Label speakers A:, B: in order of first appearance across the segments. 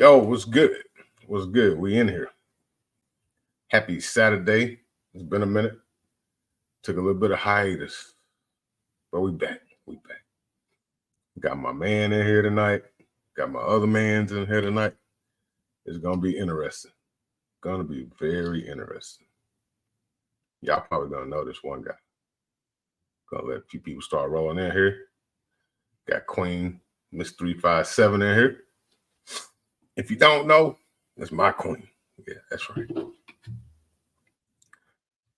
A: Yo, what's good? What's good? We in here. Happy Saturday. It's been a minute. Took a little bit of hiatus, but we back. We back. Got my man in here tonight. Got my other mans in here tonight. It's gonna be interesting. Gonna be very interesting. Y'all probably gonna know this one guy. Gonna let a few people start rolling in here. Got Queen Miss 357 in here. If you don't know, that's my queen. Yeah, that's right.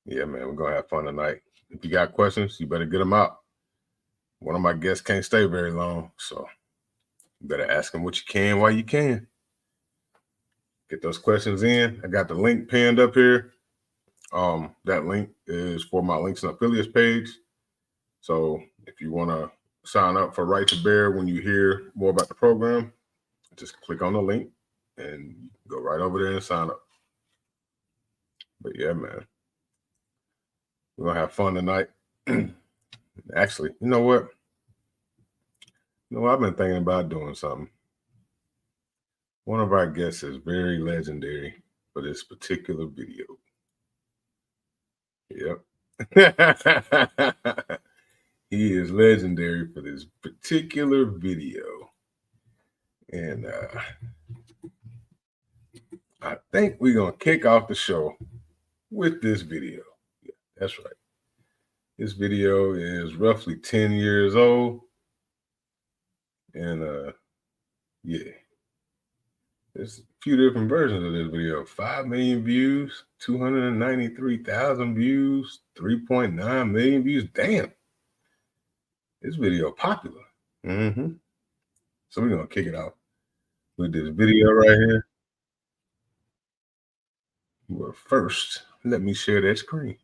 A: Yeah, man, we're gonna have fun tonight. If you got questions, you better get them out. One of my guests can't stay very long, so you better ask him what you can while you can. Get those questions in. I got the link pinned up here. That link is for my links and affiliates page. So if you want to sign up for Right to Bear when you hear more about the program, just click on the link and go right over there and sign up. But yeah, man, we're gonna have fun tonight. Actually, you know what? I've been thinking about doing something. One of our guests is very legendary for this particular video. Yep. He is legendary for this particular video. And I think we're going to kick off the show with this video. Yeah, that's right. This video is roughly 10 years old. And yeah, there's a few different versions of this video. 5 million views, 293,000 views, 3.9 million views. Damn. This video popular. So we're going to kick it off with this video right here. But first, let me share that screen.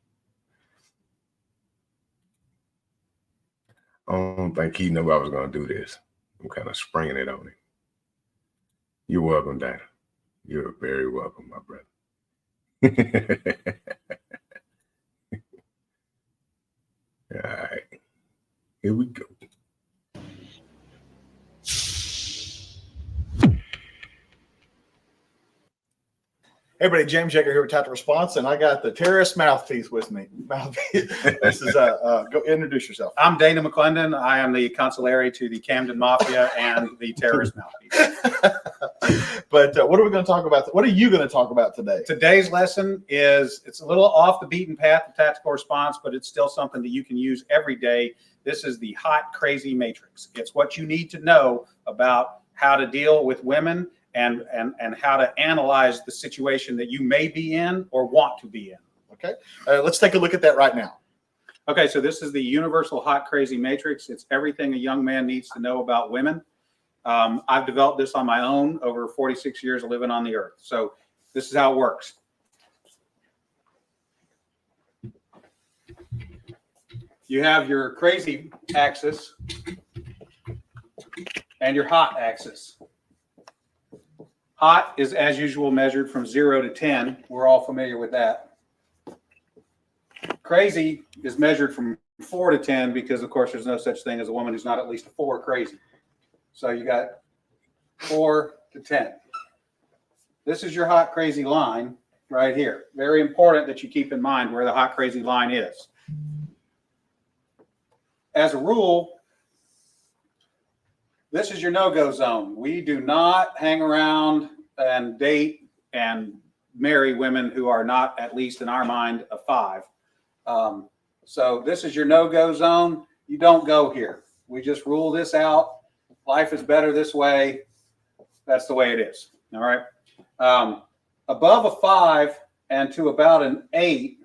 A: I don't think he knew I was going to do this. I'm kind of springing it on him. You're welcome, Dana. You're very welcome, my brother. All right. Here we go.
B: Hey everybody, James Yeager here with Tactical Response, and I got the terrorist mouthpiece with me. This is go introduce yourself.
C: I'm Dana McClendon. I am the consigliere to the Camden Mafia and the terrorist mouthpiece.
B: But what are we going to talk about? What are you going to talk about today?
C: Today's lesson it's a little off the beaten path of tactical response, but it's still something that you can use every day. This is the hot, crazy matrix. It's what you need to know about how to deal with women and how to analyze the situation that you may be in or want to be in.
B: Okay, let's take a look at that right now.
C: Okay, so this is the universal hot, crazy matrix. It's everything a young man needs to know about women. I've developed this on my own over 46 years of living on the earth. So this is how it works. You have your crazy axis and your hot axis. Hot is, as usual, measured from 0 to 10. We're all familiar with that. Crazy is measured from 4 to 10 because, of course, there's no such thing as a woman who's not at least a 4 crazy. So you got 4 to 10. This is your hot, crazy line right here. Very important that you keep in mind where the hot, crazy line is. As a rule, this is your no-go zone. We do not hang around and date and marry women who are not, at least in our mind, a 5. So this is your no-go zone. You don't go here. We just rule this out. Life is better this way. That's the way it is. All right. Above a 5 and to about an 8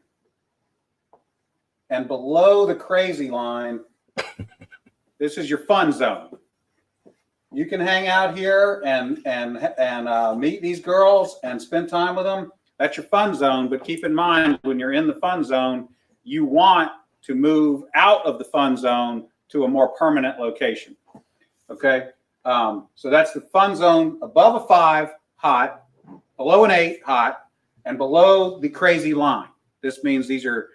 C: and below the crazy line, this is your fun zone. You can hang out here and meet these girls and spend time with them. That's your fun zone. But keep in mind, when you're in the fun zone, you want to move out of the fun zone to a more permanent location. Okay. So that's the fun zone above a 5, hot, below an 8, hot, and below the crazy line. This means these are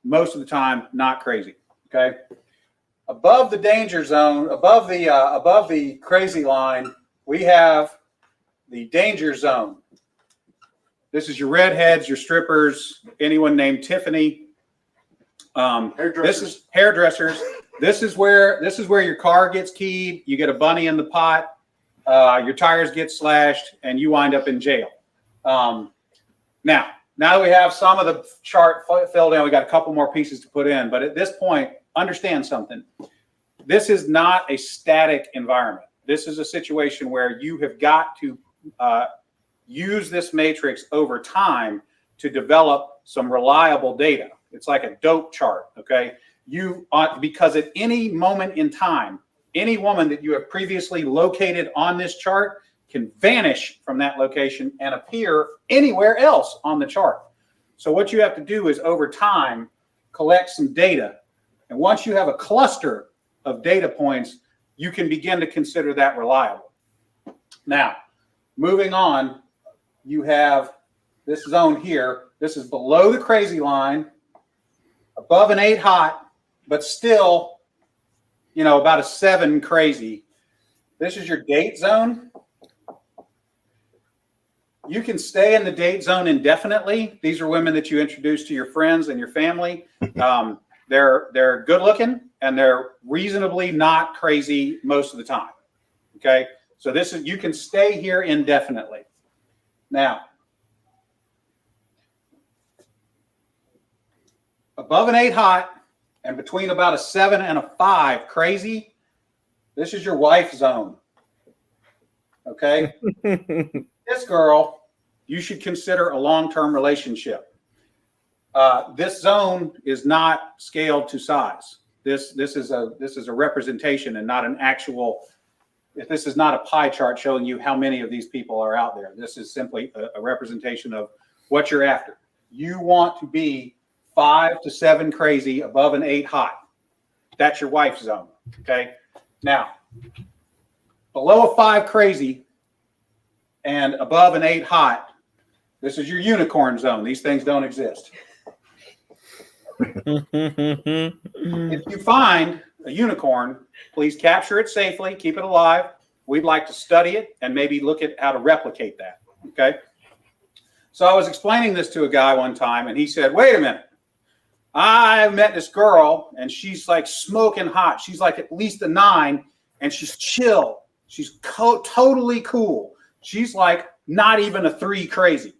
C: most of the time not crazy. Okay. Above the danger zone, above the crazy line, we have the danger zone. This is your redheads, your strippers, anyone named Tiffany. This is hairdressers. This is where your car gets keyed. You get a bunny in the pot. Your tires get slashed, and you wind up in jail. Now that we have some of the chart filled in, we got a couple more pieces to put in. But at this point, understand something. This is not a static environment. This is a situation where you have got to use this matrix over time to develop some reliable data. It's like a dope chart, okay? Because at any moment in time, any woman that you have previously located on this chart can vanish from that location and appear anywhere else on the chart. So what you have to do is over time, collect some data. And once you have a cluster of data points, you can begin to consider that reliable. Now, moving on, you have this zone here. This is below the crazy line, above an 8 hot, but still, about a 7 crazy. This is your date zone. You can stay in the date zone indefinitely. These are women that you introduce to your friends and your family. They're good looking and they're reasonably not crazy most of the time. Okay, so you can stay here indefinitely. Now, above an 8 hot and between about a 7 and a 5 crazy, this is your wife zone. Okay, this girl, you should consider a long-term relationship. This zone is not scaled to size. This is a representation and not an actual. This is not a pie chart showing you how many of these people are out there. This is simply a representation of what you're after. You want to be 5 to 7 crazy above an 8 hot. That's your wife zone. Okay. Now, below a 5 crazy and above an 8 hot, this is your unicorn zone. These things don't exist. If you find a unicorn, please capture it safely, keep it alive. We'd like to study it and maybe look at how to replicate that. Okay. So I was explaining this to a guy one time and he said, wait a minute. I met this girl and she's like smoking hot. She's like at least a 9 and she's chill. She's totally cool. She's like not even a 3 crazy.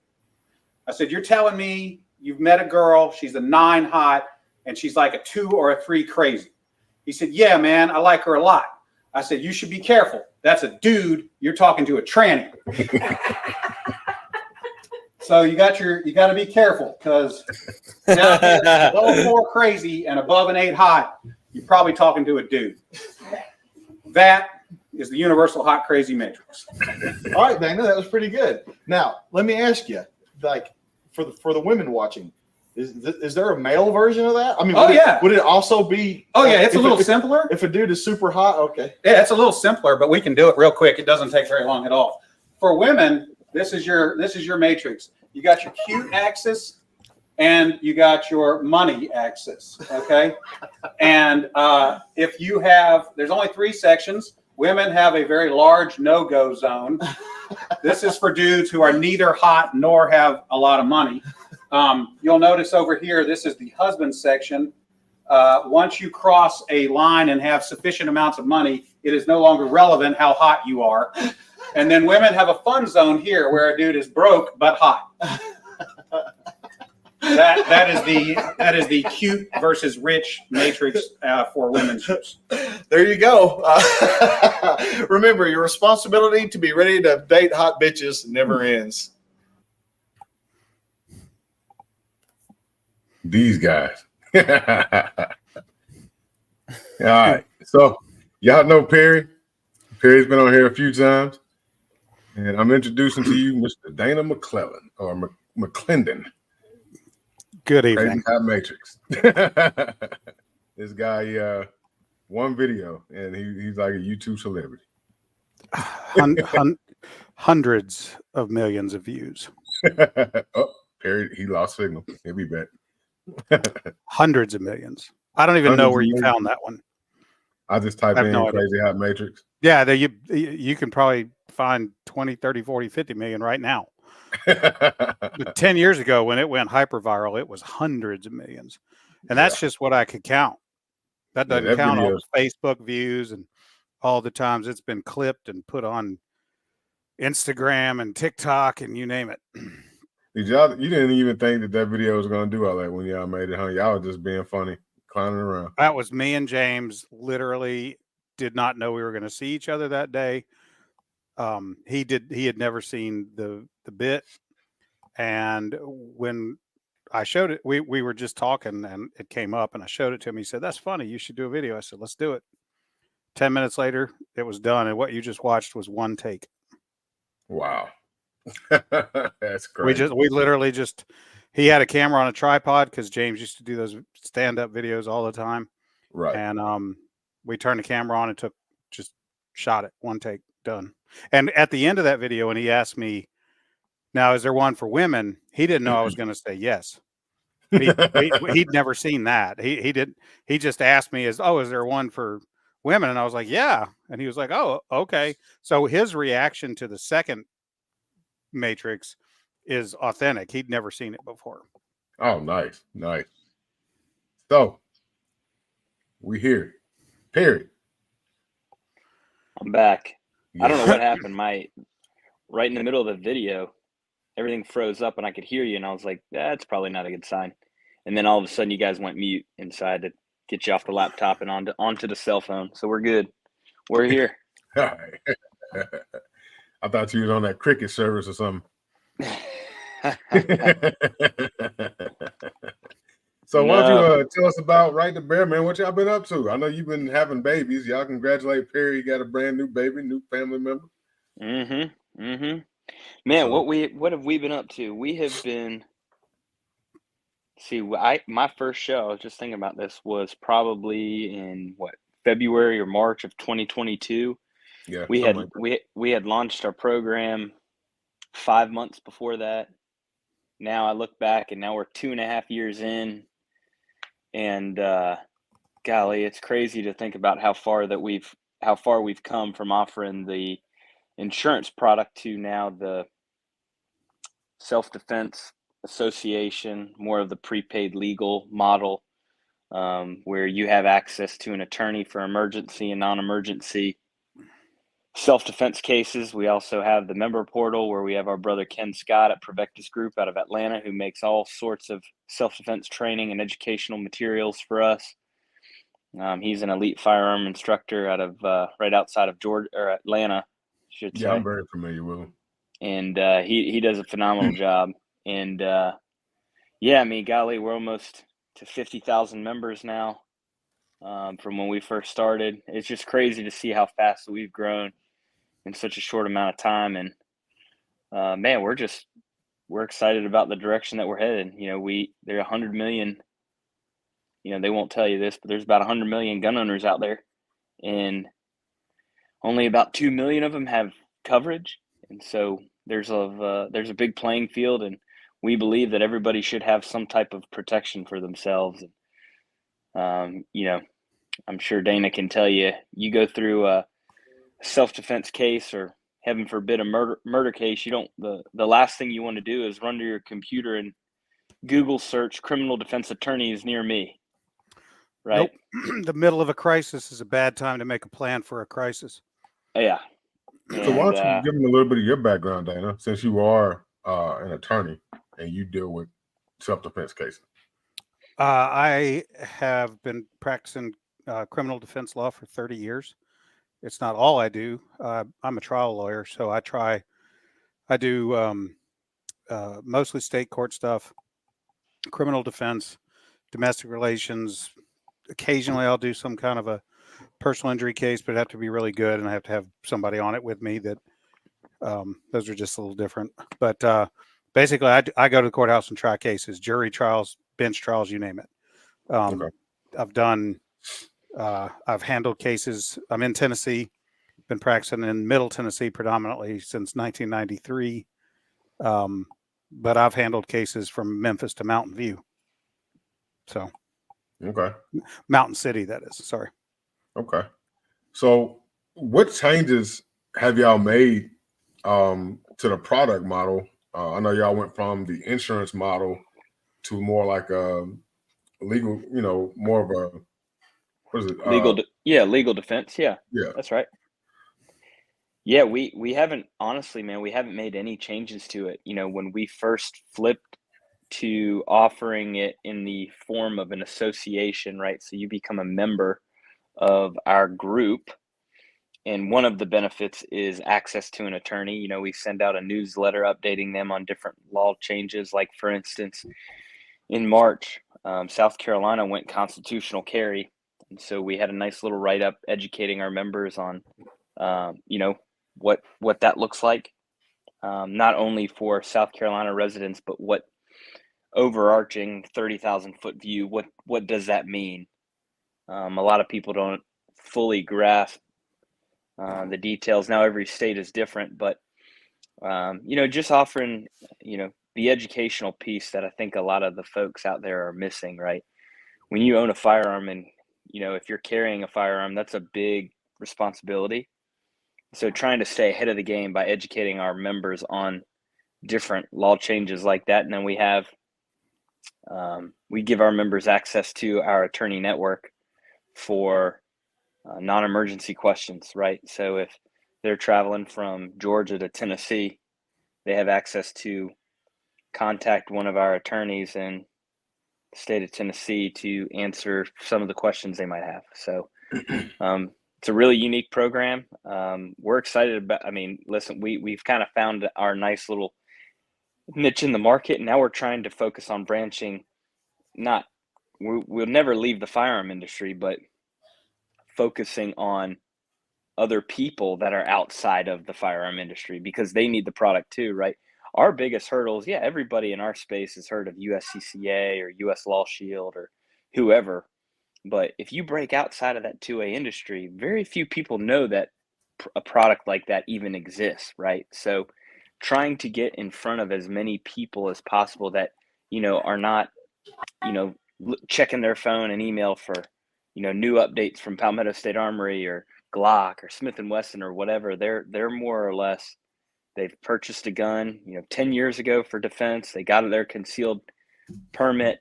C: I said, you're telling me you've met a girl, she's a 9 hot, and she's like a 2 or a 3 crazy. He said, yeah, man, I like her a lot. I said, you should be careful. That's a dude. You're talking to a tranny. So you got to be careful because down here, below 4 crazy and above an 8 hot, you're probably talking to a dude. That is the universal hot crazy matrix.
B: All right, Dana, that was pretty good. Now, let me ask you, like, for the women watching, is there a male version of that? I mean, would it also be?
C: Oh yeah, it's a little simpler.
B: If a dude is super hot, okay.
C: Yeah, it's a little simpler, but we can do it real quick. It doesn't take very long at all. For women, this is your matrix. You got your cute axis, and you got your money axis. Okay, and if you have, there's only 3 sections. Women have a very large no-go zone. This is for dudes who are neither hot nor have a lot of money. You'll notice over here, this is the husband section. Once you cross a line and have sufficient amounts of money, it is no longer relevant how hot you are. And then women have a fun zone here where a dude is broke but hot. That is the cute versus rich matrix for women's use.
B: There you go. Remember, your responsibility to be ready to date hot bitches never ends.
A: These guys. All right. So y'all know Perry. Perry's been on here a few times. And I'm introducing to you Mr. Dana McClellan or McClendon.
D: Good evening.
A: Crazy Hot Matrix. This guy, one video, and he's like a YouTube celebrity.
D: Hundreds of millions of views.
A: Oh, Perry, he lost signal. He'll be back.
D: Hundreds of millions. I don't even know where you found that one.
A: I just typed in
D: no
A: Crazy Hot Matrix.
D: Yeah, you can probably find 20, 30, 40, 50 million right now. But 10 years ago, when it went hyper viral, it was hundreds of millions. And that's just what I could count. That doesn't count all the Facebook views and all the times it's been clipped and put on Instagram and TikTok and you name it.
A: You didn't even think that video was going to do all that when y'all made it, huh? Y'all was just being funny, clowning around.
D: That was me and James. Literally did not know we were going to see each other that day. He had never seen the bit. And when I showed it, we were just talking and it came up and I showed it to him. He said, "That's funny. You should do a video." I said, "Let's do it." 10 minutes later, it was done. And what you just watched was one take.
A: Wow. That's crazy.
D: We literally just, he had a camera on a tripod because James used to do those stand-up videos all the time.
A: Right.
D: And we turned the camera on and just shot it. One take, done. And at the end of that video, when he asked me, "Now, is there one for women?" He didn't know I was going to say yes. He'd never seen that. He just asked me, is there one for women? And I was like, yeah. And he was like, "Oh, okay." So his reaction to the second Matrix is authentic. He'd never seen it before.
A: Oh, nice. So we here. Period.
E: I'm back. Yeah. I don't know what happened. Right in the middle of the video, everything froze up and I could hear you. And I was like, that's probably not a good sign. And then all of a sudden you guys went mute inside to get you off the laptop and onto the cell phone. So we're good. We're here.
A: I thought you was on that cricket service or something. So why don't you tell us about Right to Bear, man? What y'all been up to? I know you've been having babies. Y'all congratulate Perry. He got a brand new baby, new family member.
E: Man, what have we been up to? We have been. See, my first show, I was just thinking about this, was probably in February or March of 2022.
A: Yeah,
E: we had launched our program 5 months before that. Now I look back and now we're 2.5 years in, and golly, it's crazy to think about how far we've come from offering the insurance product to now the self-defense association, more of the prepaid legal model, where you have access to an attorney for emergency and non-emergency self-defense cases. We also have the member portal where we have our brother Ken Scott at Provectus Group out of Atlanta, who makes all sorts of self-defense training and educational materials for us. He's an elite firearm instructor out of right outside of Georgia or Atlanta, I should say.
A: Yeah, I'm very familiar with him.
E: And he does a phenomenal job. And yeah, I mean, golly, we're almost to 50,000 members now from when we first started. It's just crazy to see how fast we've grown in such a short amount of time. And man, we're excited about the direction that we're headed. You know, there are 100 million, you know, they won't tell you this, but there's about 100 million gun owners out there, and only about 2 million of them have coverage. And so there's a big playing field, and we believe that everybody should have some type of protection for themselves. You know, I'm sure Dana can tell you, you go through a self-defense case or heaven forbid a murder case, the last thing you want to do is run to your computer and Google search criminal defense attorneys near me. Right.
D: Nope. The middle of a crisis is a bad time to make a plan for a crisis.
E: Yeah.
A: So why don't you give them a little bit of your background, Dana, since you are an attorney and you deal with self-defense cases?
D: I have been practicing criminal defense law for 30 years. It's not all I do. I'm a trial lawyer, so I do mostly state court stuff, criminal defense, domestic relations. Occasionally I'll do some kind of a personal injury case, but it'd have to be really good, and I have to have somebody on it with me that those are just a little different. But basically I go to the courthouse and try cases, jury trials, bench trials, you name it. Okay. I've handled cases. I'm in Tennessee, been practicing in Middle Tennessee predominantly since 1993. But I've handled cases from Memphis to Mountain View. So,
A: okay.
D: Mountain City, that is. Sorry.
A: Okay. So what changes have y'all made to the product model, I know y'all went from the insurance model to more like a legal, more of a, what is it?
E: Legal defense. Yeah,
A: Yeah.
E: that's right. Yeah, we haven't, honestly, man, we haven't made any changes to it. When we first flipped to offering it in the form of an association, right? So you become a member of our group, and one of the benefits is access to an attorney. We send out a newsletter updating them on different law changes. Like, for instance, in March, South Carolina went constitutional carry, and so we had a nice little write-up educating our members on, what that looks like, not only for South Carolina residents, but what overarching 30,000-foot view, what does that mean? A lot of people don't fully grasp the details. Now every state is different, but just offering the educational piece that I think a lot of the folks out there are missing, right? When you own a firearm, and if you're carrying a firearm, that's a big responsibility. So trying to stay ahead of the game by educating our members on different law changes like that. And then we give our members access to our attorney network for non-emergency questions, right? So if they're traveling from Georgia to Tennessee, they have access to contact one of our attorneys in the state of Tennessee to answer some of the questions they might have. So it's a really unique program. We're excited about, listen, we've kind of found our nice little niche in the market, and now we're trying to focus on branching. We'll never leave the firearm industry, but focusing on other people that are outside of the firearm industry, because they need the product too, right? Our biggest hurdles, everybody in our space has heard of USCCA or US Law Shield or whoever. But if you break outside of that 2A industry, very few people know that a product like that even exists, right? So trying to get in front of as many people as possible that, are not, checking their phone and email for, new updates from Palmetto State Armory or Glock or Smith & Wesson or whatever. They're more or less, they've purchased a gun, 10 years ago for defense. They got their concealed permit,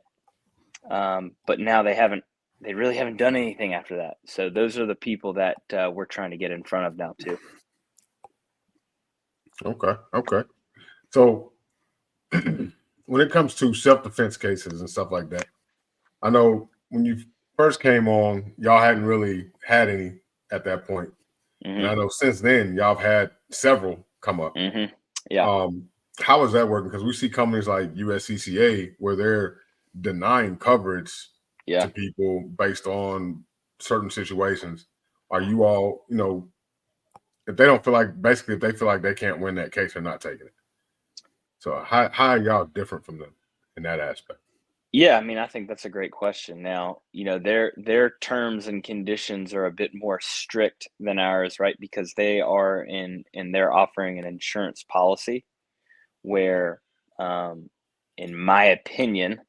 E: but now they really haven't done anything after that. So those are the people that we're trying to get in front of now too.
A: Okay. So when it comes to self-defense cases and stuff like that, I know when you first came on, y'all hadn't really had any at that point.
E: Mm-hmm.
A: And I know since then y'all have had several come up.
E: Mm-hmm. Yeah.
A: How is that working? Because we see companies like USCCA where they're denying coverage to people based on certain situations. Are you all, if they don't feel like, basically, if they feel like they can't win that case, they're not taking it. So how are y'all different from them in that aspect?
E: Yeah, I think that's a great question. Now, their terms and conditions are a bit more strict than ours, right? Because they are in they're offering an insurance policy where, in my opinion,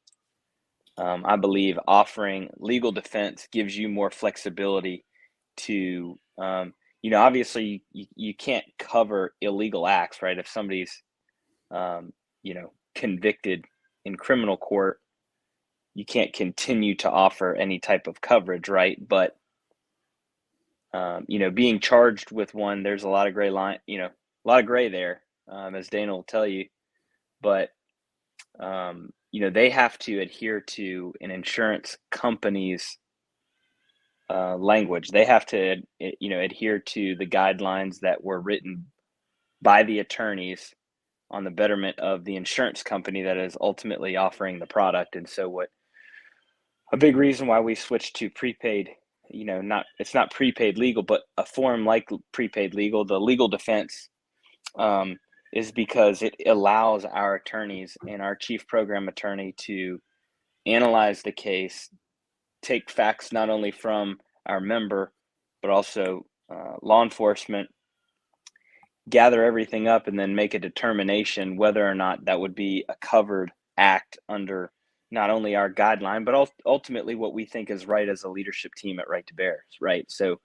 E: I believe offering legal defense gives you more flexibility to, obviously you can't cover illegal acts, right? If somebody's, convicted in criminal court, you can't continue to offer any type of coverage, right? But, being charged with one, there's a lot of gray line, a lot of gray there, as Dana will tell you. But, they have to adhere to an insurance company's language. They have to, adhere to the guidelines that were written by the attorneys on the betterment of the insurance company that is ultimately offering the product. And so a big reason why we switched to prepaid, it's not prepaid legal, but a form like prepaid legal, the legal defense, is because it allows our attorneys and our chief program attorney to analyze the case, take facts not only from our member, but also law enforcement, gather everything up, and then make a determination whether or not that would be a covered act under not only our guideline, but ultimately what we think is right as a leadership team at Right to Bears, right? So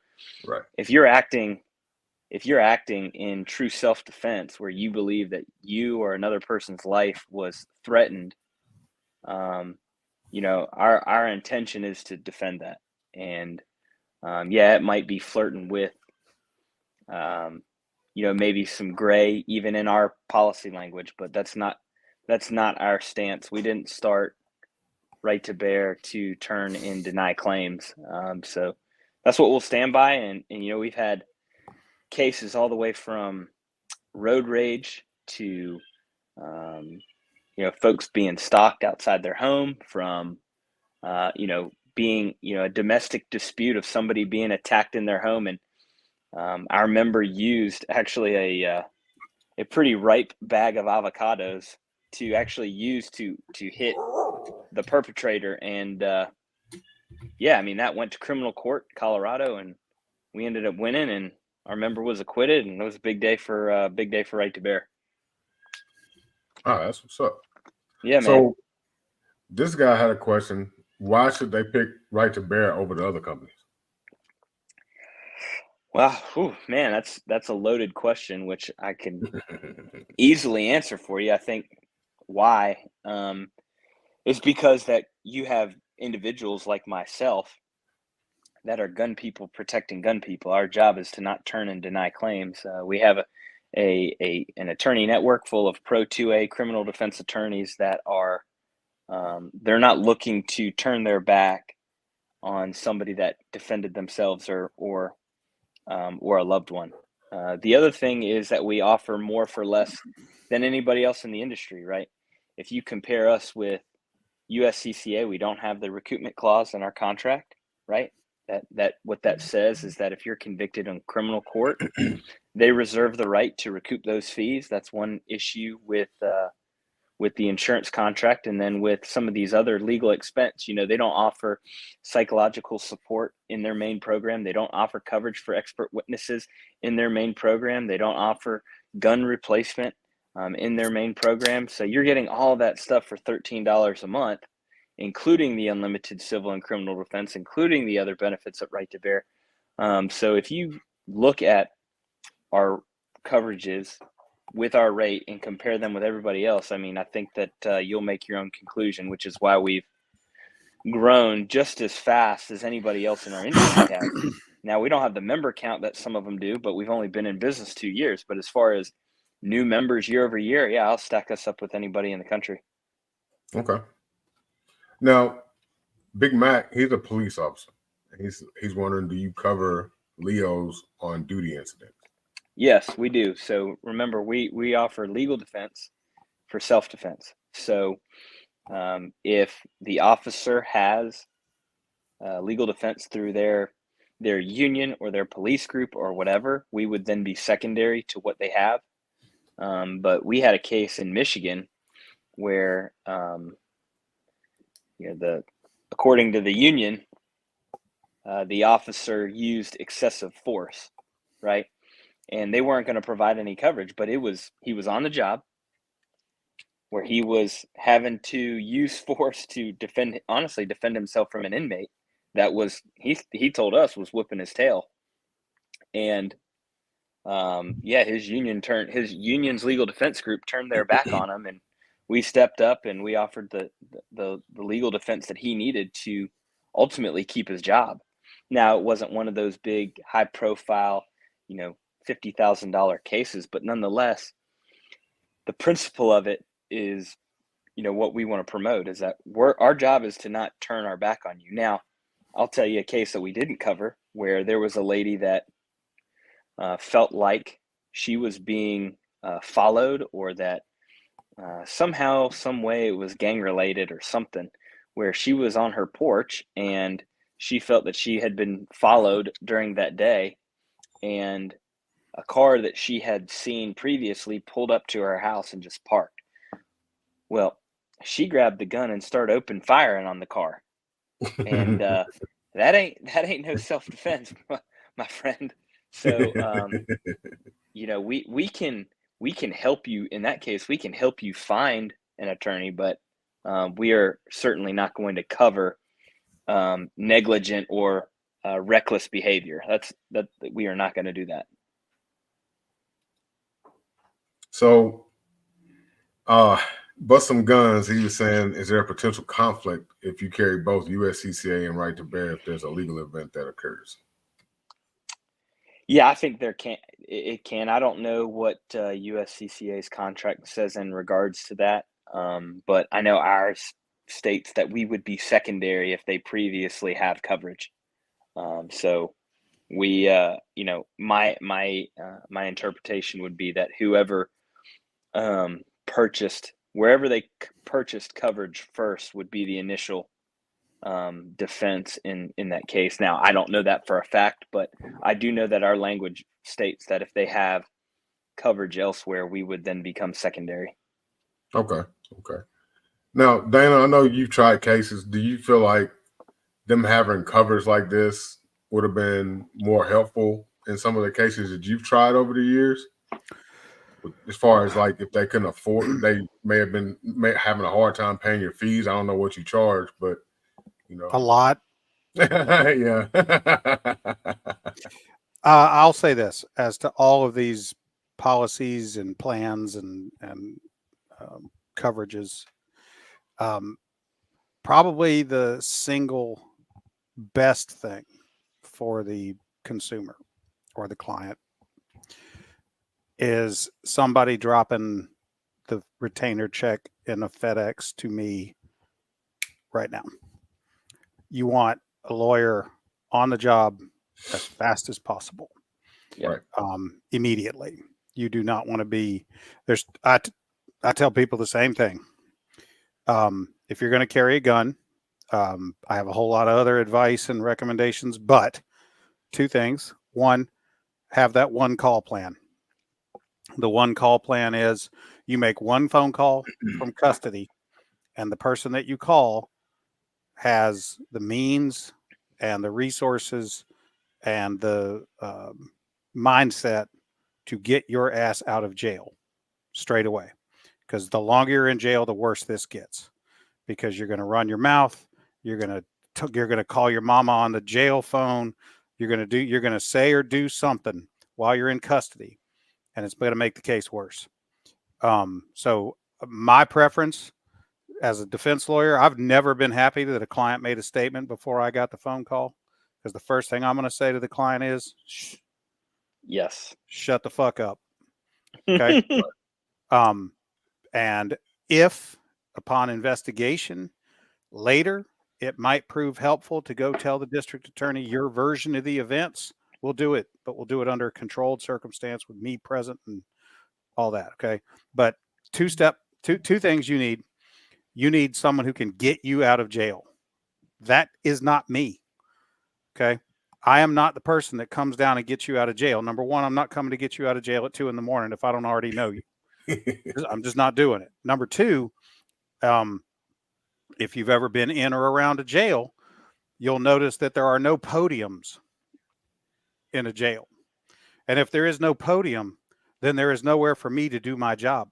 E: if you're acting if you're acting in true self-defense where you believe that you or another person's life was threatened, our intention is to defend that. And it might be flirting with, maybe some gray even in our policy language, but that's not our stance. We didn't start Right to Bear to turn and deny claims. So that's what we'll stand by. And we've had cases all the way from road rage to, folks being stalked outside their home, from, being, a domestic dispute of somebody being attacked in their home. And our member used actually a pretty ripe bag of avocados to actually use to hit the perpetrator. And that went to criminal court, Colorado, and we ended up winning, and our member was acquitted, and it was a big day for Right to Bear.
A: Oh, that's what's up.
E: Yeah, man.
A: So this guy had a question. Why should they pick Right to Bear over the other companies?
E: Well, man, that's a loaded question, which I can easily answer for you. I think why is because that you have individuals like myself that are gun people protecting gun people. Our job is to not turn and deny claims. We have an attorney network full of Pro 2A criminal defense attorneys that are they're not looking to turn their back on somebody that defended themselves or a loved one. The other thing is that we offer more for less than anybody else in the industry, right? If you compare us with USCCA, we don't have the recoupment clause in our contract, right? That what that says is that if you're convicted in criminal court, they reserve the right to recoup those fees. That's one issue with the insurance contract. And then with some of these other legal expense, they don't offer psychological support in their main program. They don't offer coverage for expert witnesses in their main program. They don't offer gun replacement in their main program. So you're getting all that stuff for $13 a month, including the unlimited civil and criminal defense, including the other benefits at Right to Bear. So if you look at our coverages with our rate and compare them with everybody else, I think that you'll make your own conclusion, which is why we've grown just as fast as anybody else in our industry has. Now, we don't have the member count that some of them do, but we've only been in business 2 years. But as far as new members year over year, yeah, I'll stack us up with anybody in the country.
A: Okay. Now, Big Mac, he's a police officer. He's wondering, do you cover Leos on duty incidents?
E: Yes, we do. So remember, we offer legal defense for self-defense. So if the officer has legal defense through their union or their police group or whatever, we would then be secondary to what they have. But we had a case in Michigan where according to the union, the officer used excessive force, right? And they weren't going to provide any coverage, but he was on the job where he was having to use force to defend himself from an inmate that was, he told us, was whipping his tail. And his union's legal defense group turned their back on him, and we stepped up and we offered the legal defense that he needed to ultimately keep his job. Now, it wasn't one of those big high profile, $50,000 cases, but nonetheless, the principle of it is, what we want to promote is that our job is to not turn our back on you. Now, I'll tell you a case that we didn't cover where there was a lady that felt like she was being followed, or that somehow, some way it was gang related or something, where she was on her porch and she felt that she had been followed during that day, and a car that she had seen previously pulled up to her house and just parked. Well, she grabbed the gun and started open firing on the car. And that ain't no self-defense, my friend. So, we can help you in that case. We can help you find an attorney, but we are certainly not going to cover negligent or reckless behavior. That we are not going to do that.
A: So, bust some guns. He was saying, is there a potential conflict if you carry both USCCA and right to bear if there's a legal event that occurs?
E: Yeah, I think it can. I don't know what USCCA's contract says in regards to that, but I know ours states that we would be secondary if they previously have coverage. So we, my interpretation would be that whoever purchased wherever they purchased coverage first would be the initial defense in that case. Now, I don't know that for a fact, but I do know that our language states that if they have coverage elsewhere, we would then become secondary.
A: Okay. Now, Dana, I know you've tried cases. Do you feel like them having coverage like this would have been more helpful in some of the cases that you've tried over the years? As far as like if they couldn't afford, they may have been having a hard time paying your fees. I don't know what you charge, but
D: a lot.
A: Yeah.
D: I'll say this as to all of these policies and plans and coverages. Probably the single best thing for the consumer or the client is somebody dropping the retainer check in a FedEx to me right now. You want a lawyer on the job as fast as possible.
A: Right.
D: Immediately. You do not want to be there's. I tell people the same thing. If you're going to carry a gun, I have a whole lot of other advice and recommendations, but two things. One, have that one call plan. The one call plan is you make one phone call from custody, and the person that you call has the means and the resources and the mindset to get your ass out of jail straight away. Because the longer you're in jail, the worse this gets. Because you're going to run your mouth, you're going to call your mama on the jail phone, you're going to say or do something while you're in custody, and it's going to make the case worse. So my preference as a defense lawyer, I've never been happy that a client made a statement before I got the phone call, because the first thing I'm going to say to the client is,
E: yes,
D: shut the fuck up. Okay. And if upon investigation later it might prove helpful to go tell the district attorney your version of the events, we'll do it, but we'll do it under a controlled circumstance with me present and all that. Okay. But two things you need. You need someone who can get you out of jail. That is not me. Okay. I am not the person that comes down and gets you out of jail. Number one, I'm not coming to get you out of jail at 2 a.m. if I don't already know you. I'm just not doing it. Number two, if you've ever been in or around a jail, you'll notice that there are no podiums in a jail. And if there is no podium, then there is nowhere for me to do my job.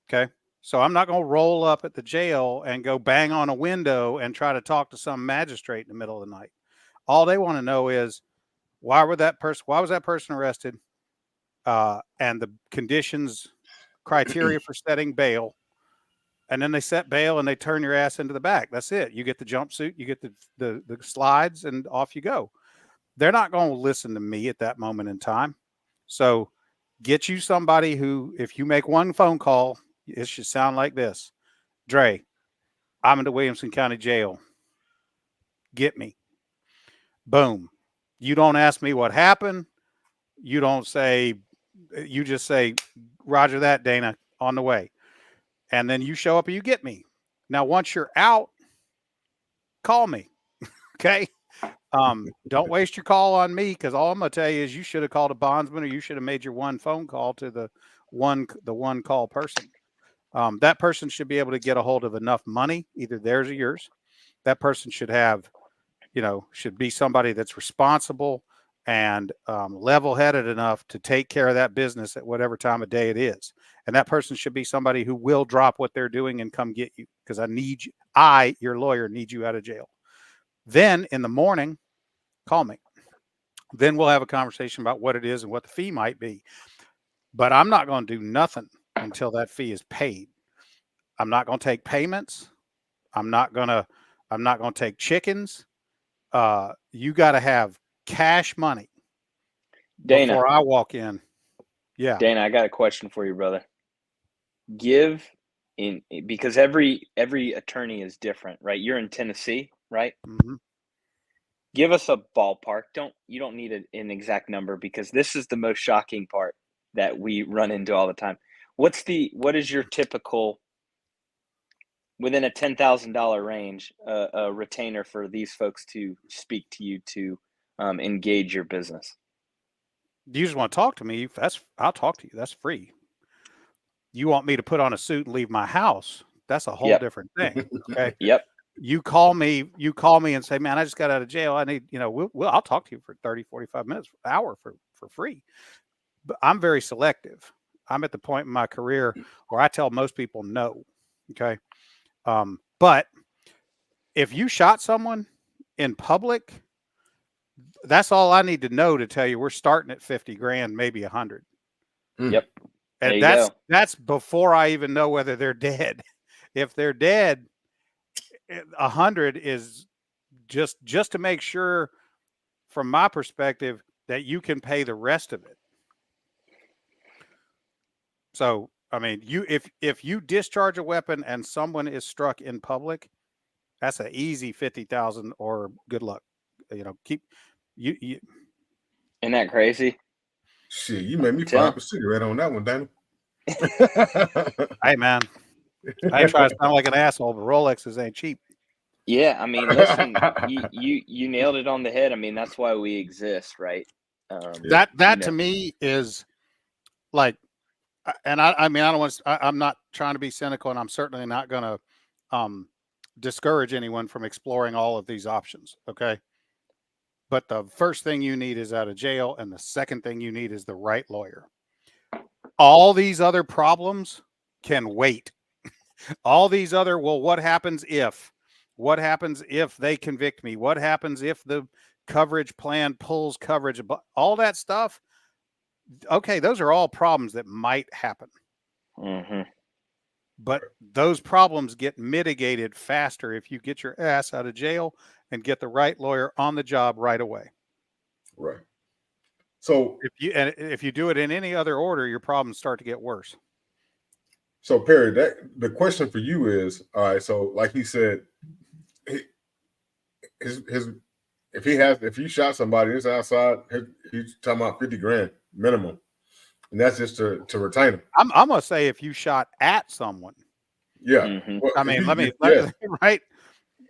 D: Okay. So I'm not going to roll up at the jail and go bang on a window and try to talk to some magistrate in the middle of the night. All they want to know is why was that person arrested? And the conditions, criteria for setting bail. And then they set bail and they turn your ass into the back. That's it. You get the jumpsuit, you get the slides, and off you go. They're not going to listen to me at that moment in time. So get you somebody who, if you make one phone call, it should sound like this. Dre, I'm in the Williamson County Jail. Get me. Boom. You don't ask me what happened. You just say, Roger that, Dana, on the way. And then you show up and you get me. Now, once you're out, call me. Okay. Don't waste your call on me, because all I'm going to tell you is you should have called a bondsman, or you should have made your one phone call to the one call person. That person should be able to get a hold of enough money, either theirs or yours. That person should have, should be somebody that's responsible and level-headed enough to take care of that business at whatever time of day it is. And that person should be somebody who will drop what they're doing and come get you, because your lawyer, need you out of jail. Then in the morning, call me. Then we'll have a conversation about what it is and what the fee might be. but I'm not going to do nothing until that fee is paid. I'm not going to take payments. I'm not going to take chickens. You got to have cash money
E: Dana,
D: before I walk in. Yeah.
E: Dana, I got a question for you, brother. Because every attorney is different, right? You're in Tennessee, right?
D: Mm-hmm.
E: Give us a ballpark. You don't need an exact number, because this is the most shocking part that we run into all the time. What is your typical, within a $10,000 range, a retainer for these folks to speak to you to engage your business?
D: You just want to talk to me? I'll talk to you. That's free. You want me to put on a suit and leave my house? That's a whole different thing. Okay.
E: Yep.
D: You call me and say, man, I just got out of jail. I need, I'll talk to you for 30, 45 minutes, hour for free. But I'm very selective. I'm at the point in my career where I tell most people no. Okay. But if you shot someone in public, that's all I need to know to tell you we're starting at 50 grand, maybe 100.
E: Yep.
D: And that's before I even know whether they're dead. If they're dead, 100 is just to make sure, from my perspective, that you can pay the rest of it. So, I mean, if you discharge a weapon and someone is struck in public, that's an easy 50,000 or good luck. Keep you.
E: Isn't that crazy?
A: Shit, you made me fire up a cigarette on that one, Danny.
D: Hey, man, I ain't trying to sound like an asshole, but Rolexes ain't cheap.
E: Yeah, I mean, listen, you nailed it on the head. I mean, that's why we exist, right?
D: That to me is like, and I mean, I don't want to, I'm not trying to be cynical, and I'm certainly not going to discourage anyone from exploring all of these options. Okay. But the first thing you need is out of jail. And the second thing you need is the right lawyer. All these other problems can wait. All these other, well, what happens if they convict me? What happens if the coverage plan pulls coverage? All that stuff. Okay. Those are all problems that might happen.
E: Mm-hmm.
D: But those problems get mitigated faster if you get your ass out of jail and get the right lawyer on the job right away.
A: Right. So
D: if you do it in any other order, your problems start to get worse.
A: So Perry, the question for you is, all right. So like he said, if you shot somebody, it's outside. He's talking about 50 grand minimum. And that's just to retain them.
D: I'm gonna say if you shot at someone.
A: Yeah.
E: Mm-hmm.
A: Well,
D: I mean, let me right.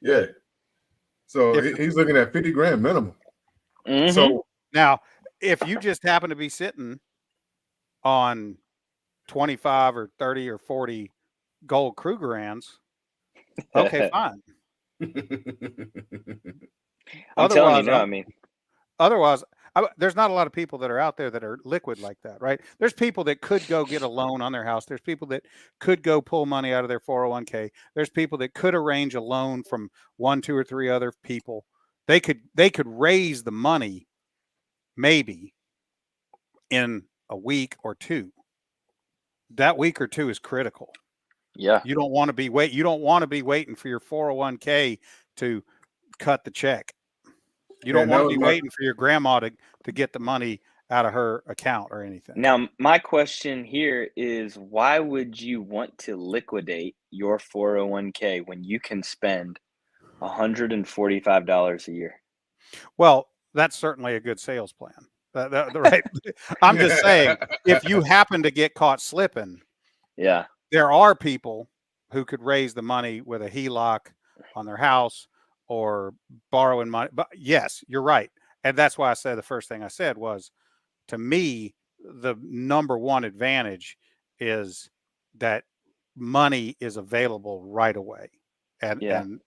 A: Yeah. So he's looking at 50 grand minimum.
E: Mm-hmm.
A: So
D: now, if you just happen to be sitting on 25 or 30 or 40 gold Krugerrands, okay, fine.
E: I'm telling you, I mean,
D: otherwise. There's not a lot of people that are out there that are liquid like that, right? There's people that could go get a loan on their house. There's people that could go pull money out of their 401k. There's people that could arrange a loan from 1, 2, or 3 other people. They could raise the money maybe in a week or two. That week or two is critical.
E: Yeah.
D: You don't want to be waiting for your 401k to cut the check. You don't want to be waiting for your grandma to get the money out of her account or anything.
E: Now, my question here is, why would you want to liquidate your 401k when you can spend $145 a year?
D: Well, that's certainly a good sales plan. Right. I'm just saying, if you happen to get caught slipping,
E: yeah,
D: there are people who could raise the money with a HELOC on their house or borrowing money. But yes, you're right. And that's why I said the first thing I said was, to me, the number one advantage is that money is available right away. And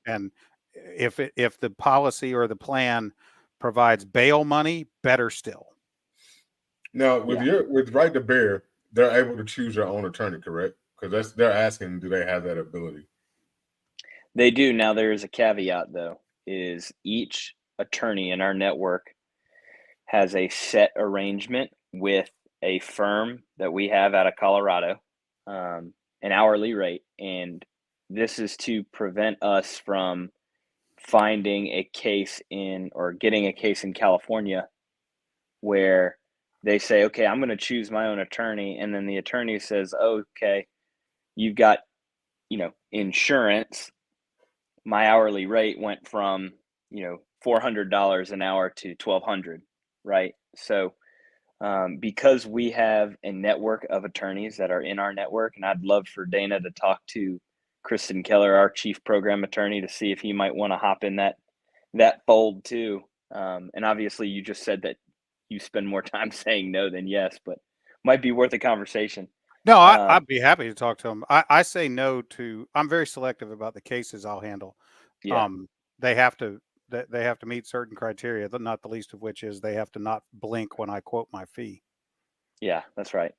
D: if the policy or the plan provides bail money, better still.
A: Now, with right to bear, they're able to choose their own attorney, correct? Because they're asking, do they have that ability?
E: They do. Now, there is a caveat, though, is each attorney in our network has a set arrangement with a firm that we have out of Colorado, an hourly rate, and this is to prevent us from finding a case in or getting a case in California where they say, okay, I'm going to choose my own attorney. And then the attorney says, oh, okay, you've got, insurance. My hourly rate went from, $400 an hour to $1,200, right? So because we have a network of attorneys that are in our network, and I'd love for Dana to talk to Kristen Keller, our chief program attorney, to see if he might want to hop in that fold too. And obviously you just said that you spend more time saying no than yes, but might be worth a conversation.
D: No, I'd be happy to talk to him. I say no to. I'm very selective about the cases I'll handle.
E: Yeah.
D: They have to meet certain criteria. Not the least of which is they have to not blink when I quote my fee.
E: Yeah, that's right.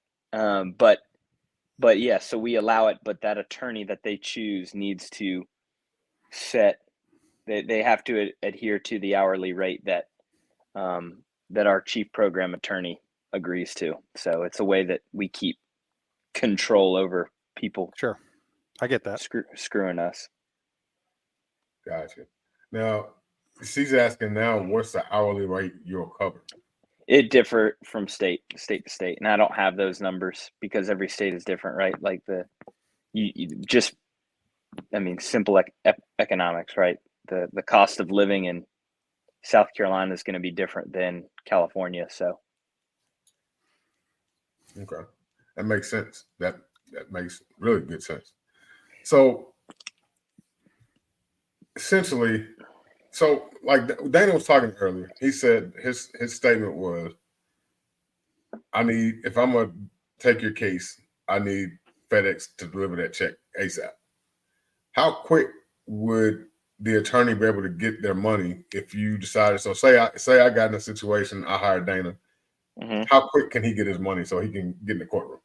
E: But yeah, so we allow it, but that attorney that they choose needs to set. They have to adhere to the hourly rate that that our chief program attorney agrees to. So it's a way that we keep control over people.
D: Sure, I get that.
E: Screwing us.
A: Gotcha. Now, she's asking now, what's the hourly rate you'll cover?
E: It differ from state to state, and I don't have those numbers because every state is different, right? Like simple economics, right? The cost of living in South Carolina is going to be different than California. So,
A: okay, that makes sense. That makes really good sense. So, essentially, like Dana was talking earlier, he said his statement was, if I'm gonna take your case, I need FedEx to deliver that check ASAP. How quick would the attorney be able to get their money if you decided? So say I got in a situation, I hired Dana.
E: mm-hmm.
A: How quick can he get his money so he can get in the courtroom?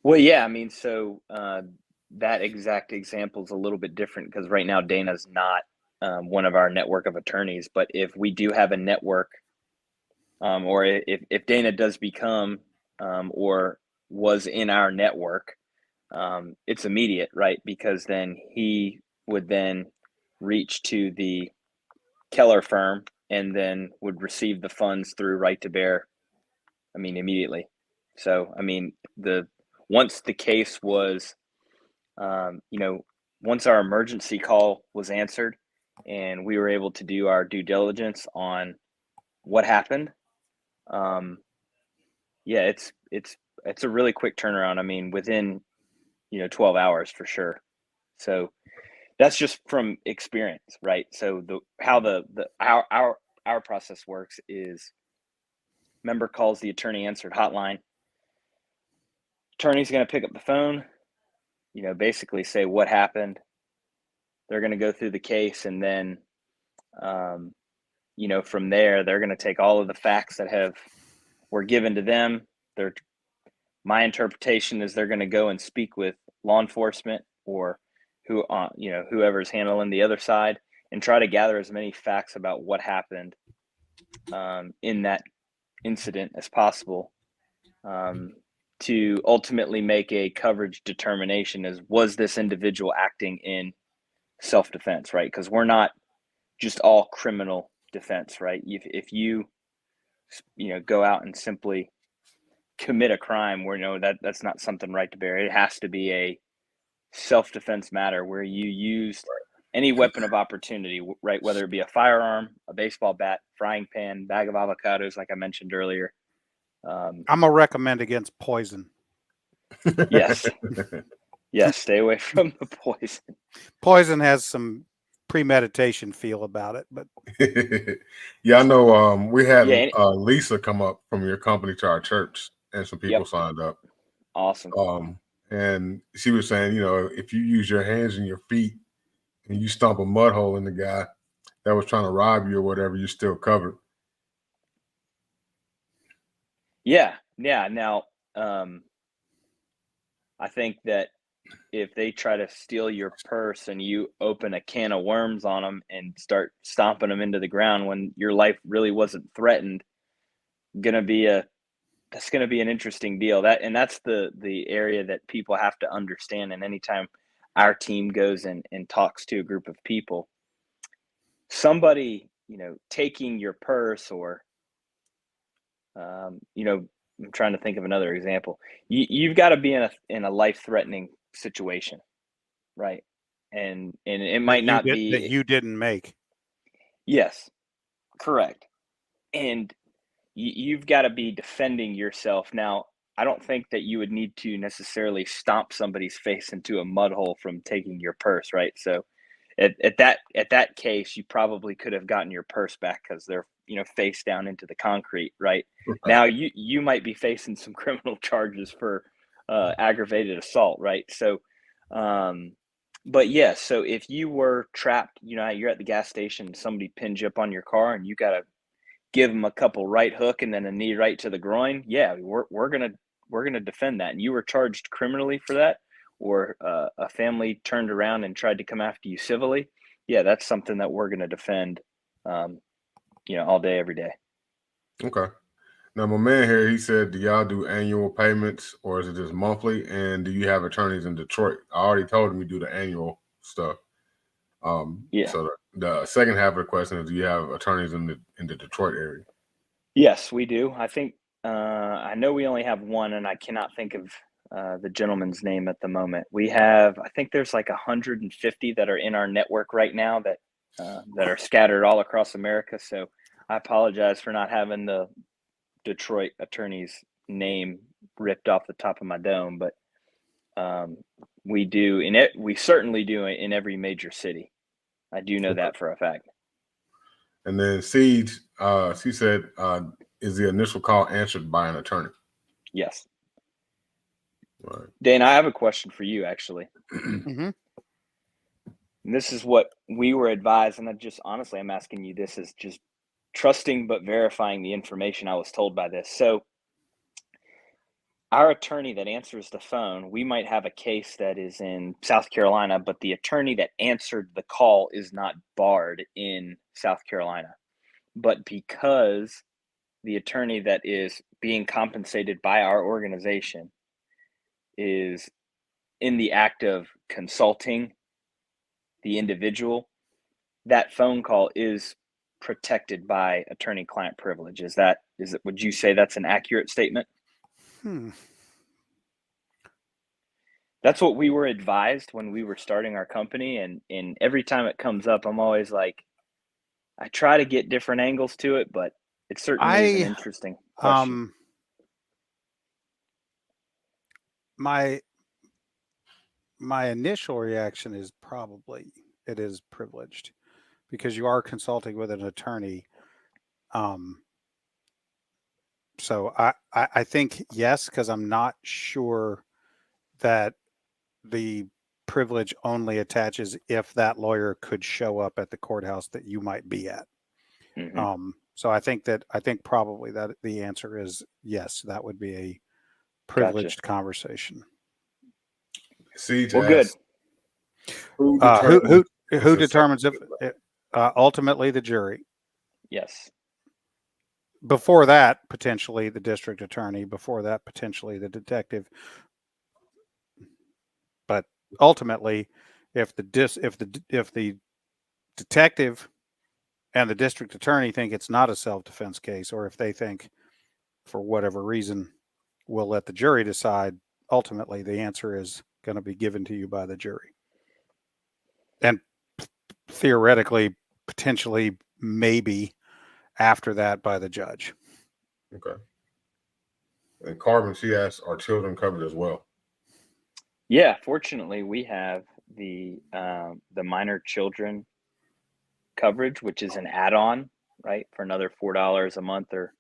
E: Well, yeah, so that exact example is a little bit different because right now Dana's not one of our network of attorneys. But if we do have a network, or if Dana does become or was in our network, it's immediate, right? Because then he would then reach to the Keller firm and then would receive the funds through right to bear, immediately. So, once the case was, once our emergency call was answered and we were able to do our due diligence on what happened, it's a really quick turnaround. Within 12 hours for sure. So that's just from experience, right? So our process works is member calls the attorney answered hotline. Attorney's going to pick up the phone, basically say what happened. They're going to go through the case, and then from there they're going to take all of the facts that were given to them. My interpretation is they're going to go and speak with law enforcement or whoever's handling the other side and try to gather as many facts about what happened in that incident as possible to ultimately make a coverage determination as was this individual acting in self-defense, right? Because we're not just all criminal defense, right? If you go out and simply commit a crime, where that's not something right to bear. It has to be a self-defense matter where you used any weapon of opportunity, right? Whether it be a firearm, a baseball bat, frying pan, bag of avocados, like I mentioned earlier.
D: I'm gonna recommend against poison.
E: Yes. Yes, stay away from the poison.
D: Poison has some premeditation feel about it, but
A: yeah, I know. We had Lisa come up from your company to our church, and some people signed up.
E: Awesome.
A: And she was saying, if you use your hands and your feet and you stomp a mud hole in the guy that was trying to rob you or whatever, you're still covered.
E: Yeah. Now, I think that if they try to steal your purse and you open a can of worms on them and start stomping them into the ground when your life really wasn't threatened, going to be a that's going to be an interesting deal. That's the area that people have to understand. And anytime our team goes and talks to a group of people, somebody, taking your purse or, I'm trying to think of another example. You've got to be in a life-threatening situation, right? And it might not be
D: that you didn't make.
E: Yes, correct. And you've got to be defending yourself. Now, I don't think that you would need to necessarily stomp somebody's face into a mud hole from taking your purse, right? So at that case, you probably could have gotten your purse back because they're face down into the concrete, right? Now you might be facing some criminal charges for aggravated assault, right? So, but yes, so if you were trapped, you're at the gas station, somebody pinned you up on your car, and you got to give them a couple right hook and then a knee right to the groin. Yeah, we're gonna defend that. And you were charged criminally for that, or a family turned around and tried to come after you civilly. Yeah, that's something that we're gonna defend, all day, every day.
A: Okay. Now, my man here, he said, do y'all do annual payments or is it just monthly? And do you have attorneys in Detroit? I already told him we do the annual stuff.
E: Yeah.
A: So the second half of the question is, do you have attorneys in the Detroit area?
E: Yes, we do. I think I know we only have one, and I cannot think of the gentleman's name at the moment. We have, I think there's like 150 that are in our network right now that are scattered all across America. So I apologize for not having the Detroit attorney's name ripped off the top of my dome, but we do we certainly do in every major city. I do know that for a fact.
A: And then Siege, she said, is the initial call answered by an attorney?
E: Yes.
A: Right.
E: Dan, I have a question for you, actually.
D: Mm-hmm.
E: And this is what we were advised, and I'm asking you this as just trusting but verifying the information I was told by this. So our attorney that answers the phone, we might have a case that is in South Carolina, but the attorney that answered the call is not barred in South Carolina. But because the attorney that is being compensated by our organization is in the act of consulting the individual, that phone call is protected by attorney-client privilege. Would you say that's an accurate statement? That's what we were advised when we were starting our company, and every time it comes up, I'm always like, I try to get different angles to it, but it certainly is an interesting question.
D: My initial reaction is probably it is privileged because you are consulting with an attorney. So I think yes, because I'm not sure that the privilege only attaches if that lawyer could show up at the courthouse that you might be at.
E: Mm-hmm.
D: So I think probably that the answer is yes, that would be a privileged conversation.
A: Siege
E: well, good.
A: Who
D: determines if ultimately the jury?
E: Yes.
D: Before that, potentially the district attorney. Before that, potentially the detective. But ultimately, if the detective and the district attorney think it's not a self-defense case, or if they think, for whatever reason, we'll let the jury decide, ultimately the answer is going to be given to you by the jury. And theoretically, potentially, maybe after that by the judge.
A: Okay. And Carmen, she asks, are children covered as well?
E: Yeah, fortunately, we have the minor children coverage, which is an add-on, right, for another $4 a month or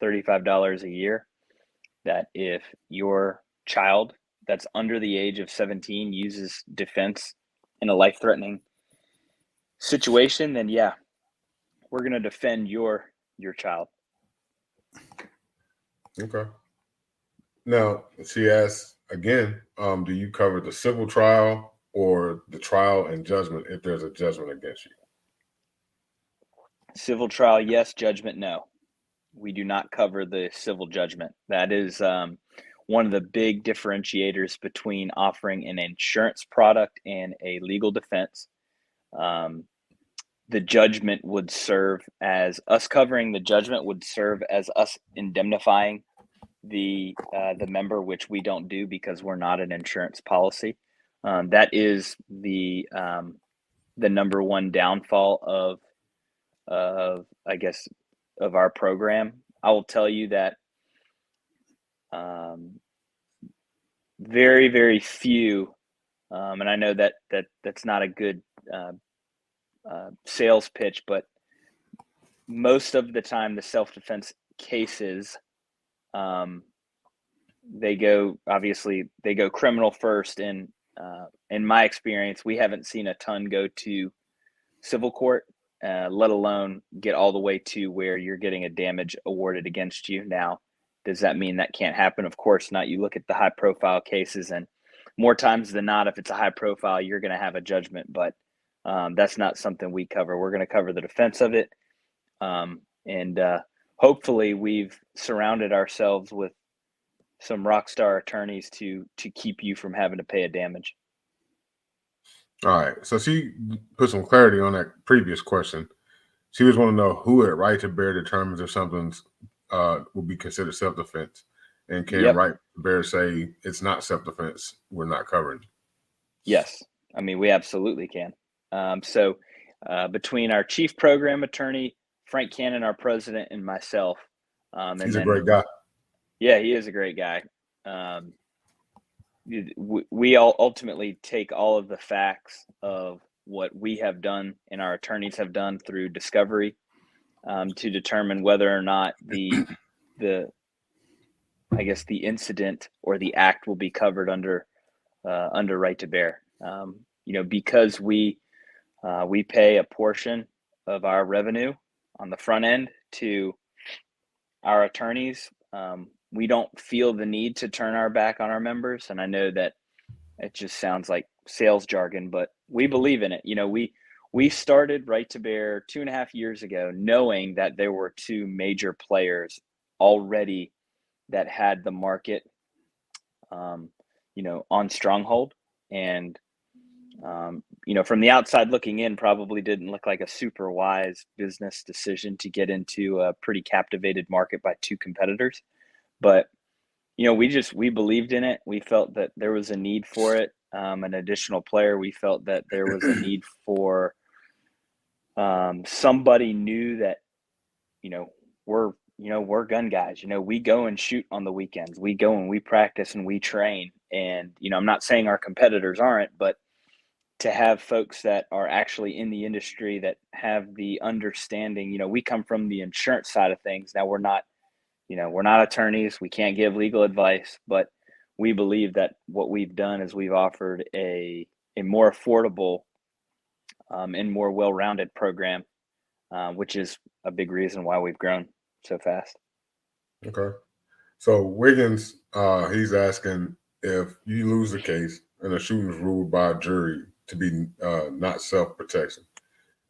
E: $35 a year. That if your child that's under the age of 17 uses defense in a life-threatening situation, then yeah, we're going to defend your child.
A: Okay. Now, she asks again, do you cover the civil trial or the trial and judgment if there's a judgment against you?
E: Civil trial, yes. Judgment, no. we do not cover the civil judgment. That is one of the big differentiators between offering an insurance product and a legal defense. The judgment would serve as us covering the judgment would serve as us indemnifying the member, which we don't do because we're not an insurance policy. That is the number one downfall of I guess of our program. I will tell you that very, very few, and I know that's not a good sales pitch, but most of the time the self-defense cases, they go criminal first, and in my experience, we haven't seen a ton go to civil court, let alone get all the way to where you're getting a damage awarded against you. Now, does that mean that can't happen? Of course not. You look at the high profile cases, and more times than not, if it's a high profile, you're going to have a judgment, but that's not something we cover. We're going to cover the defense of it. And hopefully we've surrounded ourselves with some rock star attorneys to keep you from having to pay a damage.
A: All right. So she put some clarity on that previous question. She was wanting to know who at right to bear determines if something's will be considered self-defense, and can right to bear say it's not self-defense, we're not covering.
E: Yes. I mean, we absolutely can. So between our chief program attorney, Frank Cannon, our president, and myself.
A: He's a great guy.
E: Yeah, he is a great guy. We all ultimately take all of the facts of what we have done and our attorneys have done through discovery to determine whether or not the incident or the act will be covered under right to bear. Because we pay a portion of our revenue on the front end to our attorneys. We don't feel the need to turn our back on our members. And I know that it just sounds like sales jargon, but we believe in it. We started Right to Bear 2.5 years ago, knowing that there were two major players already that had the market, on stronghold. And, from the outside looking in, probably didn't look like a super wise business decision to get into a pretty captivated market by two competitors. But, we believed in it. We felt that there was a need for it. An additional player. We felt that there was a need for somebody new that, we're gun guys. We go and shoot on the weekends. We go and we practice and we train. And, I'm not saying our competitors aren't, but to have folks that are actually in the industry that have the understanding, we come from the insurance side of things. Now we're not attorneys. We can't give legal advice, but we believe that what we've done is we've offered a more affordable and more well-rounded program, which is a big reason why we've grown so fast.
A: Okay. So Wiggins, he's asking if you lose the case and a shooting is ruled by a jury to be not self-protection,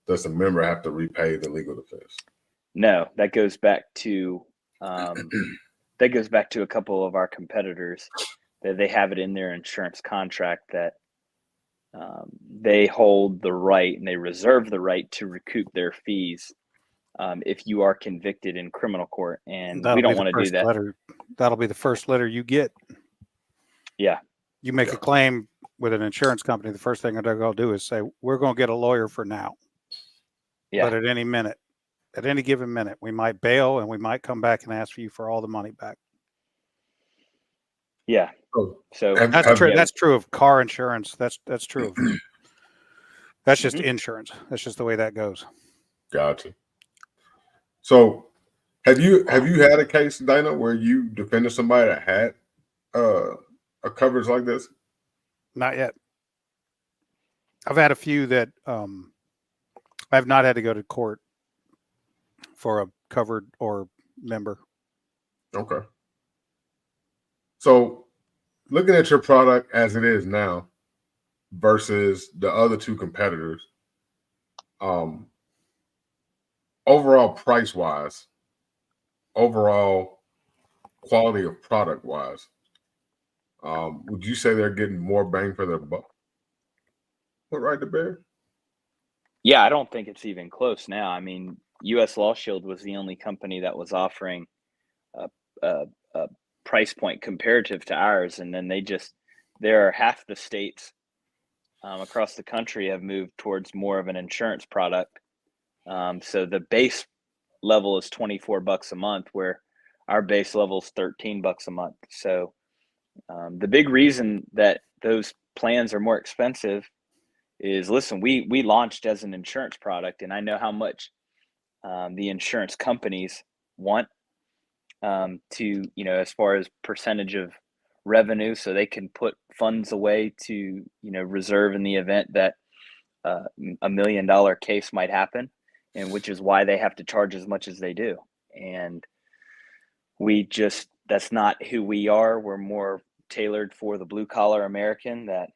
A: does the member have to repay the legal defense?
E: No, that goes back to a couple of our competitors that they have it in their insurance contract that they hold the right and they reserve the right to recoup their fees if you are convicted in criminal court, and we don't want to do that.
D: That'll be the first letter you get.
E: Yeah.
D: You make a claim with an insurance company, the first thing they're going to do is say, we're going to get a lawyer for now.
E: Yeah.
D: But at any given minute, we might bail and we might come back and ask for you for all the money back.
E: Yeah. So
D: that's true of car insurance. That's true of, that's just insurance. That's just the way that goes.
A: Gotcha. So have you had a case, Dana, where you defended somebody that had a coverage like this?
D: Not yet. I've had a few that I've not had to go to court for a covered or member.
A: Okay. So looking at your product as it is now versus the other two competitors, overall price wise, overall quality of product wise, would you say they're getting more bang for their buck? What, right, the bear?
E: Yeah, I don't think it's even close now. I mean, U.S. Law Shield was the only company that was offering a price point comparative to ours, and then there are half the states across the country have moved towards more of an insurance product. So the base level is $24 a month, where our base level is $13 a month. So the big reason that those plans are more expensive is, listen, we launched as an insurance product, and I know how much the insurance companies want to, as far as percentage of revenue, so they can put funds away to, reserve in the event that $1 million case might happen, and which is why they have to charge as much as they do. And that's not who we are. We're more tailored for the blue collar American that,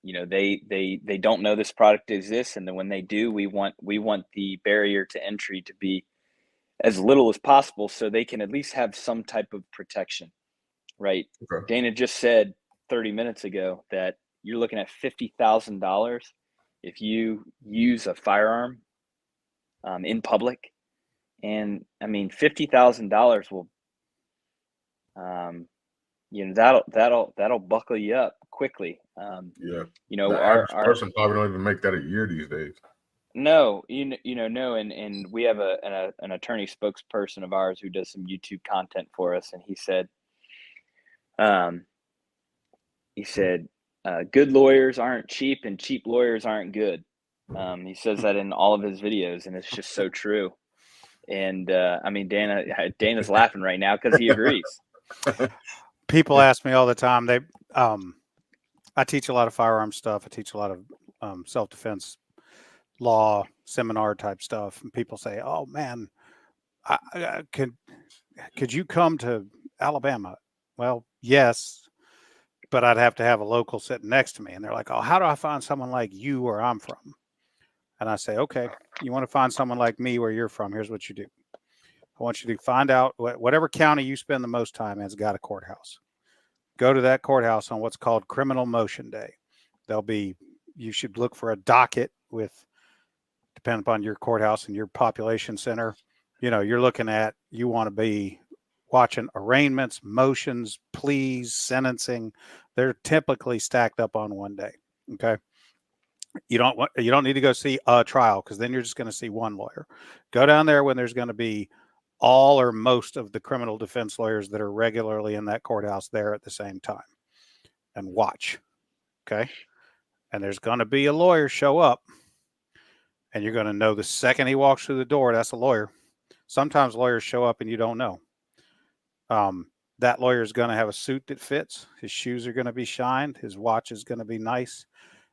E: they don't know this product exists. And then when they do, we want the barrier to entry to be as little as possible, so they can at least have some type of protection, right?
A: Okay.
E: Dana just said 30 minutes ago that you're looking at $50,000 if you use a firearm in public. And I mean, $50,000 will, that'll buckle you up quickly.
A: Yeah.
E: The
A: average person probably don't even make that a year these days.
E: No, no, and we have an attorney spokesperson of ours who does some YouTube content for us, and he said, good lawyers aren't cheap, and cheap lawyers aren't good. He says that in all of his videos, and it's just so true. And I mean, Dana's laughing right now because he agrees.
D: People ask me all the time. I teach a lot of firearm stuff. I teach a lot of self-defense law seminar type stuff, and people say, "Oh man, could you come to Alabama?" Well, yes, but I'd have to have a local sitting next to me. And they're like, "Oh, how do I find someone like you where I'm from?" And I say, "Okay, you want to find someone like me where you're from? Here's what you do. I want you to find out whatever county you spend the most time in has got a courthouse. Go to that courthouse on what's called Criminal Motion Day. You should look for a docket with, depending upon your courthouse and your population center, you're looking at, you want to be watching arraignments, motions, pleas, sentencing. They're typically stacked up on one day. Okay. You don't need to go see a trial, because then you're just going to see one lawyer. Go down there when there's going to be all or most of the criminal defense lawyers that are regularly in that courthouse there at the same time, and watch. Okay. And there's going to be a lawyer show up, and you're going to know the second he walks through the door, that's a lawyer. Sometimes lawyers show up and you don't know. That lawyer is going to have a suit that fits. His shoes are going to be shined. His watch is going to be nice.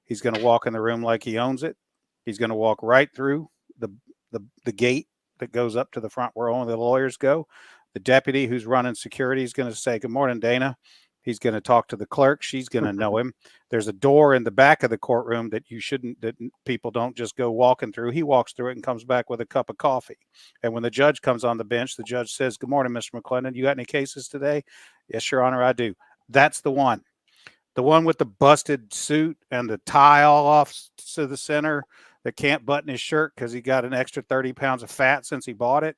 D: He's going to walk in the room like he owns it. He's going to walk right through the gate that goes up to the front where only the lawyers go. The deputy who's running security is going to say, "Good morning, Dana." He's going to talk to the clerk. She's going to know him. There's a door in the back of the courtroom that people don't just go walking through. He walks through it and comes back with a cup of coffee. And when the judge comes on the bench, the judge says, "Good morning, Mr. McClendon. You got any cases today?" "Yes, Your Honor, I do." That's the one. The one with the busted suit and the tie all off to the center, that can't button his shirt because he got an extra 30 pounds of fat since he bought it,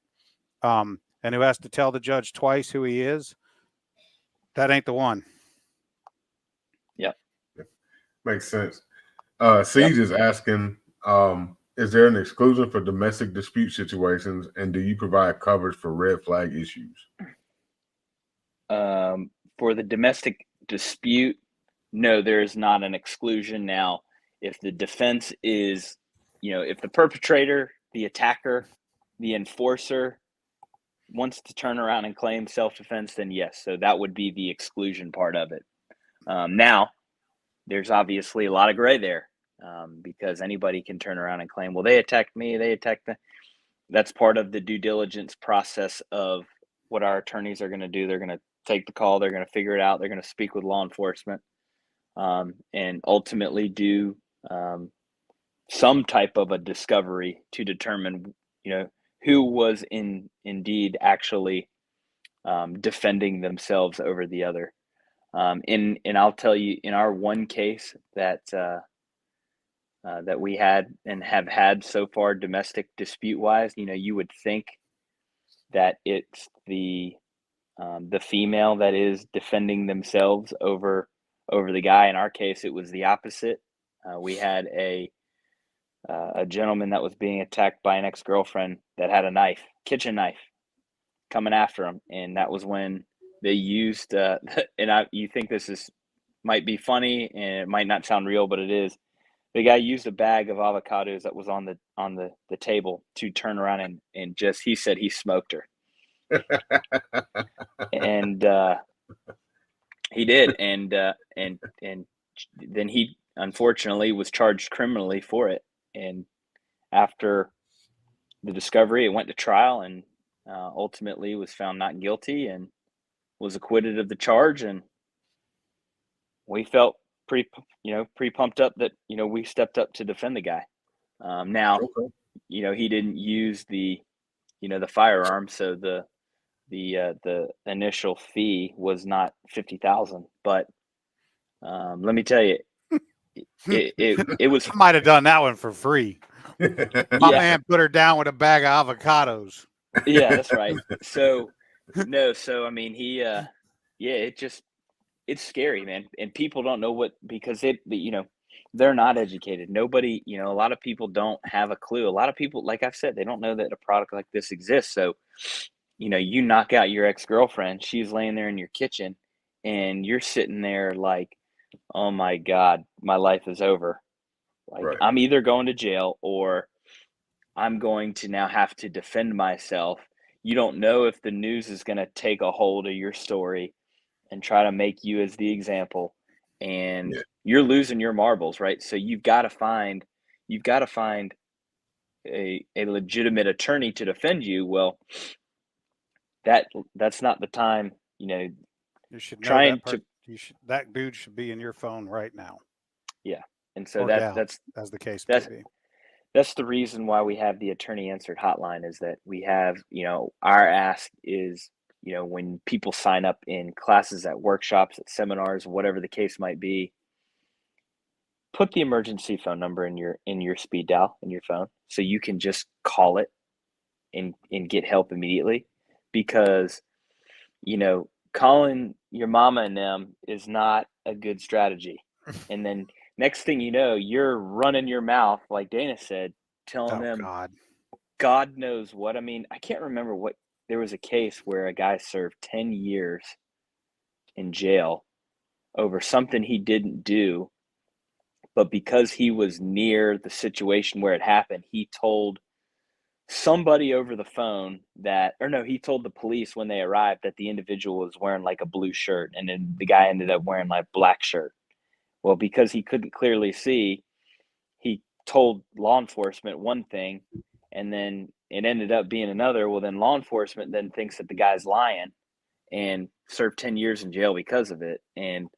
D: and who has to tell the judge twice who he is. That ain't the one.
E: Yep.
A: Makes sense. Siege is asking, is there an exclusion for domestic dispute situations, and do you provide coverage for red flag issues?
E: For the domestic dispute, no, there is not an exclusion. Now, if the defense is, if the perpetrator, the attacker, the enforcer wants to turn around and claim self-defense, then yes. So that would be the exclusion part of it. Now, there's obviously a lot of gray there, because anybody can turn around and claim, well, they attacked me, they attacked them. That's part of the due diligence process of what our attorneys are going to do. They're going to take the call. They're going to figure it out. They're going to speak with law enforcement, and ultimately do some type of a discovery to determine, who was indeed actually defending themselves over the other. And I'll tell you, in our one case that we had and have had so far, domestic dispute wise, you would think that it's the female that is defending themselves over the guy. In our case, it was the opposite. We had a gentleman that was being attacked by an ex-girlfriend that had a knife, kitchen knife, coming after him, and that was when they used. You think this might be funny and it might not sound real, but it is. The guy used a bag of avocados that was on the table to turn around and just, he said he smoked her. And he did, and then he unfortunately was charged criminally for it. And after the discovery, it went to trial, and ultimately was found not guilty and was acquitted of the charge. And we felt pretty pumped up that we stepped up to defend the guy. Now,
A: Okay.
E: he didn't use the firearm, so the initial fee was not $50,000, but let me tell you, it was.
D: I might have done that one for free. My man put her down with a bag of avocados.
E: Yeah, that's right. So I mean, it's scary, man, and people don't know because they're not educated. Nobody, a lot of people don't have a clue. A lot of people, like I've said, they don't know that a product like this exists. So, you knock out your ex-girlfriend, she's laying there in your kitchen, and you're sitting there like, oh my God, my life is over. Like,
A: Right.
E: I'm either going to jail or I'm going to now have to defend myself. You don't know if the news is going to take a hold of your story and try to make you as the example, and you're losing your marbles, right? So you've got to find a legitimate attorney to defend you. Well, that's not the time,
D: You should know
E: trying
D: that that dude should be in your phone right now.
E: Yeah. And so
D: that's as the case may be.
E: That's the reason why we have the attorney answered hotline, is that we have, our ask is, when people sign up in classes, at workshops, at seminars, whatever the case might be, put the emergency phone number in your speed dial in your phone, so you can just call it and get help immediately. Because, calling your mama and them is not a good strategy. And then next thing you know, you're running your mouth, like Dana said, telling them God knows what. I mean, I can't remember what. There was a case where a guy served 10 years in jail over something he didn't do, but because he was near the situation where it happened, he told somebody over the phone he told the police when they arrived that the individual was wearing like a blue shirt, and then the guy ended up wearing like black shirt. Well, because he couldn't clearly see, he told law enforcement one thing, and then it ended up being another. Well, then law enforcement then thinks that the guy's lying and served 10 years in jail because of it. And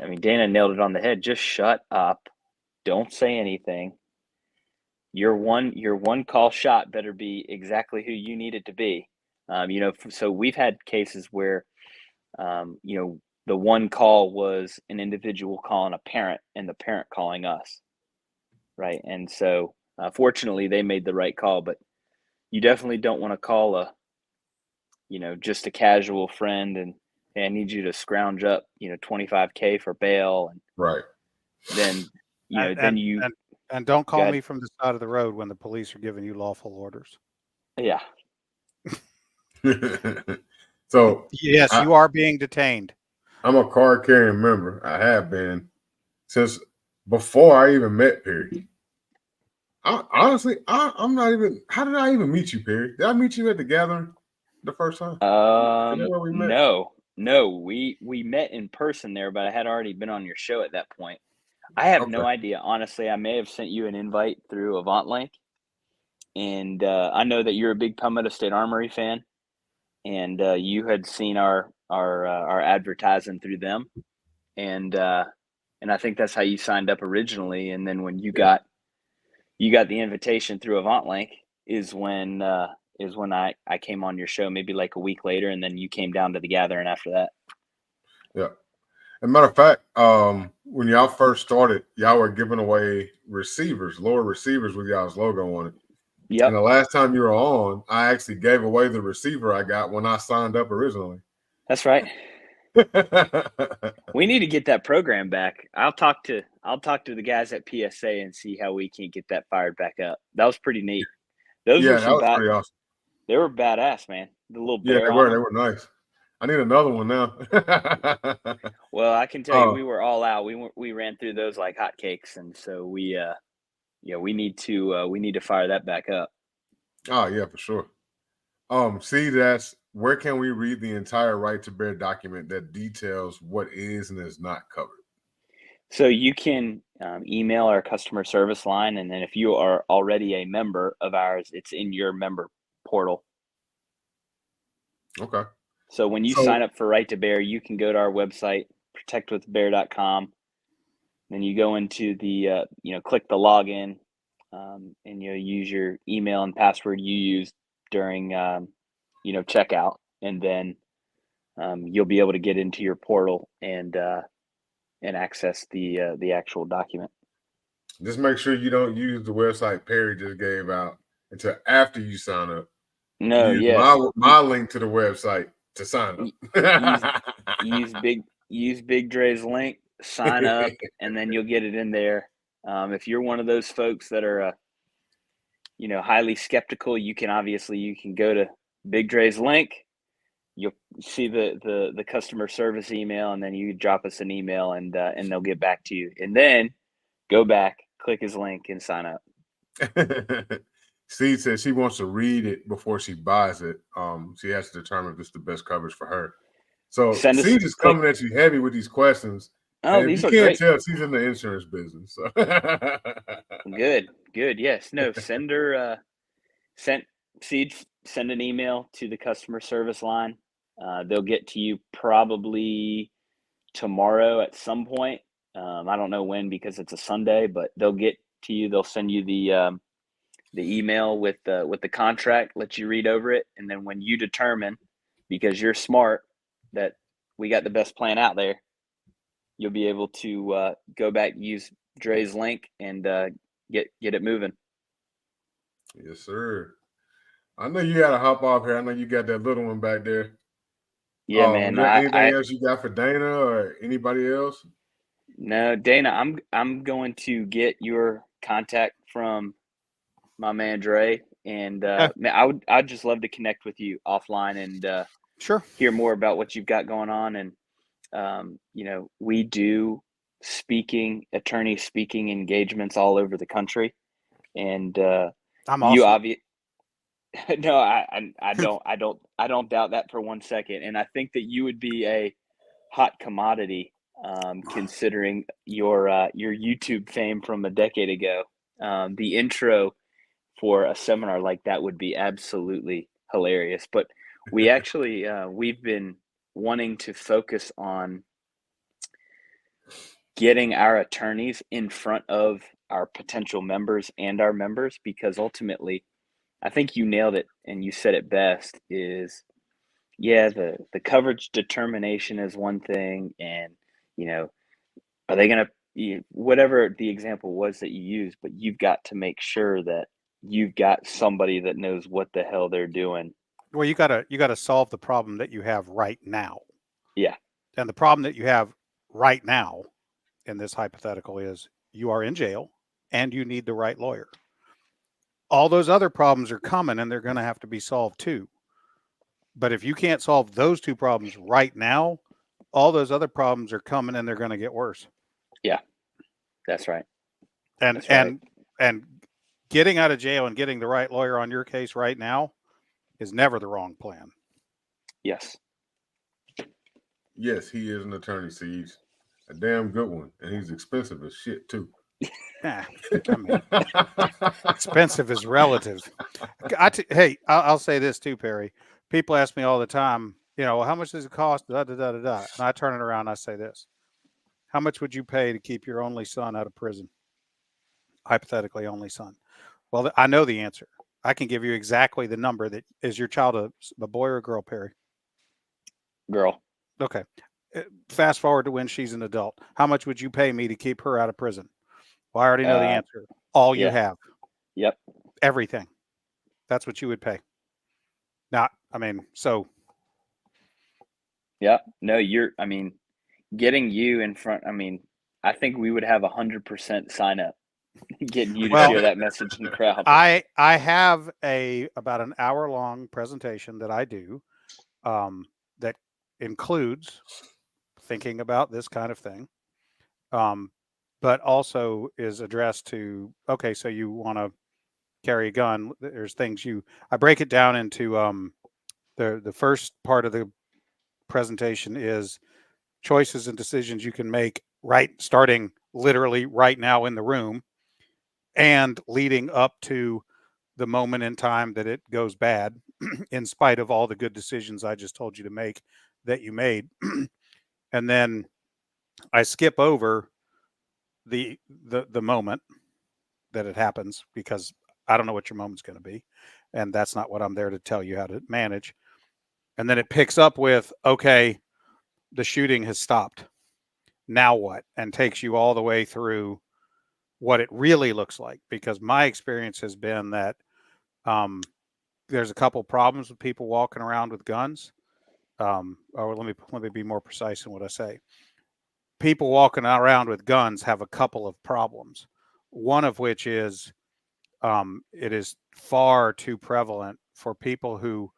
E: I mean, Dana nailed it on the head. Just shut up. Don't say anything. Your one call shot better be exactly who you need it to be. So we've had cases where, the one call was an individual calling a parent and the parent calling us. Right. And so fortunately they made the right call, but you definitely don't want to call just a casual friend and, hey, I need you to scrounge up, $25K for bail. And
A: right.
E: Then,
D: and don't call me from the side of the road when the police are giving you lawful orders.
E: Yeah.
A: So
D: yes, you are being detained.
A: I'm a card carrying member. I have been since before I even met Perry. Honestly, I'm not even. How did I even meet you, Perry? Did I meet you at the gathering the first time?
E: No, we met in person there, but I had already been on your show at that point. I have no idea. Honestly, I may have sent you an invite through AvantLink, and I know that you're a big Palmetto State Armory fan, and you had seen our advertising through them, and I think that's how you signed up originally. And then when you got the invitation through AvantLink is when is when I came on your show, maybe like a week later, and then you came down to the gathering after that.
A: Yeah. As a matter of fact, when y'all first started, y'all were giving away receivers, lower receivers with y'all's logo on it.
E: Yep.
A: And the last time you were on, I actually gave away the receiver I got when I signed up originally.
E: That's right. We need to get that program back. I'll talk to the guys at PSA and see how we can get that fired back up. That was pretty neat. Those
A: Yeah,
E: were
A: that
E: some
A: was pretty awesome.
E: They were badass, man. The little
A: Yeah,
E: bear.
A: they were nice. I need another one now.
E: Well, I can tell you, we were all out. We ran through those like hotcakes, and so we need to fire that back up.
A: Oh yeah, for sure. See, that's where can we read the entire Right to Bear document that details what is and is not covered?
E: So you can email our customer service line, and then if you are already a member of ours, it's in your member portal.
A: Okay.
E: So when you sign up for Right to Bear, you can go to our website, protectwithbear.com. Then you go into the click the login, and you'll use your email and password you used during checkout, and then you'll be able to get into your portal and access the actual document.
A: Just make sure you don't use the website Perry just gave out until after you sign up.
E: No,
A: use
E: yes.
A: my link to the website to sign up.
E: use Big Dre's link, sign up, and then you'll get it in there. If you're one of those folks that are highly skeptical, you can go to Big Dre's link. You'll see the customer service email, and then you drop us an email, and they'll get back to you. And then go back, click his link, and sign up.
A: Steve says she wants to read it before she buys it. She has to determine if it's the best coverage for her. So Steve is coming at you heavy with these questions.
E: Oh, these are
A: great.
E: great.
A: Tell, she's in the insurance business. So.
E: Good. Yes. No. Send her. Send an email to the customer service line. They'll get to you probably tomorrow at some point. I don't know when because it's a Sunday, but they'll get to you. They'll send you the email with the contract, let you read over it, and then when you determine, because you're smart, that we got the best plan out there, you'll be able to go back, use Dre's link, and get it moving.
A: Yes, sir. I know you got to hop off here. I know you got that little one back there.
E: Yeah, man.
A: Is there anything else you got for Dana or anybody else?
E: No, Dana. I'm going to get your contact from my man Dre, and man, I'd just love to connect with you offline and
D: sure,
E: hear more about what you've got going on. And we do attorney speaking engagements all over the country, and
D: I'm awesome.
E: No, I don't doubt that for 1 second, and I think that you would be a hot commodity, considering your YouTube fame from a decade ago. The intro for a seminar like that would be absolutely hilarious. But we actually we've been wanting to focus on getting our attorneys in front of our potential members and our members, because ultimately, I think you nailed it and you said it best, is the coverage determination is one thing, and are they going to, whatever the example was that you used, but you've got to make sure that you've got somebody that knows what the hell they're doing.
D: Well, you gotta solve the problem that you have right now.
E: Yeah.
D: And the problem that you have right now in this hypothetical is you are in jail and you need the right lawyer. All those other problems are coming, and they're going to have to be solved too. But if you can't solve those two problems right now, all those other problems are coming, and they're going to get worse.
E: Yeah, that's right.
D: And getting out of jail and getting the right lawyer on your case right now is never the wrong plan.
E: Yes.
A: Yes, he is an attorney, Siege. A damn good one. And he's expensive as shit, too.
D: I mean, expensive is relative. Hey, I'll say this too, Perry. People ask me all the time, how much does it cost? Da, da, da, da, da. And I turn it around and I say this. How much would you pay to keep your only son out of prison? Hypothetically only son. Well, I know the answer. I can give you exactly the number. That is your child a boy or a girl, Perry?
E: Girl.
D: Okay. Fast forward to when she's an adult. How much would you pay me to keep her out of prison? Well, I already know the answer. All you
E: yeah.
D: have.
E: Yep.
D: Everything. That's what you would pay. Not, I mean, so.
E: Yeah. No, getting you in front. I mean, I think we would have 100% sign up. Getting you to share that message in the crowd.
D: I have about an hour-long presentation that I do that includes thinking about this kind of thing, but also is addressed to, okay, so you want to carry a gun. There's things I break it down into the first part of the presentation is choices and decisions you can make starting literally right now in the room and leading up to the moment in time that it goes bad, in spite of all the good decisions I just told you to make that you made. And then I skip over the moment that it happens, because I don't know what your moment's going to be. And that's not what I'm there to tell you how to manage. And then it picks up with, okay, the shooting has stopped. Now what? And takes you all the way through what it really looks like. Because my experience has been that there's a couple problems with people walking around with guns. Or let me be more precise in what I say. People walking around with guns have a couple of problems. One of which is it is far too prevalent for people who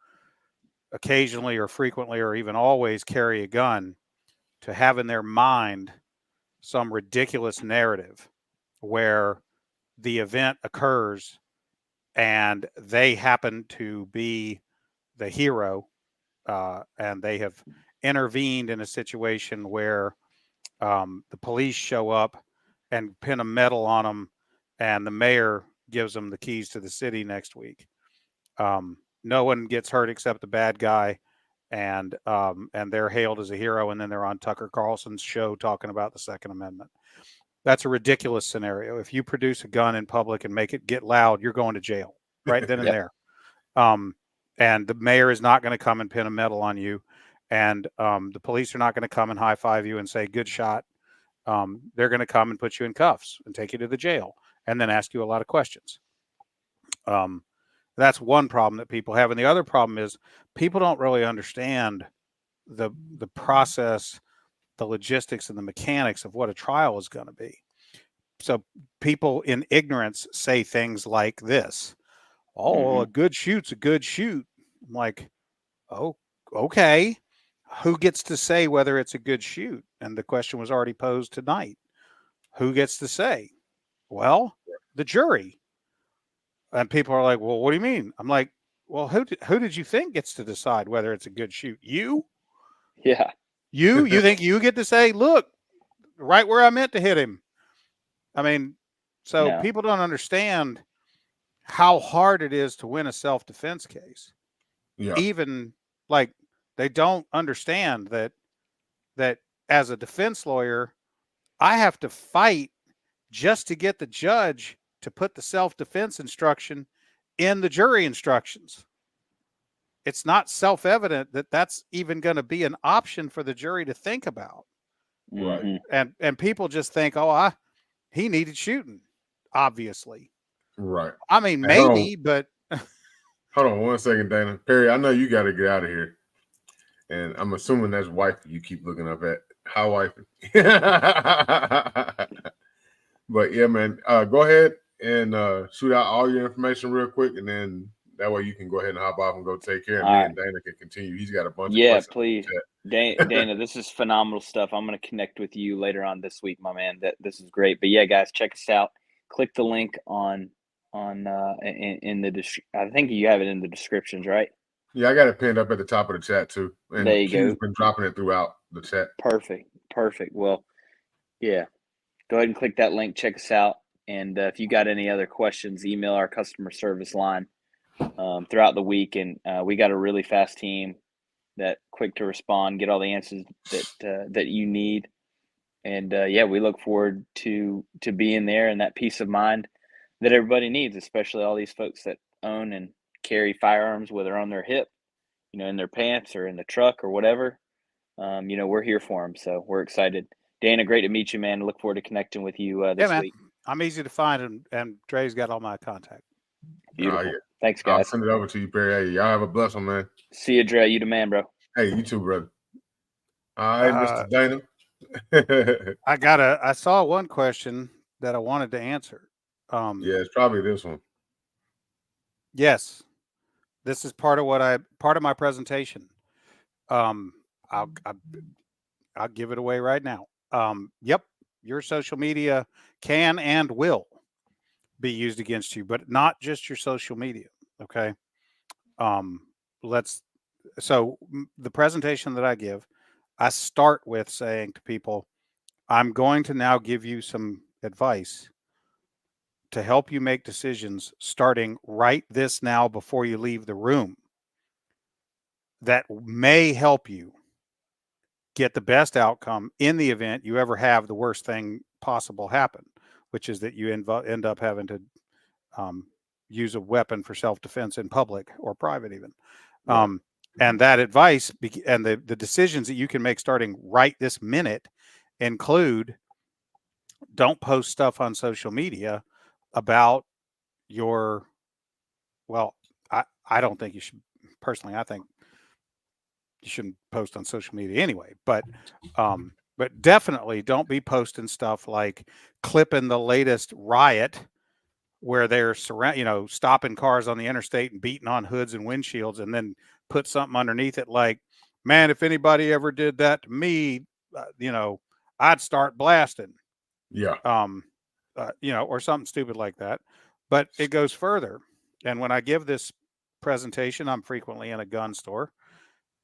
D: occasionally or frequently or even always carry a gun to have in their mind some ridiculous narrative where the event occurs and they happen to be the hero, and they have intervened in a situation where the police show up and pin a medal on them, and the mayor gives them the keys to the city next week. No one gets hurt except the bad guy, and they're hailed as a hero, and then they're on Tucker Carlson's show talking about the Second Amendment. That's a ridiculous scenario. If you produce a gun in public and make it get loud, you're going to jail right then and there. And the mayor is not going to come and pin a medal on you, and the police are not going to come and high five you and say good shot. They're going to come and put you in cuffs and take you to the jail and then ask you a lot of questions. That's one problem that people have. And the other problem is people don't really understand the process, the logistics, and the mechanics of what a trial is going to be. So people in ignorance say things like this: "Oh, a good shoot's a good shoot." I'm like, "Oh, okay. Who gets to say whether it's a good shoot?" And the question was already posed tonight. Who gets to say? Well, the jury. And people are like, "Well, what do you mean?" I'm like, "Well, who did you think gets to decide whether it's a good shoot? You?
E: Yeah.
D: You think you get to say, look, right where I meant to hit him?" I mean, so
E: No.
D: people don't understand how hard it is to win a self-defense case.
A: Yeah.
D: Even like they don't understand that as a defense lawyer, I have to fight just to get the judge to put the self-defense instruction in the jury instructions. It's not self-evident that that's even going to be an option for the jury to think about.
A: Right.
D: And people just think, oh, he needed shooting, obviously.
A: Right.
D: I mean, maybe, but
A: hold on 1 second, Dana. Perry, I know you got to get out of here. And I'm assuming that's wife you keep looking up at. How wifey? But yeah, man, go ahead and shoot out all your information real quick, and then that way you can go ahead and hop off and go take care, and me and Dana can continue. He's got a bunch of questions.
E: Yeah, please. Dana, this is phenomenal stuff. I'm going to connect with you later on this week, my man. This is great. But yeah, guys, check us out. Click the link in the I think you have it in the descriptions, right?
A: Yeah, I got it pinned up at the top of the chat too. And
E: there you
A: Q's
E: go.
A: Been dropping it throughout the chat.
E: Perfect. Well, yeah. Go ahead and click that link. Check us out. And if you got any other questions, email our customer service line throughout the week. And we got a really fast team that quick to respond, get all the answers that you need. And yeah, we look forward to being there and that peace of mind that everybody needs, especially all these folks that own and carry firearms, whether on their hip, in their pants or in the truck or whatever, we're here for them. So we're excited. Dana, great to meet you, man. Look forward to connecting with you this week.
D: I'm easy to find, and Dre's got all my contact.
E: Beautiful.
A: Yeah.
E: Thanks,
A: I'll
E: guys.
A: send it over to you, Perry. Hey, y'all have a blessed one, man.
E: See you, Dre. You the man, bro.
A: Hey, you too, brother. All right, Mr. Dana.
D: I saw one question that I wanted to answer.
A: Yeah, it's probably this one.
D: Yes, this is part of my presentation. I'll give it away right now. Yep, your social media can and will be used against you, but not just your social media. Okay. So the presentation that I give, I start with saying to people, I'm going to now give you some advice to help you make decisions starting right this now before you leave the room that may help you get the best outcome in the event you ever have the worst thing possible happen, which is that you end up having to use a weapon for self-defense in public or private even. Right. And that advice and the decisions that you can make starting right this minute include, don't post stuff on social media about your, well, I don't think you should, personally, I think you shouldn't post on social media anyway, but definitely don't be posting stuff like clipping the latest riot where they're stopping cars on the interstate and beating on hoods and windshields, and then put something underneath it like, man, if anybody ever did that to me, I'd start blasting.
A: Yeah.
D: Or something stupid like that. But it goes further. And when I give this presentation, I'm frequently in a gun store.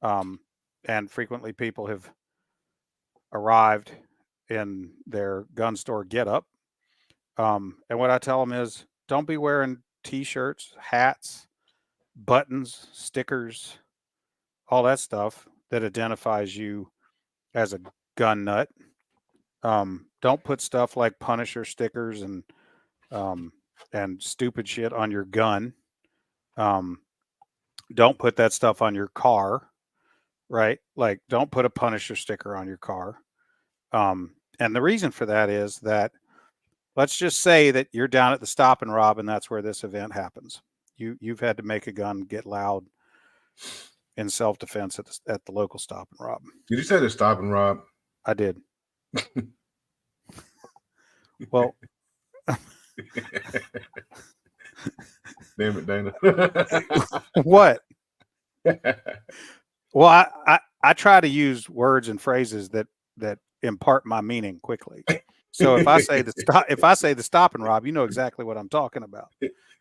D: And frequently people have arrived in their gun store getup. And what I tell them is, don't be wearing t-shirts, hats, buttons, stickers, all that stuff that identifies you as a gun nut. Don't put stuff like Punisher stickers and stupid shit on your gun. Don't put that stuff on your car, right? Like, don't put a Punisher sticker on your car. And the reason for that is that, let's just say that you're down at the Stop and Rob, and that's where this event happens. You've had to make a gun get loud in self-defense at the local Stop and Rob.
A: Did you say the Stop and Rob?
D: I did. Well,
A: damn it, Dana.
D: What? Well, I try to use words and phrases that impart my meaning quickly. So if I say the Stop and Rob, you know exactly what I'm talking about.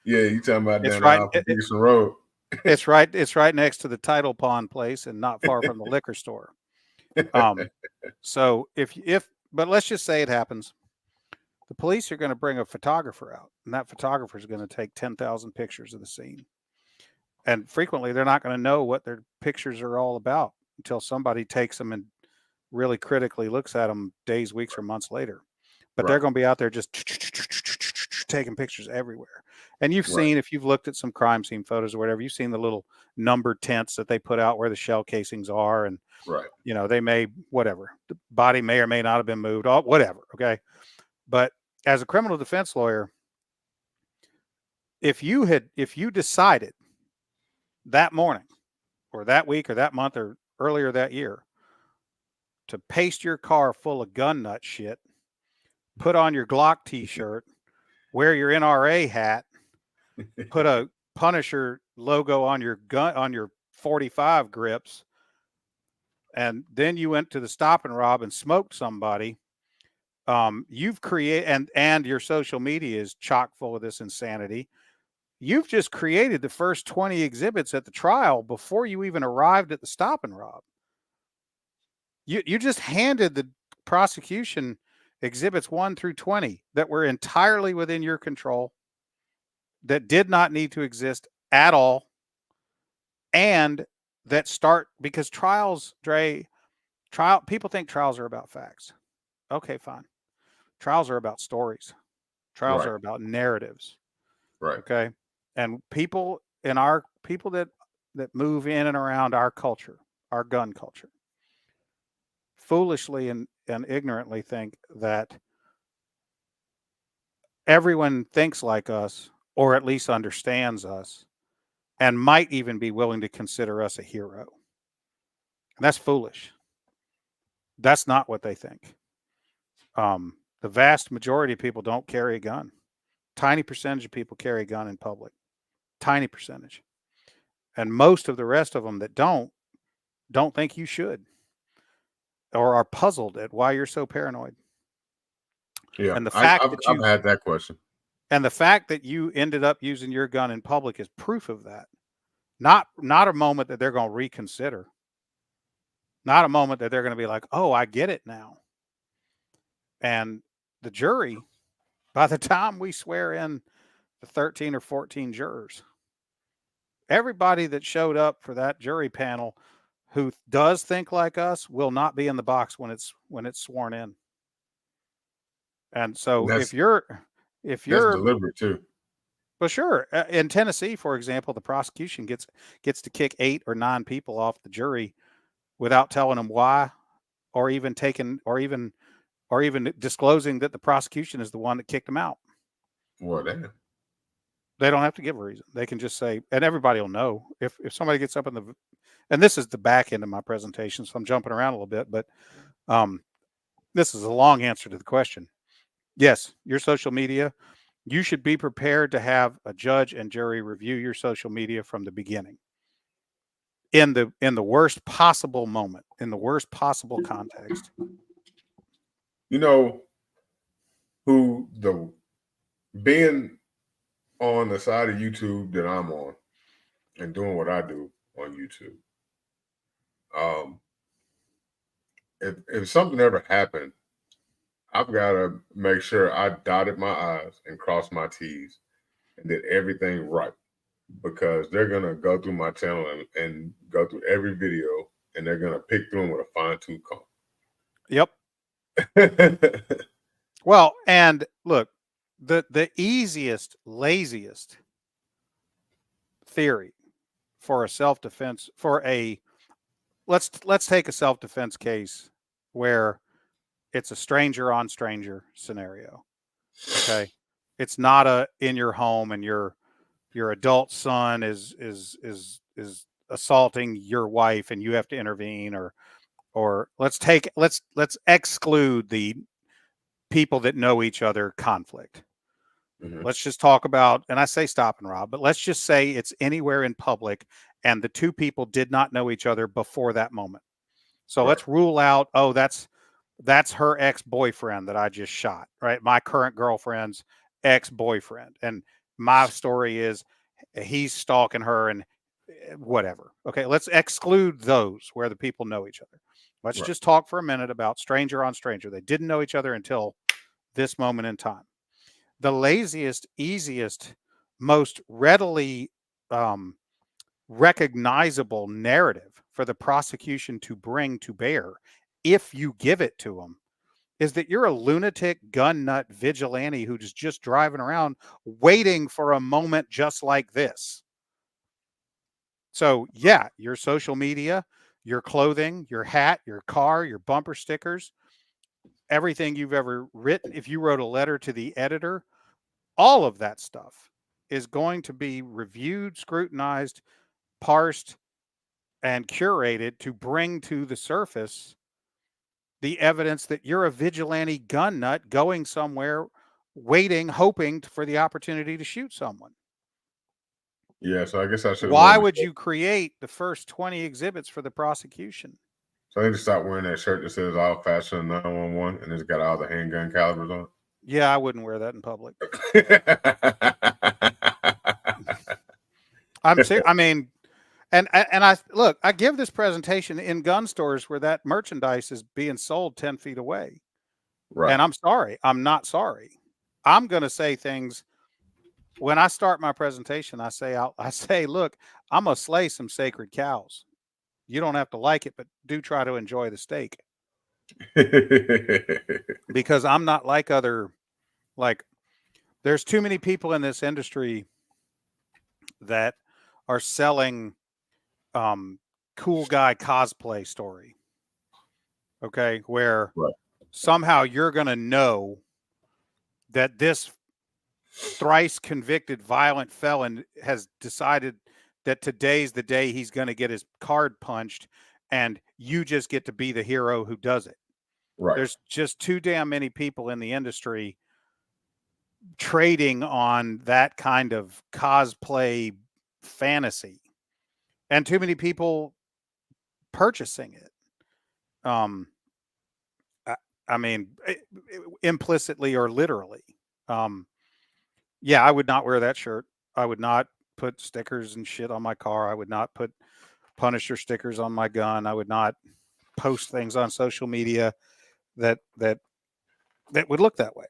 A: Yeah, you talking about
D: it's
A: that
D: right.
A: Peterson Road.
D: It's right next to the Title Pawn place and not far from the liquor store. So but let's just say it happens. The police are going to bring a photographer out, and that photographer is going to take 10,000 pictures of the scene. And frequently they're not going to know what their pictures are all about until somebody takes them and really critically looks at them days, weeks, or months later. But they're going to be out there just taking pictures everywhere. And you've seen, if you've looked at some crime scene photos or whatever, you've seen the little numbered tents that they put out where the shell casings are. And, they may, whatever, the body may or may not have been moved, whatever. Okay. But as a criminal defense lawyer, if you decided that morning or that week or that month or earlier that year to paste your car full of gun nut shit, put on your Glock t-shirt, wear your NRA hat, put a Punisher logo on your gun, on your 45 grips, and then you went to the Stop and Rob and smoked somebody, you've created, and your social media is chock full of this insanity. You've just created the first 20 exhibits at the trial before you even arrived at the Stop and Rob. You just handed the prosecution exhibits 1 through 20 that were entirely within your control, that did not need to exist at all, and that start, because trials, people think trials are about facts. Okay, fine. Trials are about stories. Trials are about narratives.
A: Right.
D: Okay. And people that move in and around our culture, our gun culture, foolishly and ignorantly think that everyone thinks like us, or at least understands us, and might even be willing to consider us a hero. And that's foolish. That's not what they think. The vast majority of people don't carry a gun. Tiny percentage of people carry a gun in public. Tiny percentage. And most of the rest of them that don't think you should, or are puzzled at why you're so paranoid.
A: Yeah,
D: And the fact
A: I've had that question.
D: And the fact that you ended up using your gun in public is proof of that. Not a moment that they're going to reconsider. Not a moment that they're going to be like, "Oh, I get it now." And the jury, by the time we swear in the 13 or 14 jurors, everybody that showed up for that jury panel who does think like us will not be in the box when it's sworn in. And so if you're
A: that's deliberate too.
D: Well, sure. In Tennessee, for example, the prosecution gets to kick 8 or 9 people off the jury without telling them why, or even disclosing that the prosecution is the one that kicked them out.
A: Well, damn.
D: They don't have to give a reason. They can just say, and everybody will know if somebody gets up and this is the back end of my presentation, so I'm jumping around a little bit, but this is a long answer to the question. Yes, your social media. You should be prepared to have a judge and jury review your social media from the beginning. In the worst possible moment, in the worst possible context.
A: You know being on the side of YouTube that I'm on and doing what I do on YouTube. If something ever happened, I've got to make sure I dotted my I's and crossed my T's and did everything right, because they're going to go through my channel and go through every video, and they're going to pick through them with a fine-tooth comb.
D: Yep. Well, and look, the easiest, laziest theory for a self-defense, let's take a self-defense case where it's a stranger on stranger scenario. Okay. It's not in your home and your adult son is assaulting your wife and you have to intervene, or let's exclude the people that know each other conflict. Mm-hmm. Let's just talk about, and I say stop and rob, but let's just say it's anywhere in public and the two people did not know each other before that moment. So let's rule out, oh, that's her ex-boyfriend that I just shot, right? My current girlfriend's ex-boyfriend. And my story is he's stalking her and whatever. Okay, let's exclude those where the people know each other. Let's just talk for a minute about stranger on stranger. They didn't know each other until this moment in time. The laziest, easiest, most readily recognizable narrative for the prosecution to bring to bear, if you give it to them, is that you're a lunatic, gun nut vigilante who's just driving around waiting for a moment just like this. So yeah, your social media, your clothing, your hat, your car, your bumper stickers, everything you've ever written, if you wrote a letter to the editor, all of that stuff is going to be reviewed, scrutinized, parsed, and curated to bring to the surface the evidence that you're a vigilante gun nut going somewhere, waiting, hoping for the opportunity to shoot someone.
A: Yeah, so I guess I should.
D: Why would you create the first 20 exhibits for the prosecution?
A: So I need to stop wearing that shirt that says "All Fashion 911" and it's got all the handgun calibers on it.
D: Yeah, I wouldn't wear that in public. I mean, and I look, I give this presentation in gun stores where that merchandise is being sold 10 feet away. Right. And I'm sorry. I'm not sorry. I'm going to say things when I start my presentation. I say, look, I'm going to slay some sacred cows. You don't have to like it, but do try to enjoy the steak. Because I'm not like there's too many people in this industry that are selling cool guy cosplay story. Okay, where
A: Right.
D: somehow you're going to know that this thrice convicted violent felon has decided that today's the day he's going to get his card punched, and you just get to be the hero who does it.
A: Right.
D: There's just too damn many people in the industry trading on that kind of cosplay fantasy, and too many people purchasing it. I mean, implicitly or literally. Yeah, I would not wear that shirt. I would not put stickers and shit on my car. I would not put Punisher stickers on my gun. I would not post things on social media that would look that way.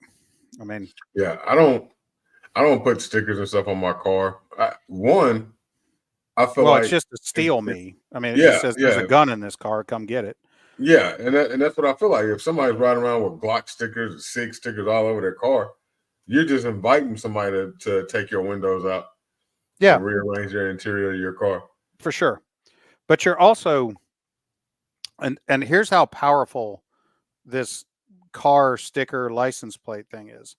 D: I mean,
A: yeah, I don't put stickers and stuff on my car. I feel
D: well,
A: like
D: it's just to steal me. I mean, it
A: yeah,
D: just says there's
A: yeah,
D: a gun in this car. Come get it.
A: yeah, and that's what I feel like. If somebody's riding around with Glock stickers, or SIG stickers all over their car, you're just inviting somebody to take your windows out,
D: Yeah,
A: and rearrange your interior of your car.
D: for sure. But you're also, and here's how powerful this car sticker license plate thing is.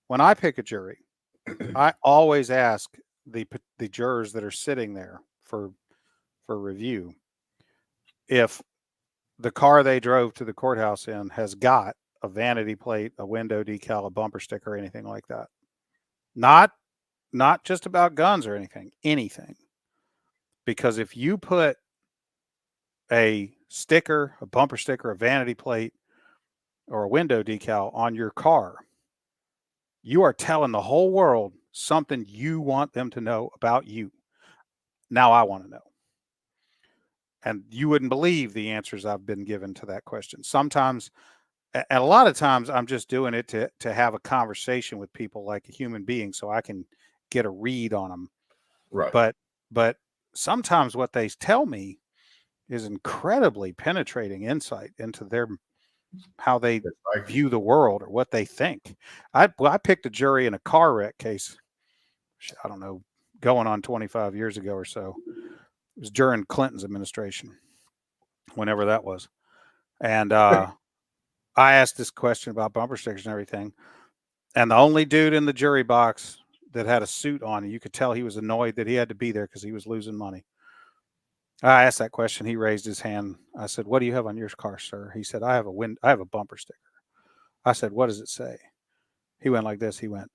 D: When I pick a jury, I always ask the jurors that are sitting there for review if the car they drove to the courthouse in has got a vanity plate, a window decal, a bumper sticker, anything like that. Not just about guns or anything. Because if you put a sticker, a bumper sticker, a vanity plate, or a window decal on your car, you are telling the whole world something you want them to know about you. Now I want to know. And you wouldn't believe the answers I've been given to that question. Sometimes, and a lot of times, I'm just doing it to have a conversation with people like a human being so I can get a read on them.
A: Right.
D: But sometimes what they tell me is incredibly penetrating insight into how they view the world or what they think. I picked a jury in a car wreck case, I don't know, going on 25 years ago or so. It was during Clinton's administration, whenever that was. And I asked this question about bumper stickers and everything. And the only dude in the jury box that had a suit on, and you could tell he was annoyed that he had to be there because he was losing money. I asked that question. He raised his hand. I said, "What do you have on your car, sir?" He said, I have a bumper sticker. I said, "What does it say?" He went like this. He went,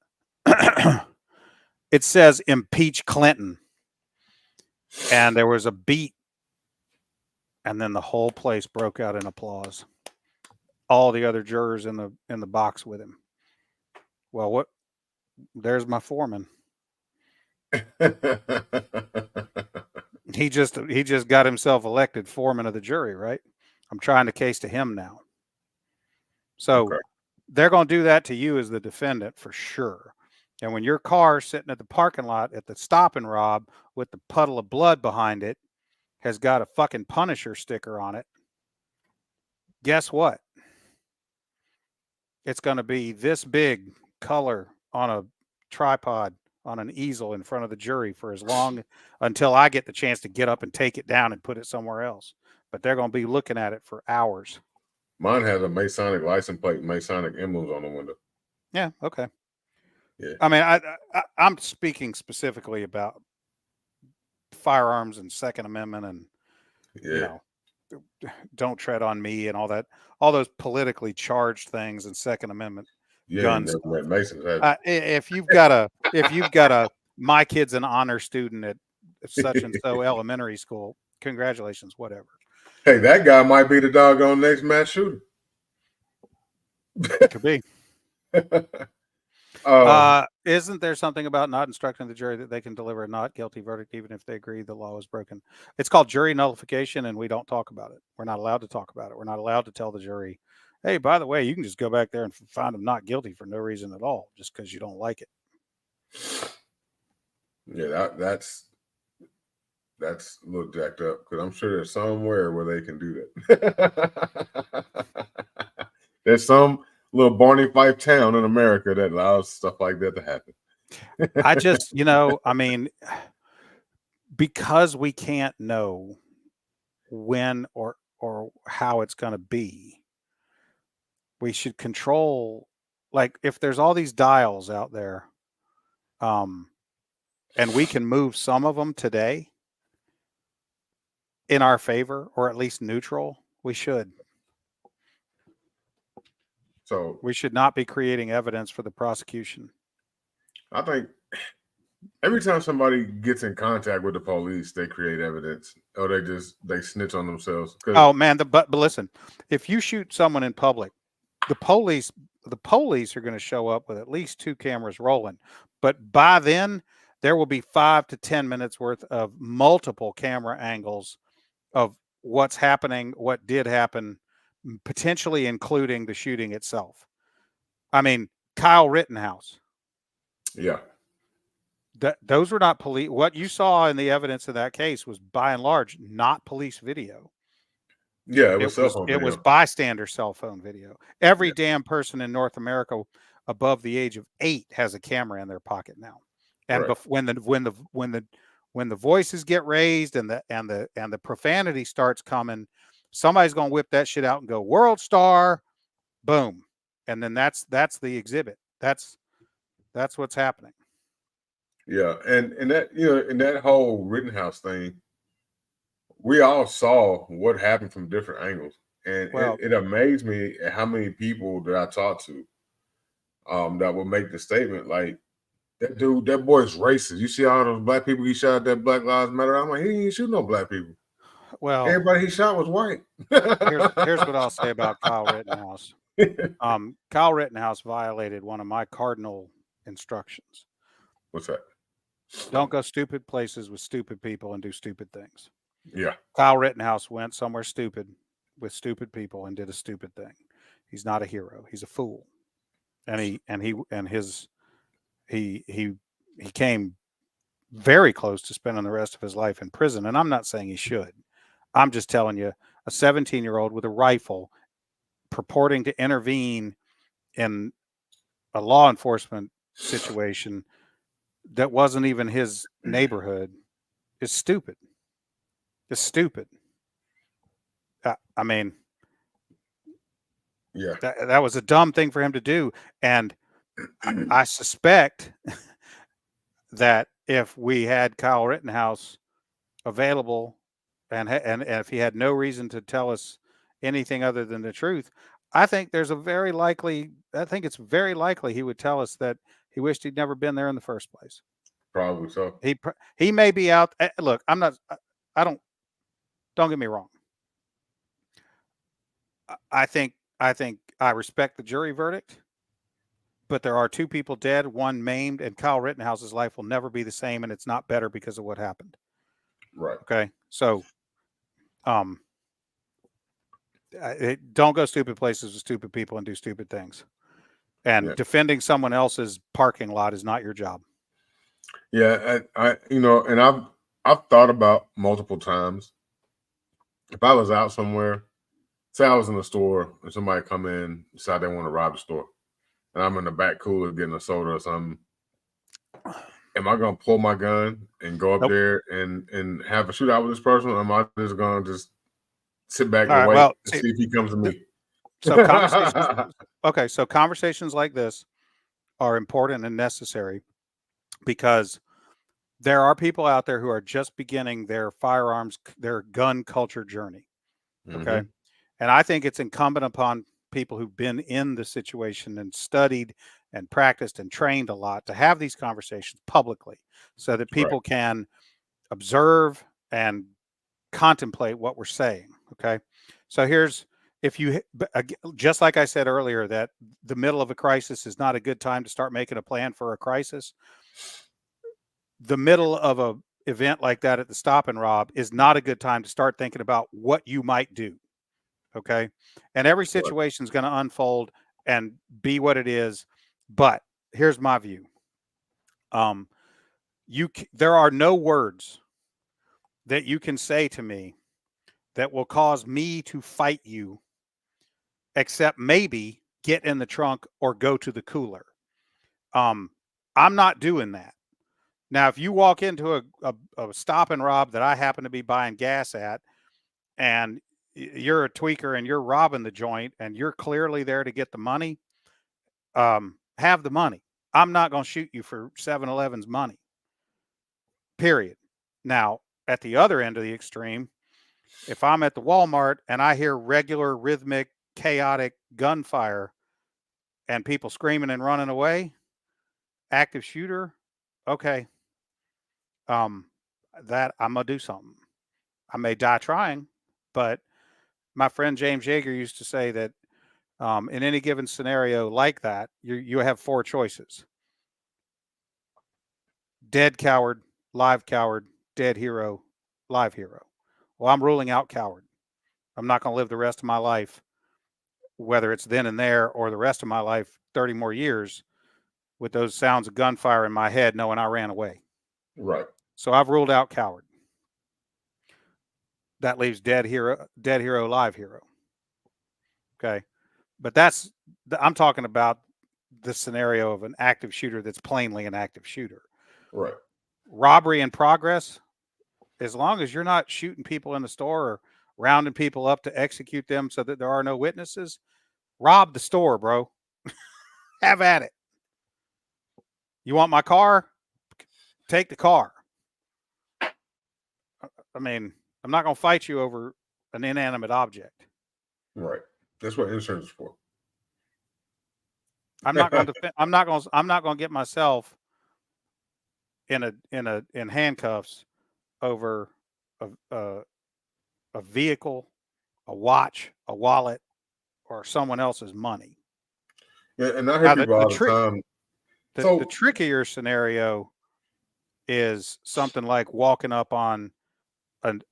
D: "It says impeach Clinton." And there was a beat. And then the whole place broke out in applause. All the other jurors in the box with him. Well, there's my foreman. He just got himself elected foreman of the jury, right? I'm trying the case to him now. So okay. They're going to do that to you as the defendant for sure. And when your car's sitting at the parking lot at the stop and rob with the puddle of blood behind it has got a fucking Punisher sticker on it, guess what? It's going to be this big color on a tripod on an easel in front of the jury for as long until I get the chance to get up and take it down and put it somewhere else. But they're going to be looking at it for hours.
A: Mine has a Masonic license plate, Masonic emblems on the window.
D: Yeah. Okay.
A: Yeah.
D: I mean, I'm speaking specifically about firearms and Second Amendment and, you know, don't tread on me and all those politically charged things and Second Amendment guns. If you've got a my kid's an honor student at such and so elementary school, congratulations, whatever.
A: Hey, that guy might be the doggone next mass shooter.
D: It could be. Isn't there something about not instructing the jury that they can deliver a not guilty verdict even if they agree the law is broken? It's called jury nullification, and we don't talk about it. We're not allowed to talk about it. We're not allowed to tell the jury, hey, by the way, you can just go back there and find them not guilty for no reason at all, just because you don't like it.
A: Yeah, that's a little jacked up, because I'm sure there's somewhere where they can do that. There's some little Barney Fife town in America that allows stuff like that to happen.
D: I just, I mean, because we can't know when or how it's going to be, we should control, like if there's all these dials out there, and we can move some of them today in our favor or at least neutral, we should.
A: So
D: We should not be creating evidence for the prosecution.
A: I think every time somebody gets in contact with the police, they create evidence, or they snitch on themselves.
D: Oh man, but listen, if you shoot someone in public, the police are going to show up with at least 2 cameras rolling. But by then, there will be 5 to 10 minutes worth of multiple camera angles of what's happening, what did happen, potentially including the shooting itself. I mean, Kyle Rittenhouse.
A: Yeah.
D: Those were not police. What you saw in the evidence of that case was by and large not police video.
A: Yeah, it was cell phone
D: video. It was bystander cell phone video. Every damn person in North America above the age of 8 has a camera in their pocket now. And when the voices get raised and the profanity starts coming, somebody's going to whip that shit out and go, "World Star," boom, and then that's the exhibit. That's what's happening.
A: Yeah, and that, in that whole Rittenhouse thing, we all saw what happened from different angles, and it amazed me at how many people that I talked to, that would make the statement like, that boy's racist. You see all those black people he shot at that Black Lives Matter. I'm like, he didn't shoot no black people.
D: Well,
A: everybody he shot was white.
D: here's what I'll say about Kyle Rittenhouse. Kyle Rittenhouse violated one of my cardinal instructions.
A: What's that?
D: Don't go stupid places with stupid people and do stupid things.
A: Yeah.
D: Kyle Rittenhouse went somewhere stupid with stupid people and did a stupid thing. He's not a hero. He's a fool. And he came very close to spending the rest of his life in prison. And I'm not saying he should. I'm just telling you, a 17-year-old with a rifle purporting to intervene in a law enforcement situation that wasn't even his neighborhood is stupid. It's stupid. I mean,
A: yeah,
D: that was a dumb thing for him to do. And I suspect that if we had Kyle Rittenhouse available and if he had no reason to tell us anything other than the truth, I think it's very likely he would tell us that he wished he'd never been there in the first place.
A: Probably so.
D: He may be out. Look, don't get me wrong. I think I respect the jury verdict, but there are 2 people dead, 1 maimed, and Kyle Rittenhouse's life will never be the same, and it's not better because of what happened.
A: Right.
D: Okay. So, don't go stupid places with stupid people and do stupid things. And defending someone else's parking lot is not your job.
A: Yeah, and I've thought about multiple times, if I was out somewhere, say I was in a store and somebody come in, decide they want to rob the store, and I'm in the back cooler getting a soda or something, am I going to pull my gun and go up there and have a shootout with this person, or am I just going to just sit back and wait and see if he comes to me?
D: So conversations like this are important and necessary because there are people out there who are just beginning their their gun culture journey. Okay. Mm-hmm. And I think it's incumbent upon people who've been in the situation and studied and practiced and trained a lot to have these conversations publicly so that people can observe and contemplate what we're saying. Okay. So just like I said earlier, that the middle of a crisis is not a good time to start making a plan for a crisis. The middle of a event like that at the Stop and Rob is not a good time to start thinking about what you might do. Okay. And every situation is going to unfold and be what it is. But here's my view. There are no words that you can say to me that will cause me to fight you, except maybe get in the trunk or go to the cooler. I'm not doing that. Now, if you walk into a stop and rob that I happen to be buying gas at, and you're a tweaker and you're robbing the joint and you're clearly there to get the money, have the money. I'm not going to shoot you for 7-Eleven's money. Period. Now, at the other end of the extreme, if I'm at the Walmart and I hear regular, rhythmic, chaotic gunfire and people screaming and running away, active shooter, okay. That I'm gonna do something. I may die trying, but my friend James Yeager used to say that in any given scenario like that, you have 4 choices: dead coward, live coward, dead hero, live hero. Well, I'm ruling out coward. I'm not going to live the rest of my life, whether it's then and there or the rest of my life, 30 more years, with those sounds of gunfire in my head, knowing I ran away.
A: Right.
D: So I've ruled out coward. That leaves dead hero, live hero. Okay. But I'm talking about the scenario of an active shooter that's plainly an active shooter.
A: Right.
D: Robbery in progress, as long as you're not shooting people in the store or rounding people up to execute them so that there are no witnesses, rob the store, bro. Have at it. You want my car? Take the car. I mean, I'm not going to fight you over an inanimate object.
A: Right. That's what insurance is for.
D: I'm not going to. I'm not going to get myself in handcuffs over a vehicle, a watch, a wallet, or someone else's money.
A: Yeah, and I hear people all the time.
D: The trickier scenario is something like walking up on an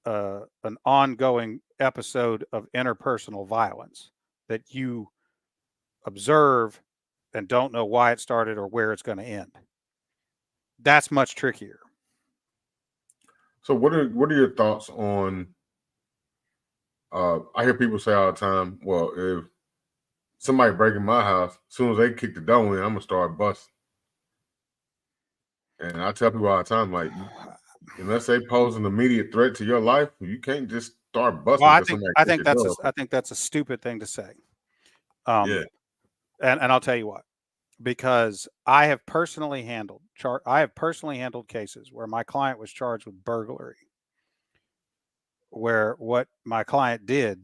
D: ongoing episode of interpersonal violence that you observe and don't know why it started or where it's going to end. That's much trickier.
A: So what are your thoughts on I hear people say all the time, well, if somebody breaking my house, as soon as they kick the door in, I'm gonna start busting. And I tell people all the time, like, unless they pose an immediate threat to your life, you can't just start busting.
D: Well, I think that's a stupid thing to say.
A: Yeah.
D: And I'll tell you what, because I have personally handled cases where my client was charged with burglary, where what my client did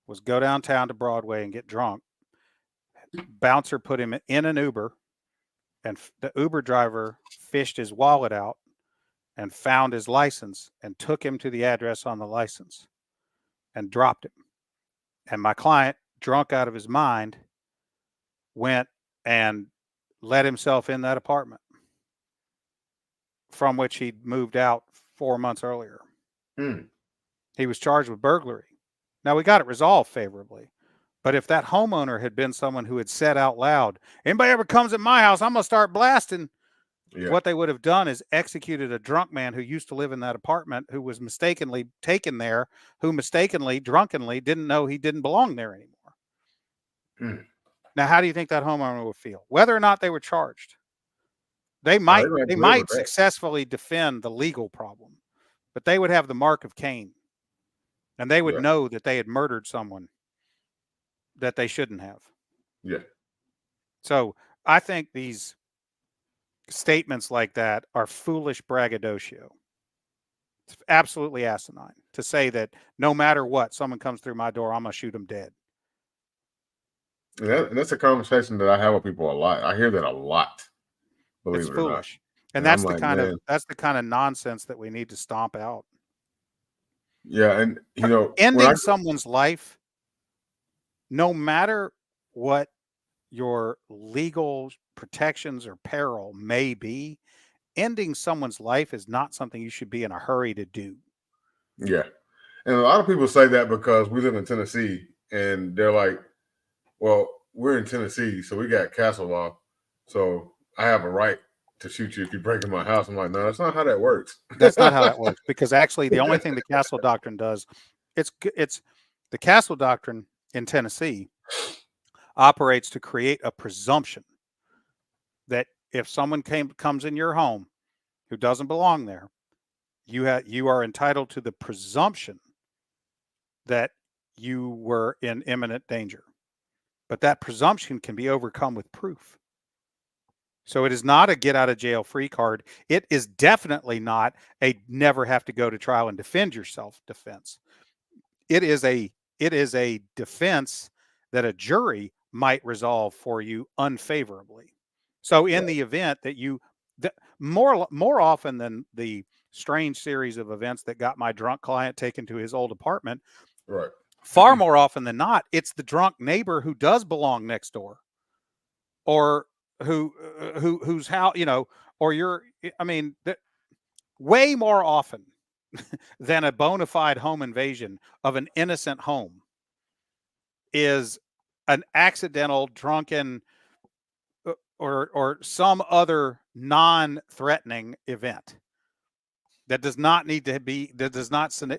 D: was go downtown to Broadway and get drunk. Bouncer put him in an Uber, and the Uber driver fished his wallet out and found his license and took him to the address on the license and dropped him. And my client, drunk out of his mind, went and let himself in that apartment from which he'd moved out 4 months earlier. He was charged with burglary. Now, we got it resolved favorably. But if that homeowner had been someone who had said out loud, anybody ever comes at my house, I'm going to start blasting. Yeah. What they would have done is executed a drunk man who used to live in that apartment, who was mistakenly taken there, who mistakenly, drunkenly didn't know he didn't belong there anymore. Now, how do you think that homeowner would feel? Whether or not they were charged, they might successfully defend the legal problem, but they would have the mark of Cain, and they would know that they had murdered someone that they shouldn't have.
A: Yeah.
D: So I think these statements like that are foolish braggadocio. It's absolutely asinine to say that no matter what, someone comes through my door, I'm going to shoot them dead.
A: And that's a conversation that I have with people a lot. I hear that a lot.
D: It's foolish. And that's the kind of nonsense that we need to stomp out.
A: Yeah. And,
D: ending someone's life, no matter what your legal protections or peril may be, ending someone's life is not something you should be in a hurry to do.
A: Yeah. And a lot of people say that because we live in Tennessee and they're like, well, we're in Tennessee, so we got castle law. So I have a right to shoot you if you break in my house. I'm like, no, that's not how that works.
D: That's not how that works. Because actually the only thing the castle doctrine does, it's the castle doctrine in Tennessee operates to create a presumption that if someone comes in your home who doesn't belong there, you are entitled to the presumption that you were in imminent danger. But that presumption can be overcome with proof. So it is not a get out of jail free card. It is definitely not a never have to go to trial and defend yourself defense. It is a defense that a jury might resolve for you unfavorably. So in the event that more often than the strange series of events that got my drunk client taken to his old apartment,
A: Right.
D: far more often than not, it's the drunk neighbor who does belong next door, or whose house, or way more often than a bona fide home invasion of an innocent home is an accidental drunken or some other non-threatening event that does not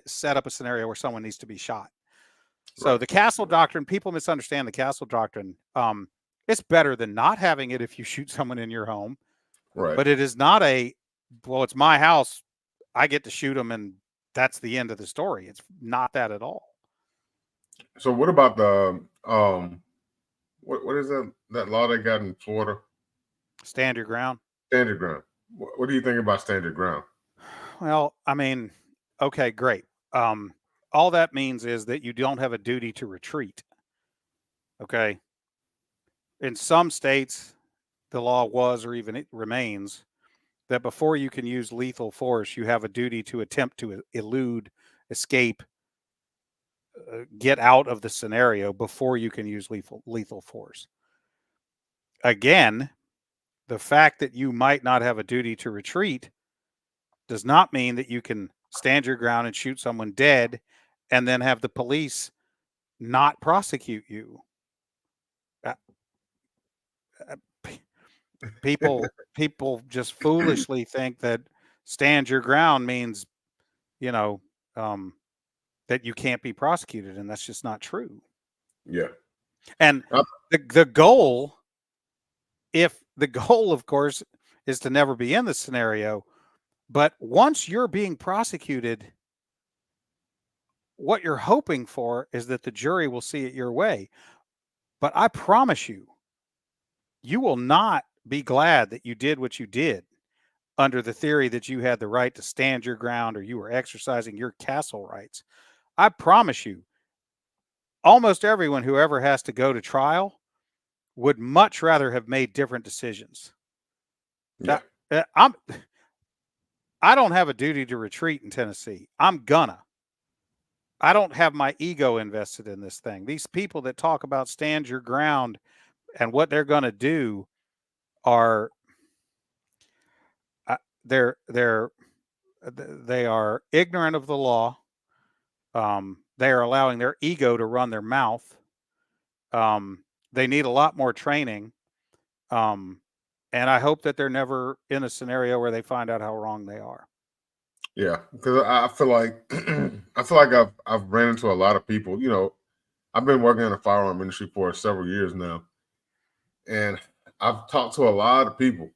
D: set up a scenario where someone needs to be shot. So the castle doctrine, people misunderstand the castle doctrine. It's better than not having it if you shoot someone in your home.
A: Right.
D: But it is not it's my house, I get to shoot them and that's the end of the story. It's not that at all.
A: So what about the what is that law they got in Florida?
D: Stand your ground.
A: Stand your ground. What do you think about stand your ground?
D: Well, okay, great. All that means is that you don't have a duty to retreat. Okay. In some states, the law was, or even it remains, that before you can use lethal force, you have a duty to attempt to elude, escape, get out of the scenario before you can use lethal force. Again, the fact that you might not have a duty to retreat does not mean that you can stand your ground and shoot someone dead and then have the police not prosecute you. People just foolishly think that stand your ground means, that you can't be prosecuted, and that's just not true.
A: Yeah.
D: And the goal, of course, is to never be in the scenario, but once you're being prosecuted, what you're hoping for is that the jury will see it your way. But I promise you, you will not be glad that you did what you did under the theory that you had the right to stand your ground or you were exercising your castle rights. I promise you, almost everyone who ever has to go to trial would much rather have made different decisions.
A: Yeah.
D: I don't have a duty to retreat in Tennessee. I don't have my ego invested in this thing. These people that talk about stand your ground and what they're going to do are they are ignorant of the law. They are allowing their ego to run their mouth. They need a lot more training. And I hope that they're never in a scenario where they find out how wrong they are.
A: Yeah, because I feel like I've ran into a lot of people. I've been working in the firearm industry for several years now, and I've talked to a lot of people,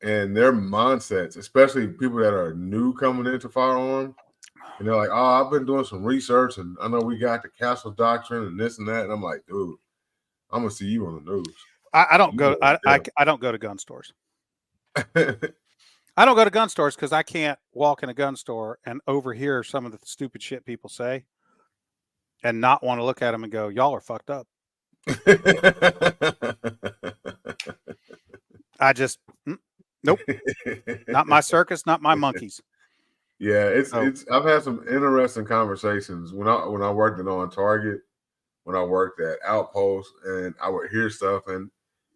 A: and their mindsets, especially people that are new coming into firearm, and they're like, "Oh, I've been doing some research, and I know we got the castle doctrine and this and that." And I'm like, "Dude, I'm gonna see you on the news."
D: I don't go to gun stores. I don't go to gun stores because I can't walk in a gun store and overhear some of the stupid shit people say and not want to look at them and go, y'all are fucked up. I just, nope, not my circus, not my monkeys.
A: Yeah, it's I've had some interesting conversations when I worked On Target, when I worked at Outpost, and I would hear stuff. And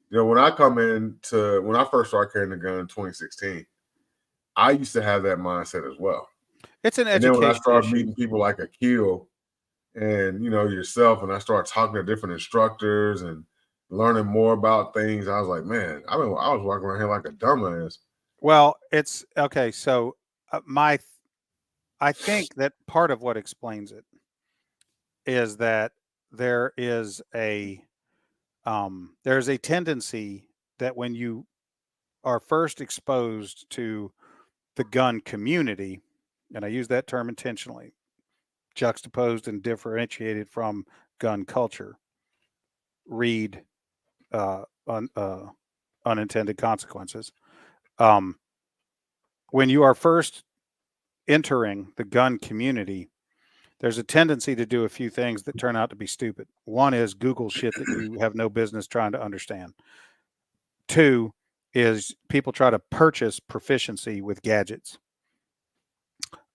A: when I when I first started carrying a gun in 2016, I used to have that mindset as well.
D: It's an education.
A: And then when I started meeting people like Akil and yourself, and I started talking to different instructors and learning more about things, I was like, man, I was walking around here like a dumbass.
D: Well, it's okay. So I think that part of what explains it is that there's a tendency that when you are first exposed to the gun community, and I use that term intentionally, juxtaposed and differentiated from gun culture, read unintended consequences. When you are first entering the gun community, there's a tendency to do a few things that turn out to be stupid. One is Google shit that you have no business trying to understand. Two is people try to purchase proficiency with gadgets.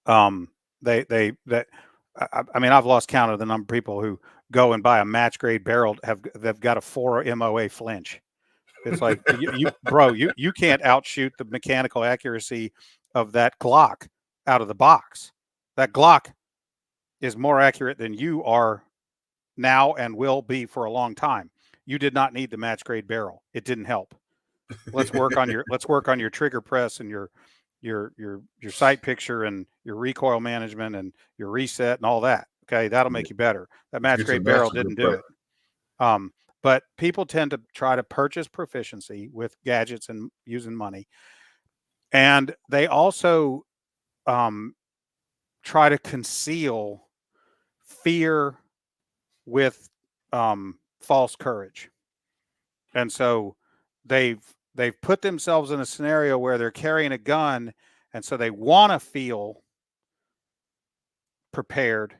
D: I mean, I've lost count of the number of people who go and buy a match grade barrel, they've got a 4 MOA flinch. It's like, you can't outshoot the mechanical accuracy of that Glock out of the box. That Glock is more accurate than you are now and will be for a long time. You did not need the match grade barrel. It didn't help. Let's work on your trigger press and your sight picture and your recoil management and your reset and all that. Okay, that'll make you better. That match grade barrel didn't do it. But people tend to try to purchase proficiency with gadgets and using money, and they also try to conceal fear with false courage. And so they've put themselves in a scenario where they're carrying a gun, and so they want to feel prepared.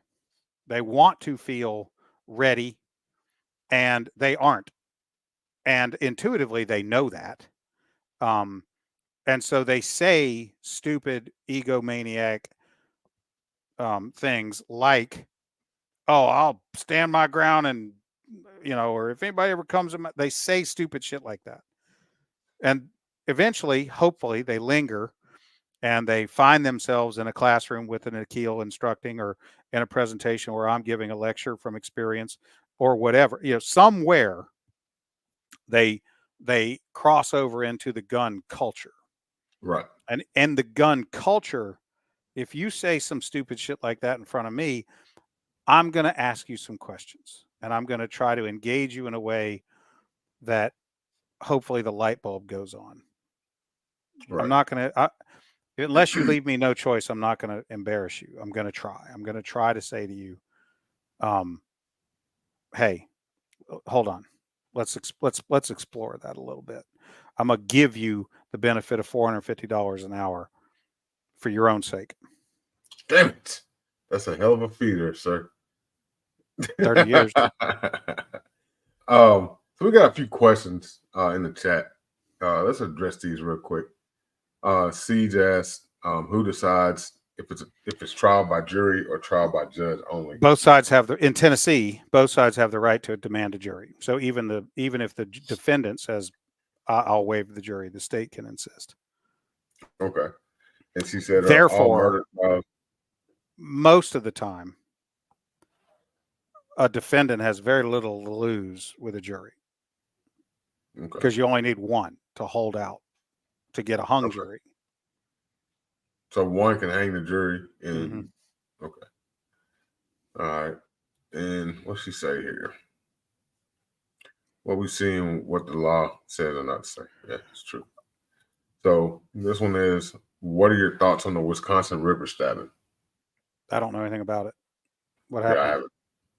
D: They want to feel ready, and they aren't. And intuitively, they know that. And so they say stupid egomaniac things like, "Oh, I'll stand my ground," and or if anybody ever comes to they say stupid shit like that. And eventually, hopefully, they linger and they find themselves in a classroom with an Akil instructing, or in a presentation where I'm giving a lecture from experience, or whatever. Somewhere they cross over into the gun culture.
A: Right.
D: And the gun culture, if you say some stupid shit like that in front of me, I'm going to ask you some questions, and I'm going to try to engage you in a way that hopefully the light bulb goes on. Right. I'm not going to, unless you leave me no choice, I'm not going to embarrass you. I'm going to try. I'm going to try to say to you, hey, hold on. Let's explore that a little bit. I'm going to give you the benefit of $450 an hour for your own sake.
A: Damn it. That's a hell of a feeder, sir.
D: 30 years.
A: So we got a few questions in the chat. Let's address these real quick. Siege asked, who decides if it's trial by jury or trial by judge only?
D: Both sides have in Tennessee, both sides have the right to demand a jury. So even if the defendant says, I'll waive the jury, the state can insist.
A: Okay. And she said,
D: therefore, most of the time, a defendant has very little to lose with a jury. Because you only need one to hold out to get a hung jury.
A: So one can hang the jury. And okay. All right. And what's she say here? What we seeing what the law says or not say. Yeah, it's true. So this one is, what are your thoughts on the Wisconsin river stabbing?
D: I don't know anything about it. What happened?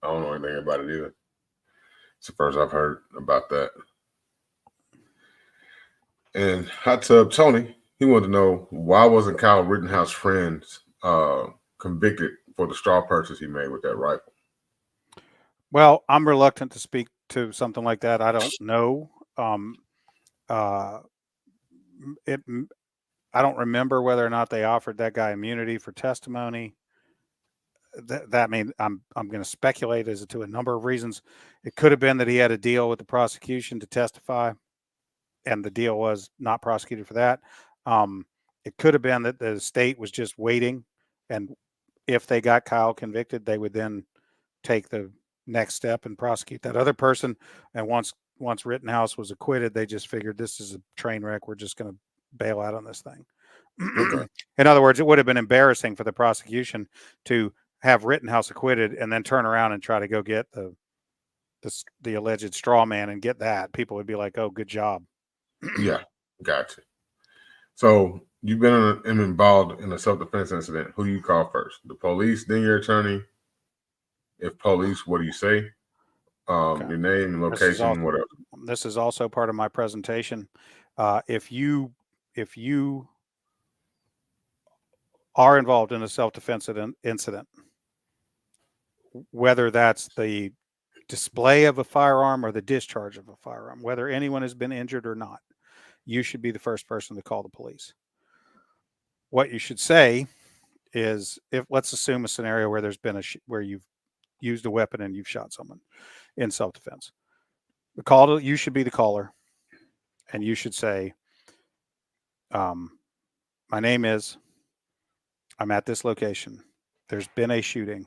A: I don't know anything about it either. It's the first I've heard about that. And Hot Tub Tony, he wanted to know, why wasn't Kyle Rittenhouse friends convicted for the straw purchase he made with that rifle?
D: Well, I'm reluctant to speak to something like that. I don't know. I don't remember whether or not they offered that guy immunity for testimony. That means I'm going to speculate as to a number of reasons. It could have been that he had a deal with the prosecution to testify, and the deal was not prosecuted for that. It could have been that the state was just waiting, and if they got Kyle convicted, they would then take the next step and prosecute that other person. And once Rittenhouse was acquitted, they just figured, this is a train wreck, we're just going to bail out on this thing. In other words, it would have been embarrassing for the prosecution to have Rittenhouse acquitted and then turn around and try to go get the alleged straw man and get that. People would be like, oh, good job.
A: Yeah, gotcha. So you've been involved in a self-defense incident, who you call first? The police, then your attorney? If police, what do you say?
D: Okay.
A: Your name, location, whatever.
D: This is also part of my presentation. If you are involved in a self-defense incident, whether that's the display of a firearm or the discharge of a firearm, whether anyone has been injured or not, you should be the first person to call the police. What you should say is, if let's assume a scenario where there's been where you've used a weapon and you've shot someone in self-defense, you should be the caller, and you should say, my name is, I'm at this location. There's been a shooting.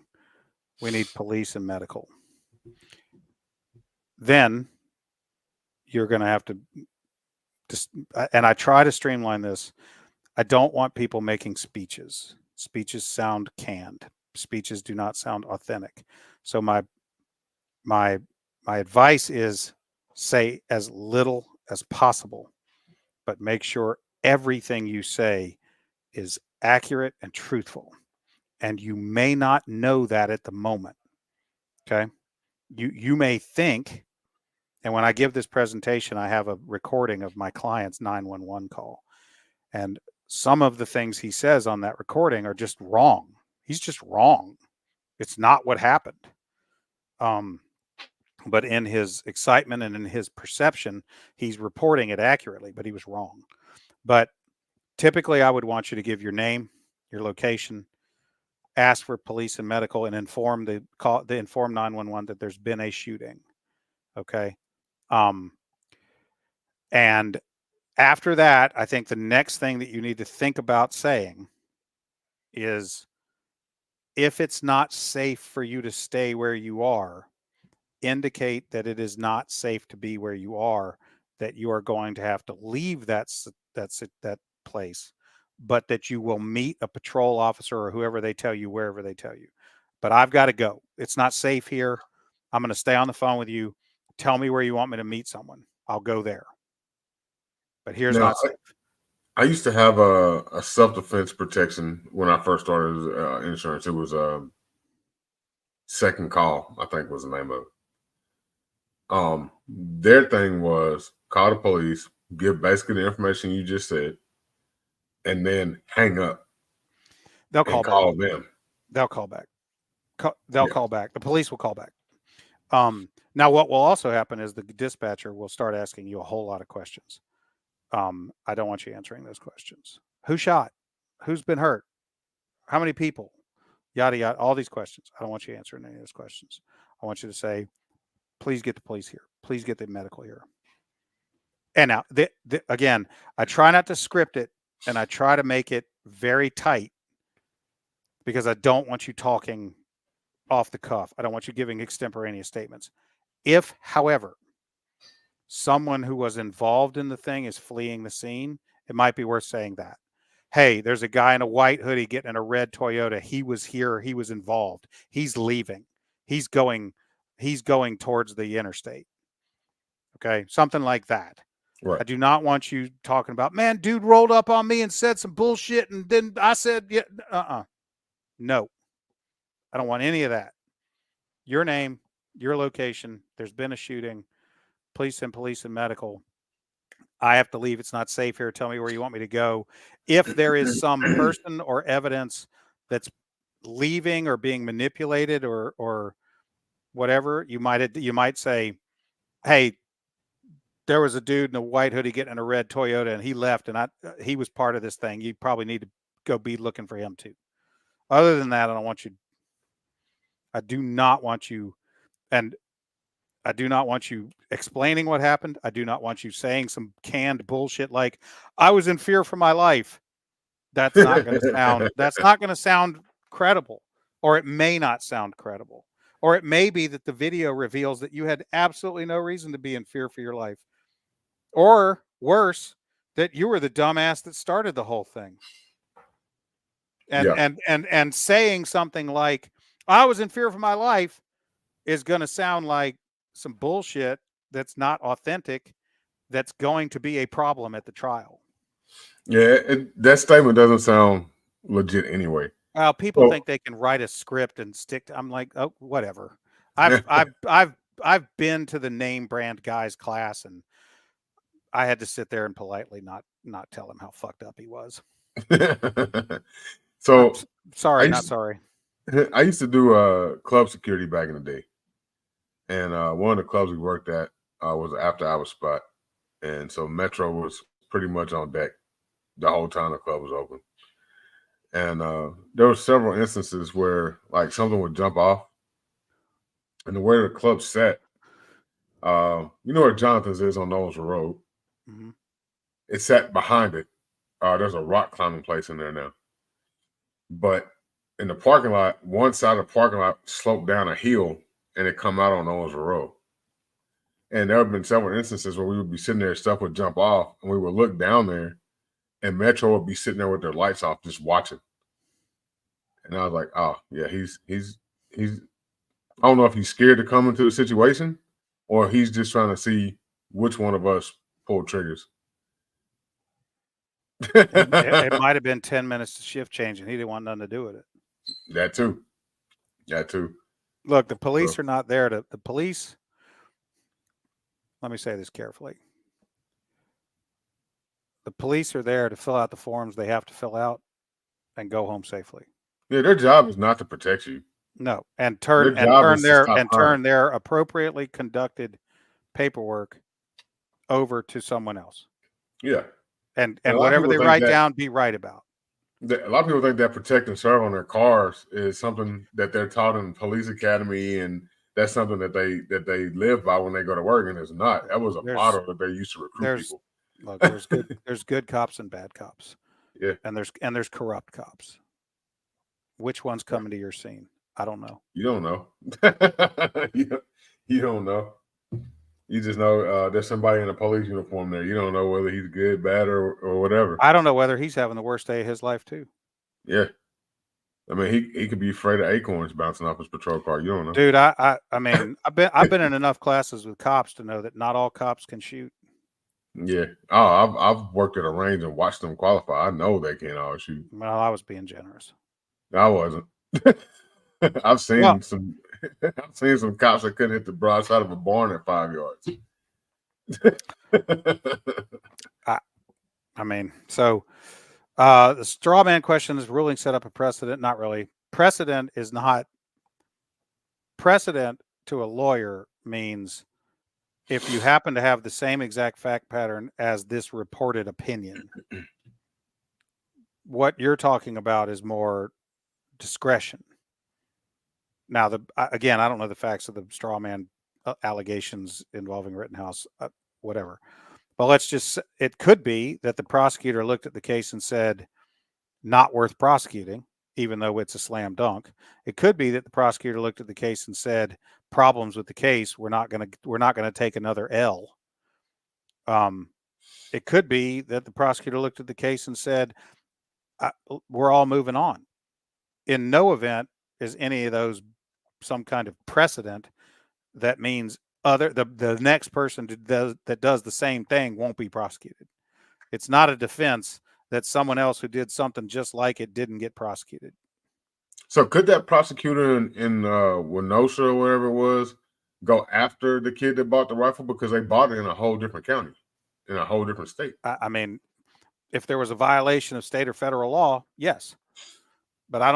D: We need police and medical. Then you're going to have to and I try to streamline this. I don't want people making speeches. Speeches sound canned. Speeches do not sound authentic. So my advice is, say as little as possible, but make sure everything you say is accurate and truthful. And you may not know that at the moment. Okay. You may think, and when I give this presentation, I have a recording of my client's 911 call. And some of the things he says on that recording are just wrong. He's just wrong. It's not what happened. But in his excitement and in his perception, he's reporting it accurately, but he was wrong. But typically I would want you to give your name, your location, ask for police and medical, and inform 911 that there's been a shooting. Okay. And after that, I think the next thing that you need to think about saying is, if it's not safe for you to stay where you are, indicate that it is not safe to be where you are, that you are going to have to leave that place, but that you will meet a patrol officer or whoever they tell you, wherever they tell you. But I've got to go. It's not safe here. I'm going to stay on the phone with you. Tell me where you want me to meet someone. I'll go there. But here's not safe.
A: I used to have a self-defense protection when I first started insurance. It was Second Call, I think was the name of it. Their thing was call the police, give basically the information you just said, and then hang up.
D: They'll call back.
A: Them.
D: They'll call back. They'll call back. The police will call back. Now, what will also happen is the dispatcher will start asking you a whole lot of questions. I don't want you answering those questions. Who shot? Who's been hurt? How many people? Yada, yada, all these questions. I don't want you answering any of those questions. I want you to say, please get the police here. Please get the medical here. And now, again, I try not to script it, and I try to make it very tight, because I don't want you talking off the cuff. I don't want you giving extemporaneous statements. If, however, someone who was involved in the thing is fleeing the scene, it might be worth saying that. Hey, there's a guy in a white hoodie getting in a red Toyota. He was here. He was involved. He's leaving. He's going towards the interstate. Okay. Something like that. Right. I do not want you talking about, man, dude rolled up on me and said some bullshit. And then I said, yeah, no, I don't want any of that. Your name, your location, there's been a shooting, police and medical. I have to leave. It's not safe here. Tell me where you want me to go. If there is some person or evidence that's leaving or being manipulated or whatever, you might say, hey, there was a dude in a white hoodie getting in a red Toyota and he left, and he was part of this thing. You probably need to go be looking for him too. Other than that, I do not want you explaining what happened. I do not want you saying some canned bullshit like, I was in fear for my life. That's not going to sound credible, or it may not sound credible, or it may be that the video reveals that you had absolutely no reason to be in fear for your life, or worse, that you were the dumbass that started the whole thing. And saying something like, I was in fear for my life, is going to sound like some bullshit that's not authentic, that's going to be a problem at the trial.
A: Yeah, that statement doesn't sound legit anyway.
D: Well, people
A: So,
D: think they can write a script and stick to, I'm like, oh, whatever. I've been to the name brand guy's class, and I had to sit there and politely not tell him how fucked up he was.
A: so
D: Sorry,
A: I
D: not
A: used
D: sorry.
A: I used to do club security back in the day, and one of the clubs we worked at was an after hours spot, and so Metro was pretty much on deck the whole time the club was open. And there were several instances where like something would jump off, and the way the club set, you know where Jonathan's is on Knowles Road.
D: Mm-hmm.
A: It sat behind it. There's a rock climbing place in there now. But in the parking lot, one side of the parking lot sloped down a hill and it come out on Owens Road. And there have been several instances where we would be sitting there, stuff would jump off, and we would look down there, and Metro would be sitting there with their lights off, just watching. And I was like, oh yeah, he's I don't know if he's scared to come into the situation or he's just trying to see which one of us pulled triggers.
D: It might have been 10 minutes to shift change, and he didn't want nothing to do with it.
A: That too.
D: Look, the police are not there to. The police. Let me say this carefully. The police are there to fill out the forms they have to fill out and go home safely.
A: Yeah, their job is not to protect you.
D: No, and turn their appropriately conducted paperwork over to someone else.
A: Yeah.
D: And whatever they write down, be right about.
A: A lot of people think that protect and serve on their cars is something that they're taught in police academy, and that's something that they live by when they go to work, and it's not. That was a motto that they used to recruit people.
D: Look, there's good cops and bad cops.
A: Yeah.
D: And there's corrupt cops. Which one's coming to your scene? I don't know.
A: You don't know. You don't know. You just know there's somebody in a police uniform there. You don't know whether he's good, bad, or whatever.
D: I don't know whether he's having the worst day of his life too.
A: Yeah. I mean, he could be afraid of acorns bouncing off his patrol car. You don't know.
D: Dude, I mean, I've been in enough classes with cops to know that not all cops can shoot.
A: Yeah. Oh, I've worked at a range and watched them qualify. I know they can't all shoot.
D: Well, I was being generous.
A: I wasn't. I've seen some cops that couldn't hit the broadside of a barn at 5 yards.
D: I mean, so the straw man question is ruling set up a precedent. Not really. Precedent is not precedent to a lawyer means if you happen to have the same exact fact pattern as this reported opinion. What you're talking about is more discretion. Now, again, I don't know the facts of the straw man allegations involving Rittenhouse, whatever. But it could be that the prosecutor looked at the case and said, not worth prosecuting, even though it's a slam dunk. It could be that the prosecutor looked at the case and said, problems with the case, we're not going to take another L. It could be that the prosecutor looked at the case and said, we're all moving on. In no event is any of those some kind of precedent that means the next person that does the same thing won't be prosecuted. It's not a defense that someone else who did something just like it didn't get prosecuted.
A: So could that prosecutor in Winosa or wherever it was go after the kid that bought the rifle because they bought it in a whole different county, in a whole different state?
D: I mean, if there was a violation of state or federal law, yes, but I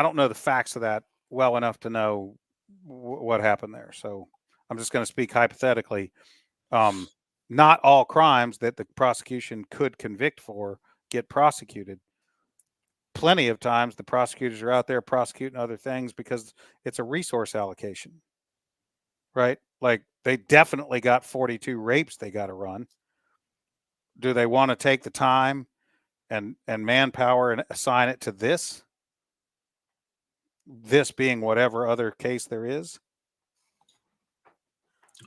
D: don't know the facts of that well enough to know what happened there. So I'm just going to speak hypothetically. Not all crimes that the prosecution could convict for get prosecuted. Plenty of times the prosecutors are out there prosecuting other things because it's a resource allocation, right? Like they definitely got 42 rapes they got to run. Do they want to take the time and manpower and assign it to this being whatever other case there is?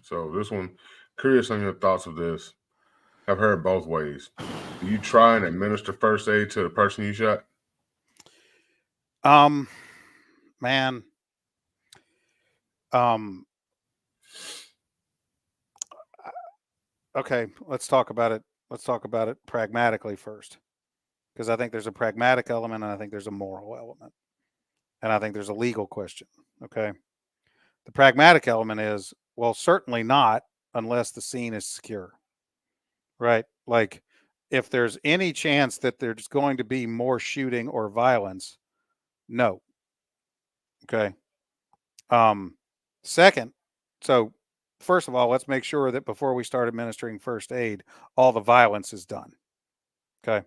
A: So this one, curious on your thoughts of this. I've heard both ways. Do you try and administer first aid to the person you shot?
D: Man. Okay, let's talk about it let's talk about it pragmatically first, because I think there's a pragmatic element and I think there's a moral element, and I think there's a legal question. Okay. The pragmatic element is, well, certainly not unless the scene is secure, right? Like, if there's any chance that there's going to be more shooting or violence, no. Okay. Second, so first of all, let's make sure that before we start administering first aid, all the violence is done. Okay.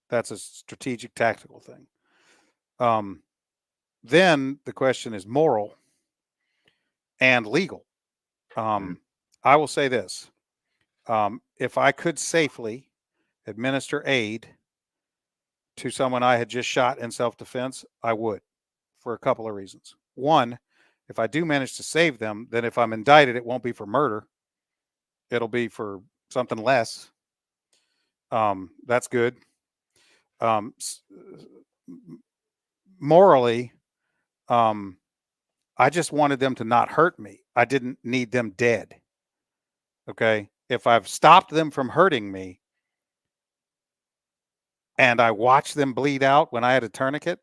D: That's a strategic tactical thing. Then the question is moral and legal. I will say this. If I could safely administer aid to someone I had just shot in self-defense, I would, for a couple of reasons. One, if I do manage to save them, then if I'm indicted, it won't be for murder. It'll be for something less. That's good. Morally, I just wanted them to not hurt me. I didn't need them dead. Okay. If I've stopped them from hurting me and I watched them bleed out when I had a tourniquet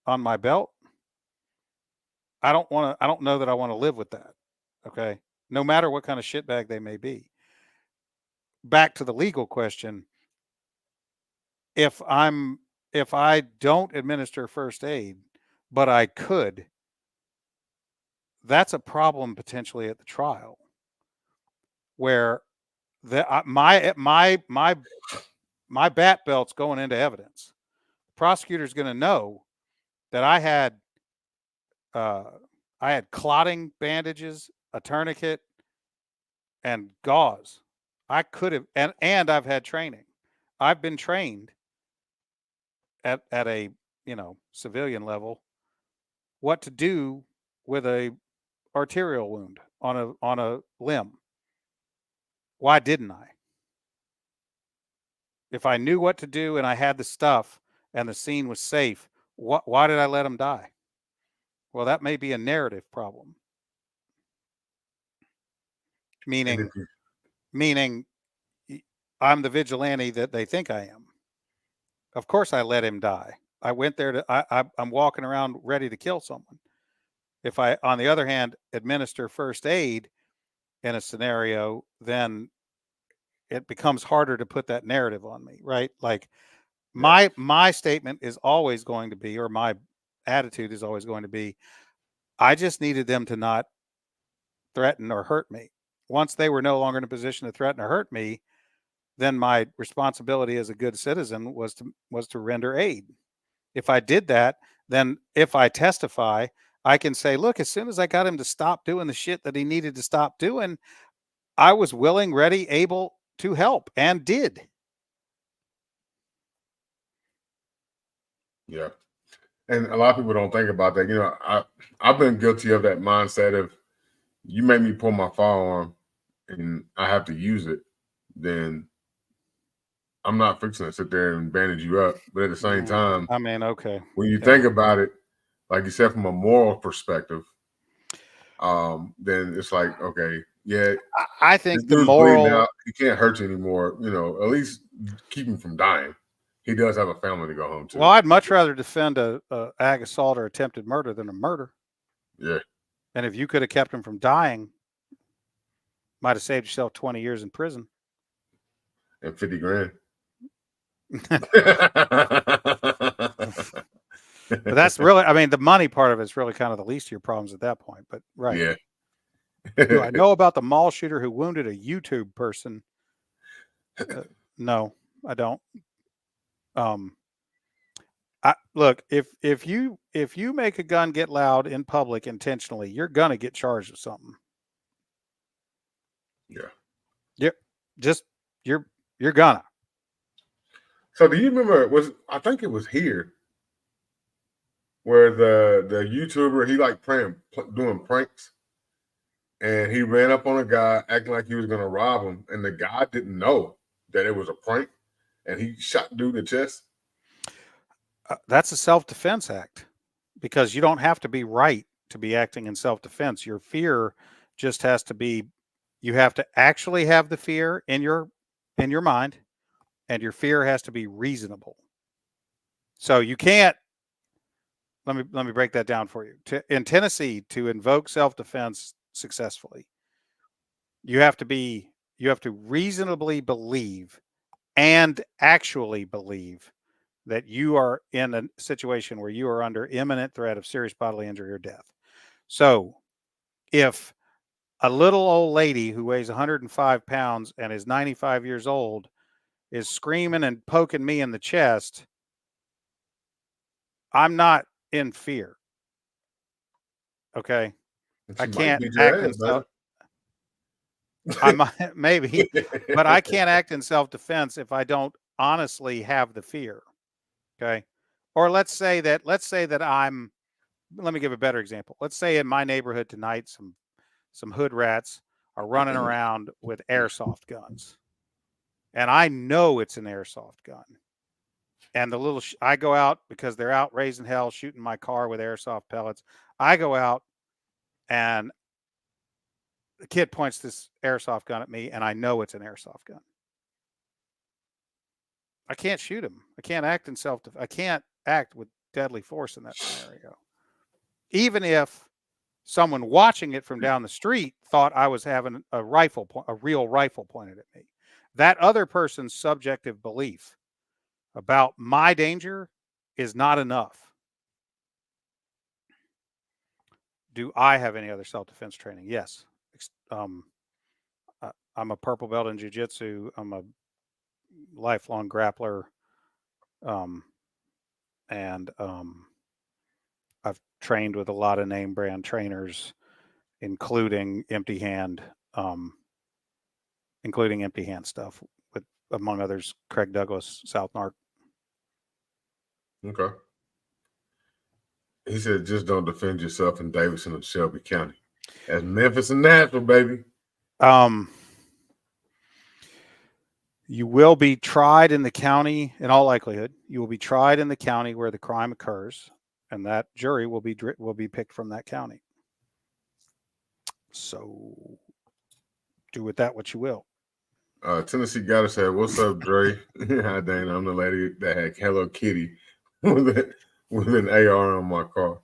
D: on my belt, I don't know that I want to live with that. Okay. No matter what kind of shitbag they may be. Back to the legal question. If I don't administer first aid, but I could, that's a problem potentially at the trial, where my bat belt's going into evidence. The prosecutor's going to know that I had clotting bandages, a tourniquet, and gauze. I could have, and I've had training. I've been trained at a civilian level what to do with a arterial wound on a limb. Why didn't I? If I knew what to do and I had the stuff and the scene was safe, why did I let him die? Well, that may be a narrative problem. Meaning I'm the vigilante that they think I am. Of course I let him die. I went there I'm walking around ready to kill someone. If I, on the other hand, administer first aid in a scenario, then it becomes harder to put that narrative on me, right? Like my statement is always going to be, or my attitude is always going to be, I just needed them to not threaten or hurt me. Once they were no longer in a position to threaten or hurt me, then my responsibility as a good citizen was to render aid. If I did that, then if I testify, I can say, look, as soon as I got him to stop doing the shit that he needed to stop doing, I was willing, ready, able to help, and did.
A: Yeah. And a lot of people don't think about that. I've been guilty of that mindset of, you make me pull my firearm and I have to use it, then I'm not fixing to sit there and bandage you up. But at the same time,
D: I mean, okay.
A: When you think about it, like you said, from a moral perspective, then it's like, okay, yeah.
D: I think the moral,
A: out, he can't hurt you anymore. At least keep him from dying. He does have a family to go home to.
D: Well, I'd much rather defend a ag assault or attempted murder than a murder.
A: Yeah.
D: And if you could have kept him from dying, might have saved yourself 20 years in prison.
A: And 50 grand.
D: But that's really, I mean, the money part of it's really kind of the least of your problems at that point. But right.
A: Yeah.
D: Do I know about the mall shooter who wounded a YouTube person? No, I don't. Look, if you make a gun get loud in public intentionally, you're gonna get charged with something.
A: Yeah.
D: You're gonna.
A: So do you remember? I think it was here where the YouTuber, he like doing pranks, and he ran up on a guy acting like he was gonna rob him, and the guy didn't know that it was a prank, and he shot dude in the chest.
D: That's a self-defense act, because you don't have to be right to be acting in self-defense. Your fear just has to be, you have to actually have the fear in your mind, and your fear has to be reasonable. So you can't. Let me break that down for you. In Tennessee, to invoke self-defense successfully, you have to reasonably believe and actually believe that you are in a situation where you are under imminent threat of serious bodily injury or death. So if a little old lady who weighs 105 pounds and is 95 years old is screaming and poking me in the chest, I'm not in fear. Okay. I can't act in self. I might, maybe, but I can't act in self-defense if I don't honestly have the fear. Okay. Or let's say that let me give a better example. Let's say in my neighborhood tonight, some hood rats are running around with airsoft guns, and I know it's an airsoft gun. And I go out because they're out raising hell, shooting my car with airsoft pellets. I go out and the kid points this airsoft gun at me, and I know it's an airsoft gun. I can't shoot him. I can't act in self-defense. I can't act with deadly force in that scenario. Even if someone watching it from down the street thought I was having a real rifle pointed at me. That other person's subjective belief about my danger is not enough. Do I have any other self-defense training? Yes. I'm a purple belt in jiu-jitsu. I'm a lifelong grappler. And I've trained with a lot of name brand trainers, including empty hand stuff with, among others, Craig Douglas, South Narc.
A: Okay. He said, just don't defend yourself in Davidson and Shelby County. That's Memphis and Nashville, baby.
D: You will be tried in the county, in all likelihood. You will be tried in the county where the crime occurs, and that jury will be picked from that county. So do with that what you will.
A: Tennessee Goddess said, "What's up, Dre? Hi, Dana. I'm the lady that had Hello Kitty with an AR on my car."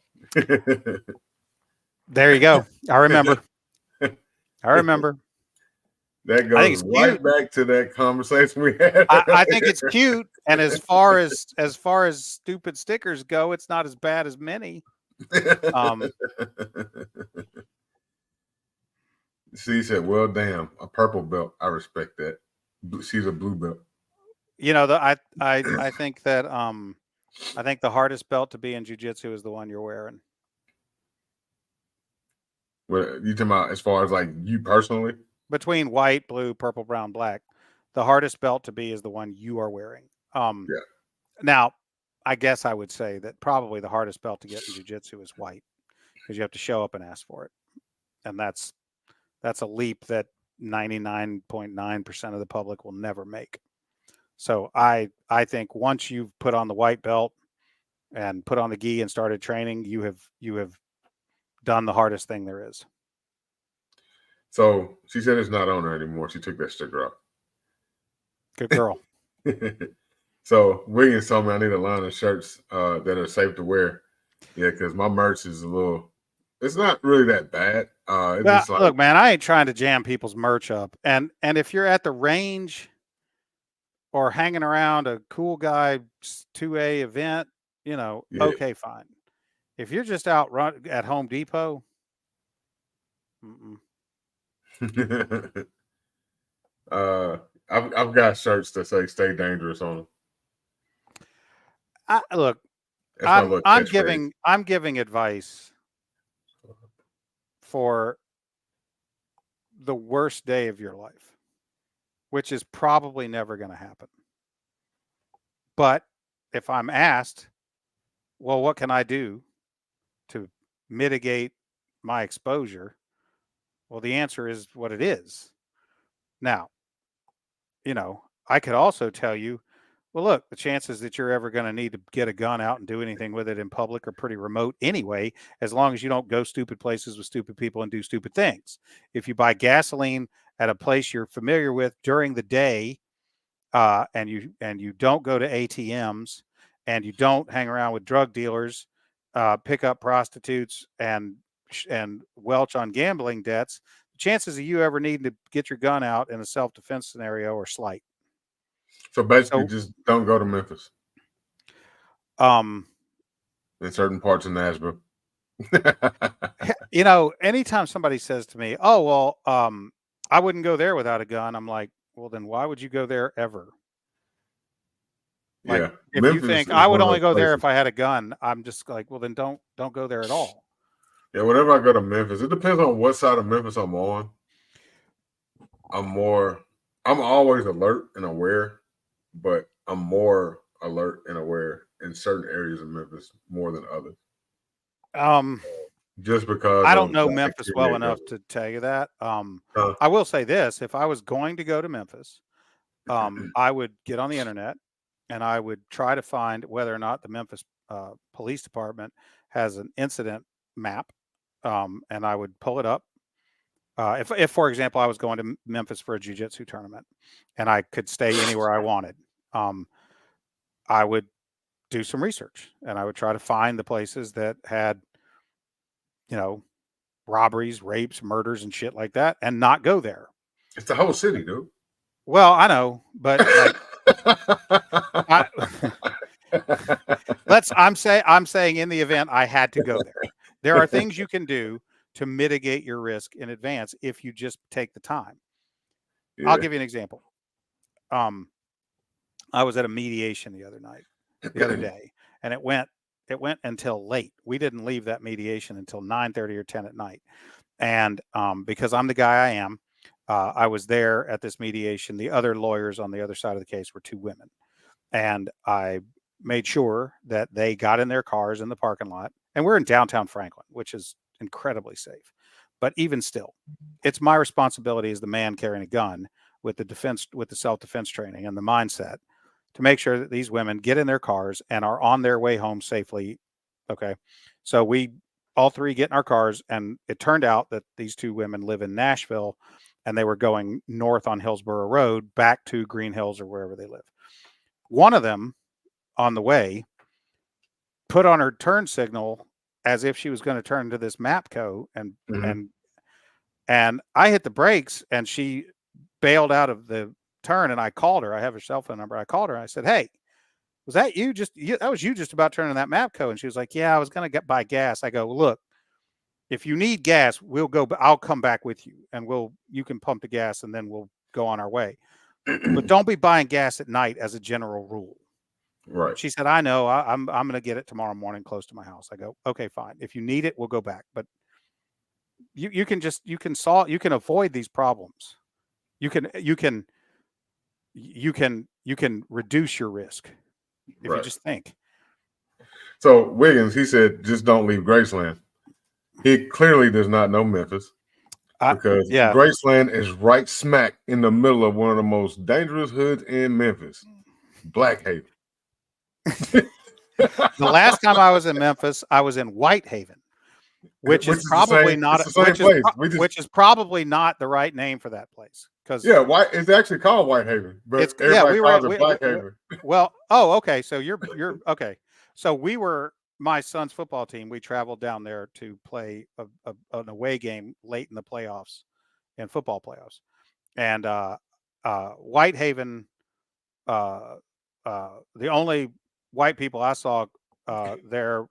D: There you go. I remember.
A: That goes right back to that conversation we had.
D: I think it's cute, and as far as stupid stickers go, it's not as bad as many.
A: She said, "Well, damn, a purple belt. I respect that. She's a blue belt."
D: You know, I think that I think the hardest belt to be in jiu-jitsu is the one you're wearing.
A: What you talking about as far as like you personally?
D: Between white, blue, purple, brown, black, the hardest belt to be is the one you are wearing.
A: Yeah.
D: Now, I guess I would say that probably the hardest belt to get in jiu-jitsu is white, because you have to show up and ask for it, and that's a leap that 99.9% of the public will never make. So I think once you've put on the white belt and put on the gi and started training, you have done the hardest thing there is.
A: So she said it's not on her anymore. She took that sticker off.
D: Good girl.
A: So Williams told me I need a line of shirts that are safe to wear. Yeah, because my merch is it's not really that bad. Just like,
D: look, man, I ain't trying to jam people's merch up. And if you're at the range or hanging around a cool guy 2A event, okay, fine. If you're just out at Home Depot,
A: I've got shirts that say "Stay Dangerous" on them.
D: Look, I'm giving advice for the worst day of your life, which is probably never going to happen. But if I'm asked, well, what can I do to mitigate my exposure? Well, the answer is what it is. Now, I could also tell you, well, look, the chances that you're ever going to need to get a gun out and do anything with it in public are pretty remote anyway, as long as you don't go stupid places with stupid people and do stupid things. If you buy gasoline at a place you're familiar with during the day, and you don't go to ATMs, and you don't hang around with drug dealers, pick up prostitutes, and welch on gambling debts, the chances of you ever needing to get your gun out in a self-defense scenario are slight.
A: So basically, just don't go to Memphis.
D: In
A: certain parts of Nashville.
D: Anytime somebody says to me, "Oh, well, I wouldn't go there without a gun," I'm like, "Well, then why would you go there ever?" Like, if Memphis, you think I would only go there if I had a gun, I'm just like, well, then don't go there at all.
A: Yeah, whenever I go to Memphis, it depends on what side of Memphis I'm on. I'm always alert and aware, but I'm more alert and aware in certain areas of Memphis more than others. Just because
D: I don't know Memphis well enough to tell you that. I will say this: if I was going to go to Memphis, I would get on the internet and I would try to find whether or not the Memphis Police Department has an incident map, and I would pull it up. If, for example, I was going to Memphis for a jiu-jitsu tournament and I could stay anywhere I wanted, I would do some research and I would try to find the places that had, robberies, rapes, murders, and shit like that, and not go there.
A: It's the whole city, dude.
D: Well, I know, but I'm saying in the event I had to go there are things you can do to mitigate your risk in advance if you just take the time. Yeah. I'll give you an example. I was at a mediation the other day, and it went until late. We didn't leave that mediation until 9:30 or 10 at night. And because I'm the guy I am, I was there at this mediation. The other lawyers on the other side of the case were two women. And I made sure that they got in their cars in the parking lot. And we're in downtown Franklin, which is incredibly safe. But even still, it's my responsibility as the man carrying a gun with the self-defense training and the mindset to make sure that these women get in their cars and are on their way home safely. Okay. So we all three get in our cars, and it turned out that these two women live in Nashville, and they were going north on Hillsborough Road back to Green Hills or wherever they live. One of them on the way put on her turn signal as if she was going to turn into this MAPCO, and I hit the brakes, and she bailed out of the turn, and I called her. I have her cell phone number. I called her. I said, "Hey, was that you? That was you just about turning that MAPCO?" And she was like, "Yeah, I was going to buy gas." I go, "Look, if you need gas, we'll go. I'll come back with you, and you can pump the gas, and then we'll go on our way. But don't be buying gas at night as a general rule."
A: Right.
D: She said, "I know. I'm going to get it tomorrow morning close to my house." I go, "Okay, fine. If you need it, we'll go back. But you can avoid these problems. You can reduce your risk if you just think."
A: So Wiggins, he said, just don't leave Graceland. He clearly does not know Memphis because Graceland is right smack in the middle of one of the most dangerous hoods in Memphis, Blackhaven.
D: The last time I was in Memphis, I was in Whitehaven, which is probably not the right name for that place.
A: It's actually called Whitehaven, but everybody calls it Blackhaven.
D: Well, okay. So you're okay. So we were my son's football team. We traveled down there to play an away game late in the playoffs, in football playoffs, and Whitehaven. The only white people I saw there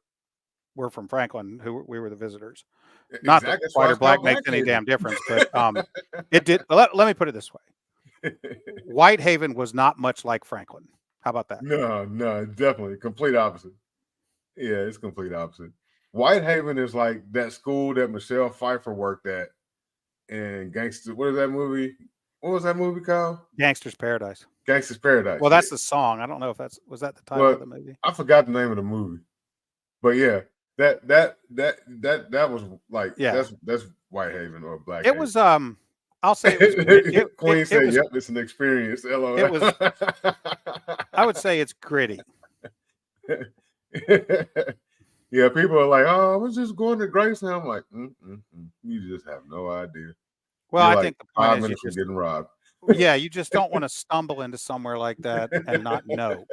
D: were from Franklin, who we were the visitors. Not that white or black makes any damn difference, but it did. Let me put it this way: Whitehaven was not much like Franklin. How about that?
A: No, definitely complete opposite. Yeah, it's complete opposite. Whitehaven is like that school that Michelle Pfeiffer worked at in Gangster. What is that movie? What was that movie called?
D: Gangster's Paradise.
A: Gangster's Paradise.
D: Well, that's the song. I don't know if was that the title of the movie.
A: I forgot the name of the movie, but yeah, that was like that's Whitehaven or Blackhaven.
D: It was I'll say it was.
A: Queen said, "Yep, it's an experience." LOL.
D: It was. I would say it's gritty.
A: Yeah, people are like, "Oh, I was just going to Graceland." I'm like, You just have no idea.
D: Well, I
A: like
D: think the
A: 5
D: point
A: minutes from getting robbed.
D: yeah, you just don't want to stumble into somewhere like that and not know,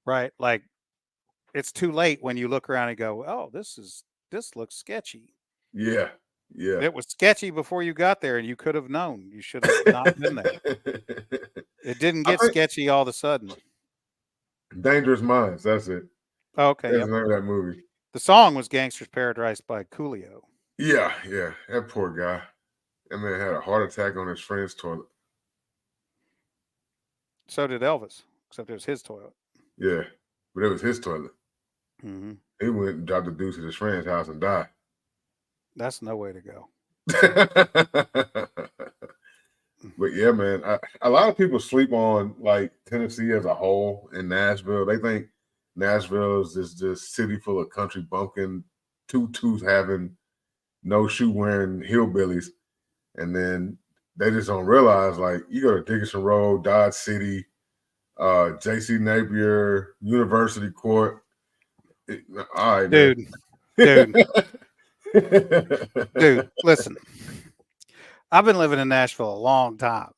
D: right? Like it's too late when you look around and go, "Oh, this looks sketchy."
A: Yeah, yeah.
D: It was sketchy before you got there, and you could have known. You should have not been there. It didn't
A: I
D: get
A: think
D: sketchy all of a sudden.
A: Dangerous Minds. That's it.
D: Oh, okay,
A: That's
D: yep.
A: the name of that movie.
D: The song was "Gangster's Paradise" by Coolio.
A: Yeah, yeah. That poor guy. That man had a heart attack on his friend's toilet.
D: So did Elvis, except it was his toilet.
A: Yeah, but it was his toilet.
D: Mm-hmm.
A: He went and dropped the deuce at his friend's house and died.
D: That's no way to go.
A: But yeah, man, a lot of people sleep on like Tennessee as a whole in Nashville. They think Nashville is this city full of country bumpkin, tutus having, no shoe wearing hillbillies, and then they just don't realize like you go to Dickinson Road, Dodge City, J.C. Napier, University Court. All right,
D: dude, dude, listen. I've been living in Nashville a long time.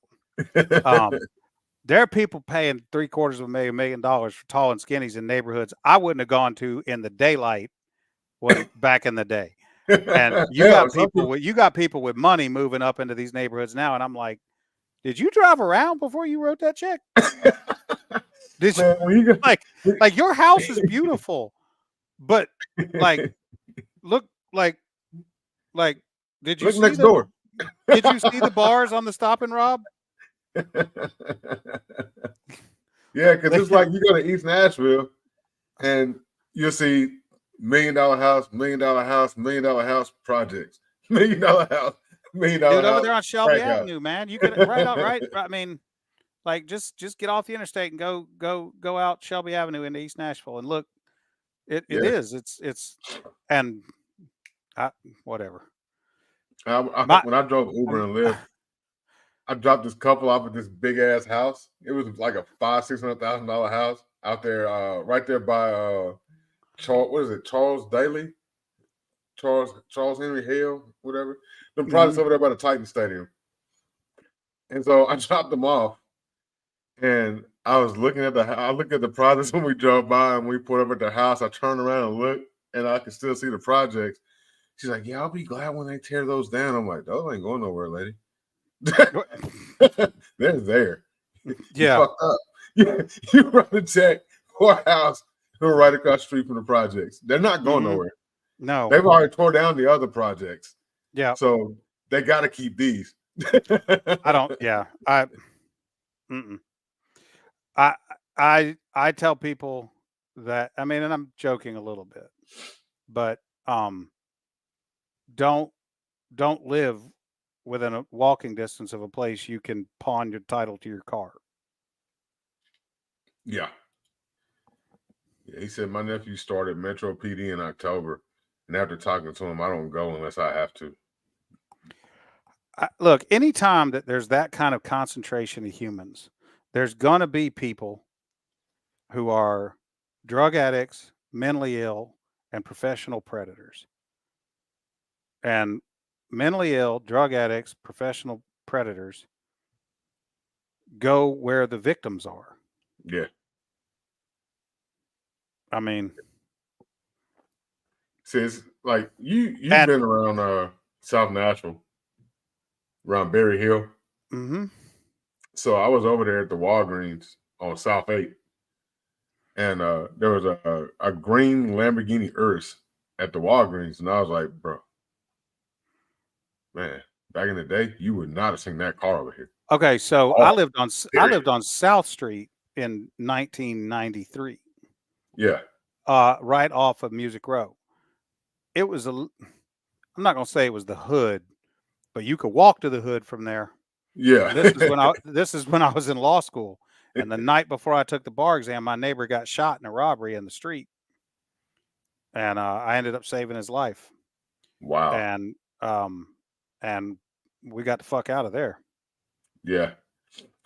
D: There are people paying $750,000 million for tall and skinnies in neighborhoods I wouldn't have gone to in the daylight back in the day. And you got people with money moving up into these neighborhoods now, and I'm like, did you drive around before you wrote that check? Did you like your house is beautiful, but like look like did you
A: look
D: see
A: next door?
D: Did you see the bars on the Stop and Rob?
A: Yeah, because it's like you go to East Nashville and you'll see $1 million house, $1 million house, $1 million house projects, $1 million house, $1 million
D: Dude,
A: house.
D: over there on Shelby Avenue, man. You can right. I mean, like just get off the interstate and go out Shelby Avenue into East Nashville and look. It's and whatever.
A: When I drove Uber and Lyft, I dropped this couple off at this big ass house. It was like a $500,000-$600,000 house out there, right there by Charles Daly, Charles Henry Hale, whatever. The projects over there by the Titan Stadium. And so I dropped them off, and I was looking at the projects when we drove by, and we pulled up at the house. I turned around and looked, and I could still see the projects. She's like, "Yeah, I'll be glad when they tear those down." I'm like, "Those ain't going nowhere, lady." They're there.
D: Yeah.
A: You fucked up. You run a check for a house right across the street from the projects. They're not going nowhere.
D: No.
A: They've already tore down the other projects.
D: Yeah.
A: So they got to keep these.
D: I tell people that, I mean, and I'm joking a little bit, but don't live within a walking distance of a place you can pawn your title to your car.
A: Yeah. He said my nephew started Metro PD in October, and after talking to him, I don't go unless I have to.
D: Look, anytime that there's that kind of concentration of humans, there's going to be people who are drug addicts, mentally ill, and professional predators. And mentally ill, drug addicts, professional predators go where the victims are.
A: Yeah.
D: I mean,
A: see, it's like you've been around South Nashville, around Berry Hill.
D: Mm-hmm.
A: So I was over there at the Walgreens on South 8, and there was a green Lamborghini Urus at the Walgreens, and I was like, bro, man, back in the day, you would not have seen that car over here.
D: Okay, so I lived on South Street in 1993.
A: Yeah.
D: Right off of Music Row. It was I'm not gonna say it was the hood, but you could walk to the hood from there.
A: Yeah.
D: This is when I was in law school, and the night before I took the bar exam, my neighbor got shot in a robbery in the street, and I ended up saving his life.
A: Wow.
D: And we got the fuck out of there.
A: Yeah,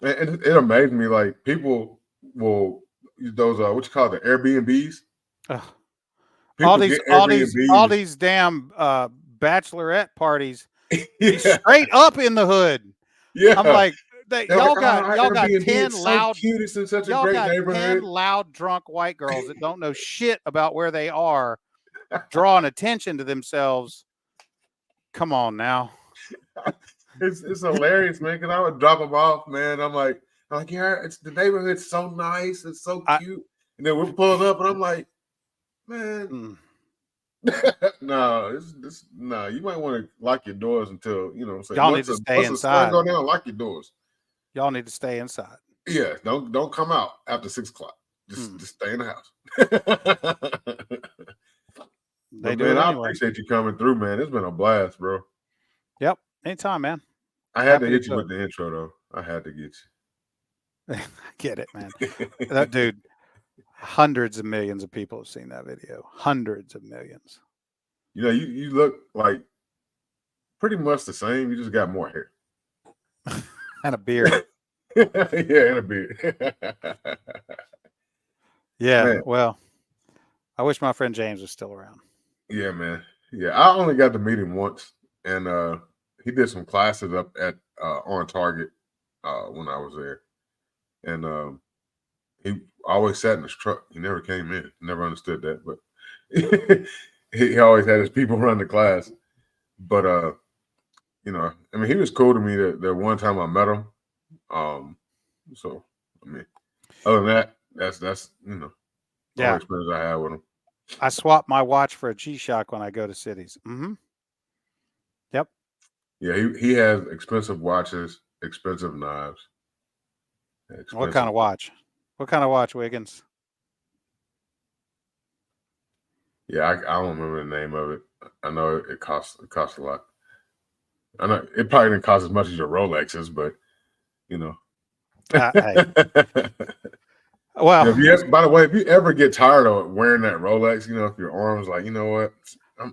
A: and it amazed me. Like people will those what you call the Airbnbs.
D: All these damn bachelorette parties, straight up in the hood.
A: Yeah,
D: I'm like, y'all got
A: Airbnb
D: 10
A: is so
D: loud
A: cute. It's in such a
D: y'all
A: great
D: got 10
A: neighborhood.
D: loud drunk white girls that don't know shit about where they are, drawing attention to themselves. Come on now.
A: It's hilarious, man. Because I would drop them off, man. I'm like, yeah, it's the neighborhood's so nice. It's so cute. And then we're pulling up, and I'm like, man, no, no. You might want to lock your doors until
D: y'all need to stay inside.
A: Once the sun go down, lock your doors.
D: Y'all need to stay inside.
A: Yeah, don't come out after 6 o'clock. Just stay in the house.
D: They
A: but
D: do
A: man,
D: it
A: I
D: anyway.
A: appreciate you coming through, man. It's been a blast, bro.
D: Yep, anytime, man.
A: I had to hit you with the intro, though. I had to get you.
D: I get it, man. That dude, hundreds of millions of people have seen that video. Hundreds of millions.
A: You look like pretty much the same. You just got more hair.
D: And a beard.
A: Yeah, and a beard.
D: Yeah,
A: man.
D: Well, I wish my friend James was still around.
A: Yeah, man. Yeah, I only got to meet him once, and he did some classes up at on Target when I was there, and he always sat in his truck. He never came in. Never understood that, but he always had his people run the class. But I mean, he was cool to me the one time I met him. So I mean, other than that, that's the only experience I had with him.
D: I swap my watch for a G-Shock when I go to cities. Yep.
A: Yeah, he has expensive watches, expensive knives.
D: What kind of watch? What kind of watch, Wiggins?
A: Yeah, I don't remember the name of it. I know it costs a lot. I know it probably didn't cost as much as your Rolexes, but
D: Hey. Well,
A: by the way, if you ever get tired of wearing that Rolex, if your arm's like, you know what, I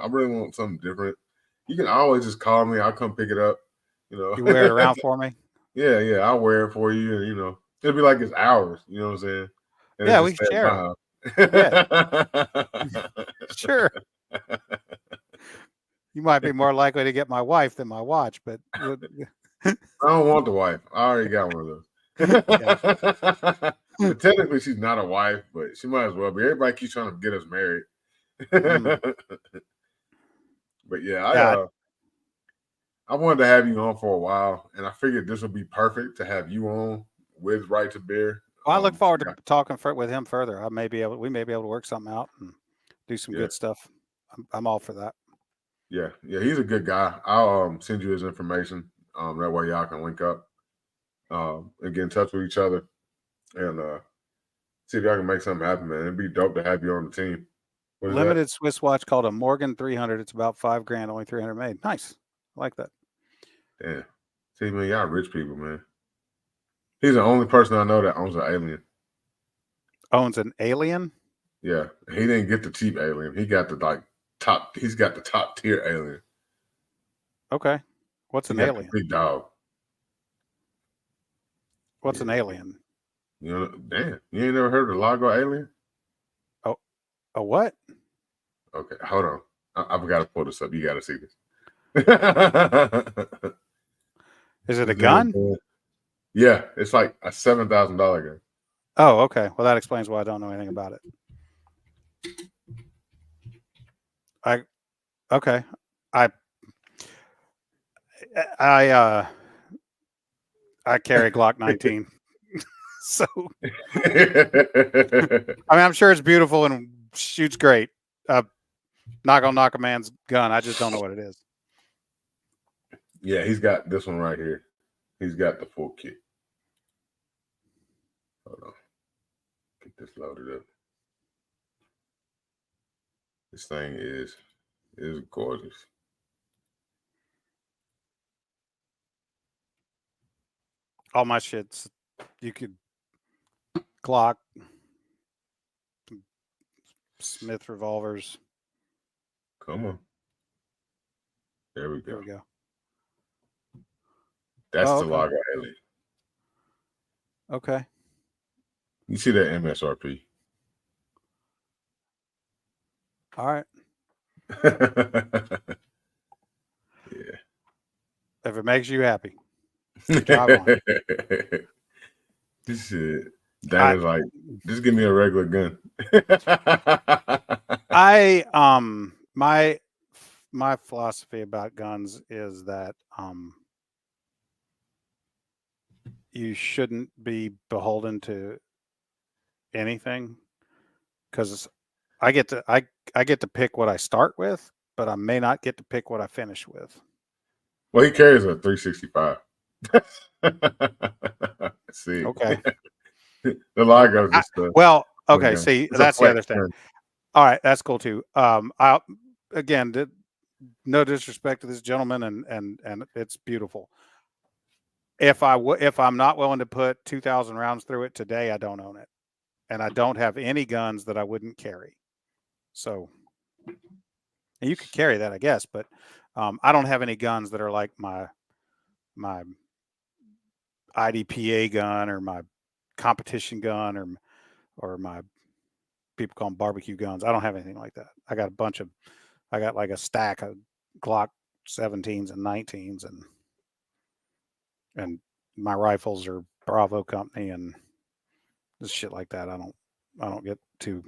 A: really want something different. You can always just call me. I'll come pick it up.
D: You wear it around for me.
A: Yeah, I'll wear it for you, and it'll be like it's ours. You know what I'm saying? And
D: yeah, we share. Yeah. Sure. You might be more likely to get my wife than my watch, but
A: I don't want the wife. I already got one of those. But technically, she's not a wife, but she might as well be. Everybody keeps trying to get us married. But yeah, I wanted to have you on for a while, and I figured this would be perfect to have you on with Right to Beer.
D: Well, I look forward to talking with him further. We may be able to work something out and do some good stuff. I'm all for that.
A: Yeah, he's a good guy. I'll send you his information. That way y'all can link up and get in touch with each other and see if y'all can make something happen, man. It'd be dope to have you on the team.
D: Limited Swiss watch called a Morgan 300. It's about $5,000, only 300 made. Nice. I like that.
A: Damn. See, man, y'all rich people, man. He's the only person I know that owns an alien.
D: Owns an alien?
A: Yeah. He didn't get the cheap alien. He got the top. He's got the top tier alien.
D: Okay. What's an alien?
A: Big dog.
D: What's an alien?
A: Damn. You ain't never heard of the Lago alien?
D: Oh, a what?
A: Okay, hold on. I've got to pull this up. You got to see this.
D: Is it a gun?
A: Yeah, it's like a $7,000 gun.
D: Oh, okay. Well, that explains why I don't know anything about it. I carry Glock 19. So I mean, I'm sure it's beautiful and shoots great. Not gonna knock a man's gun. I just don't know what it is.
A: Yeah, he's got this one right here. He's got the full kit. Hold on. Get this loaded up. This thing is gorgeous.
D: All my shits, you could Glock, Smith revolvers.
A: Come on. There we go.
D: There we go.
A: That's the Lago alien.
D: Okay.
A: You see that MSRP?
D: All right.
A: Yeah.
D: If it makes you happy. Good job on it.
A: This shit. Dana's like, just give me a regular gun.
D: My philosophy about guns is that you shouldn't be beholden to anything, because I get to pick what I start with, but I may not get to pick what I finish with.
A: Well, he carries a 365. See,
D: Okay.
A: the Largo's just
D: well, okay. See, that's the other thing.
A: Gun.
D: All right, that's cool too. Again, no disrespect to this gentleman, and it's beautiful. If I'm not willing to put 2,000 rounds through it today, I don't own it, and I don't have any guns that I wouldn't carry. So, and you could carry that, I guess, but I don't have any guns that are like my IDPA gun or my competition gun or my, people call them barbecue guns. I don't have anything like that. I got like a stack of Glock 17s and 19s, and my rifles are Bravo company and this shit like that. I don't get too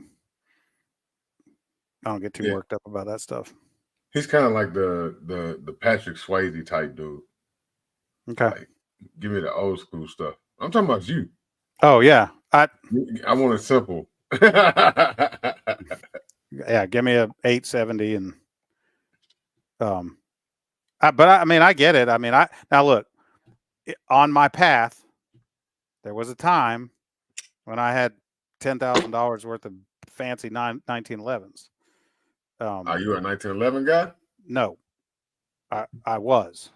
D: worked up about that stuff.
A: He's kind of like the Patrick Swayze type dude.
D: Okay.
A: Like, give me the old school stuff. I'm talking about you.
D: Oh yeah. I
A: want it simple.
D: Yeah, give me a 870 and but I mean, I get it. I mean, now look, on my path, there was a time when I had $10,000 worth of fancy 1911s.
A: Are you a 1911 guy?
D: No, I was.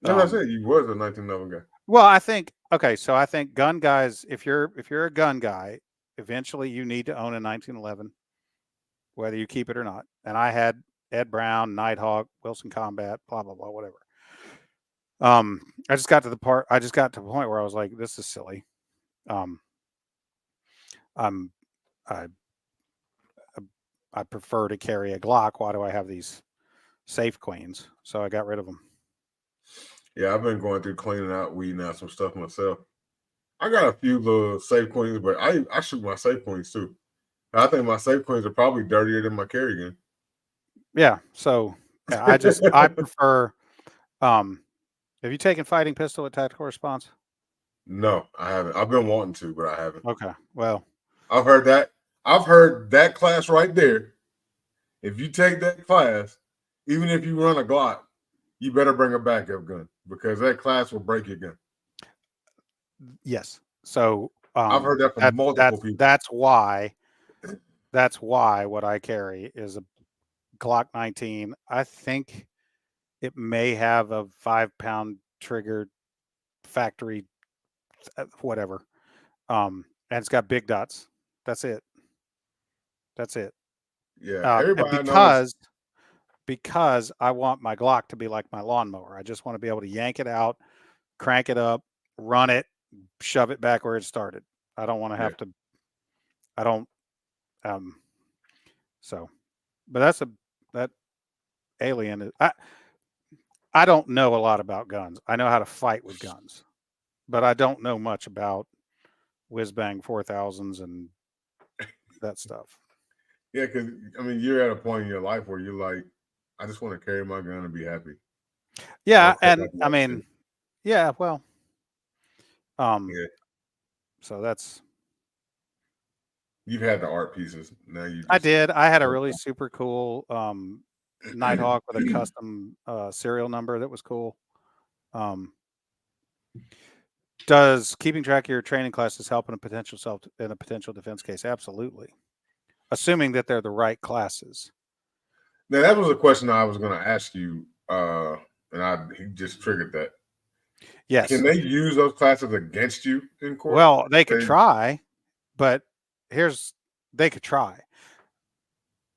A: No, I said you was a 1911 guy.
D: Well, I think, okay, so I think gun guys, if you're a gun guy, eventually you need to own a 1911, whether you keep it or not. And I had Ed Brown, Nighthawk, Wilson Combat, blah blah blah, whatever. I just got to the point where I was like, this is silly. I prefer to carry a Glock. Why do I have these safe queens? So I got rid of them.
A: Yeah, I've been going through cleaning out, weeding out some stuff myself. I got a few little safe queens, but I shoot my safe queens too. I think my safe queens are probably dirtier than my carry gun.
D: Yeah. So I prefer. Have you taken fighting pistol at tactical response?
A: No, I haven't. I've been wanting to, but I haven't.
D: Okay. Well,
A: I've heard that class right there. If you take that class, even if you run a Glock, you better bring a backup gun because that class will break your gun.
D: Yes. So
A: I've heard that from multiple people.
D: That's why what I carry is a Glock 19. I think it may have a 5-pound trigger, factory, whatever. And it's got big dots. That's it.
A: Yeah. Everybody
D: because I want my Glock to be like my lawnmower. I just want to be able to yank it out, crank it up, run it, shove it back where it started. I don't want to have to. I don't. So, but that alien is. I don't know a lot about guns. I know how to fight with guns, but I don't know much about whiz bang 4000s and that stuff.
A: Yeah, because I mean, you're at a point in your life where you're like, I just want to carry my gun and be happy.
D: Yeah, and I mean, yeah, well, so that's.
A: You've had the art pieces. Now you.
D: I did. I had a really super cool Nighthawk with a custom serial number that was cool. Does keeping track of your training classes help in a potential defense case? Absolutely, assuming that they're the right classes.
A: Now that was a question I was going to ask you, he just triggered that.
D: Yes.
A: Can they use those classes against you in court?
D: Well, they could try, but they could try.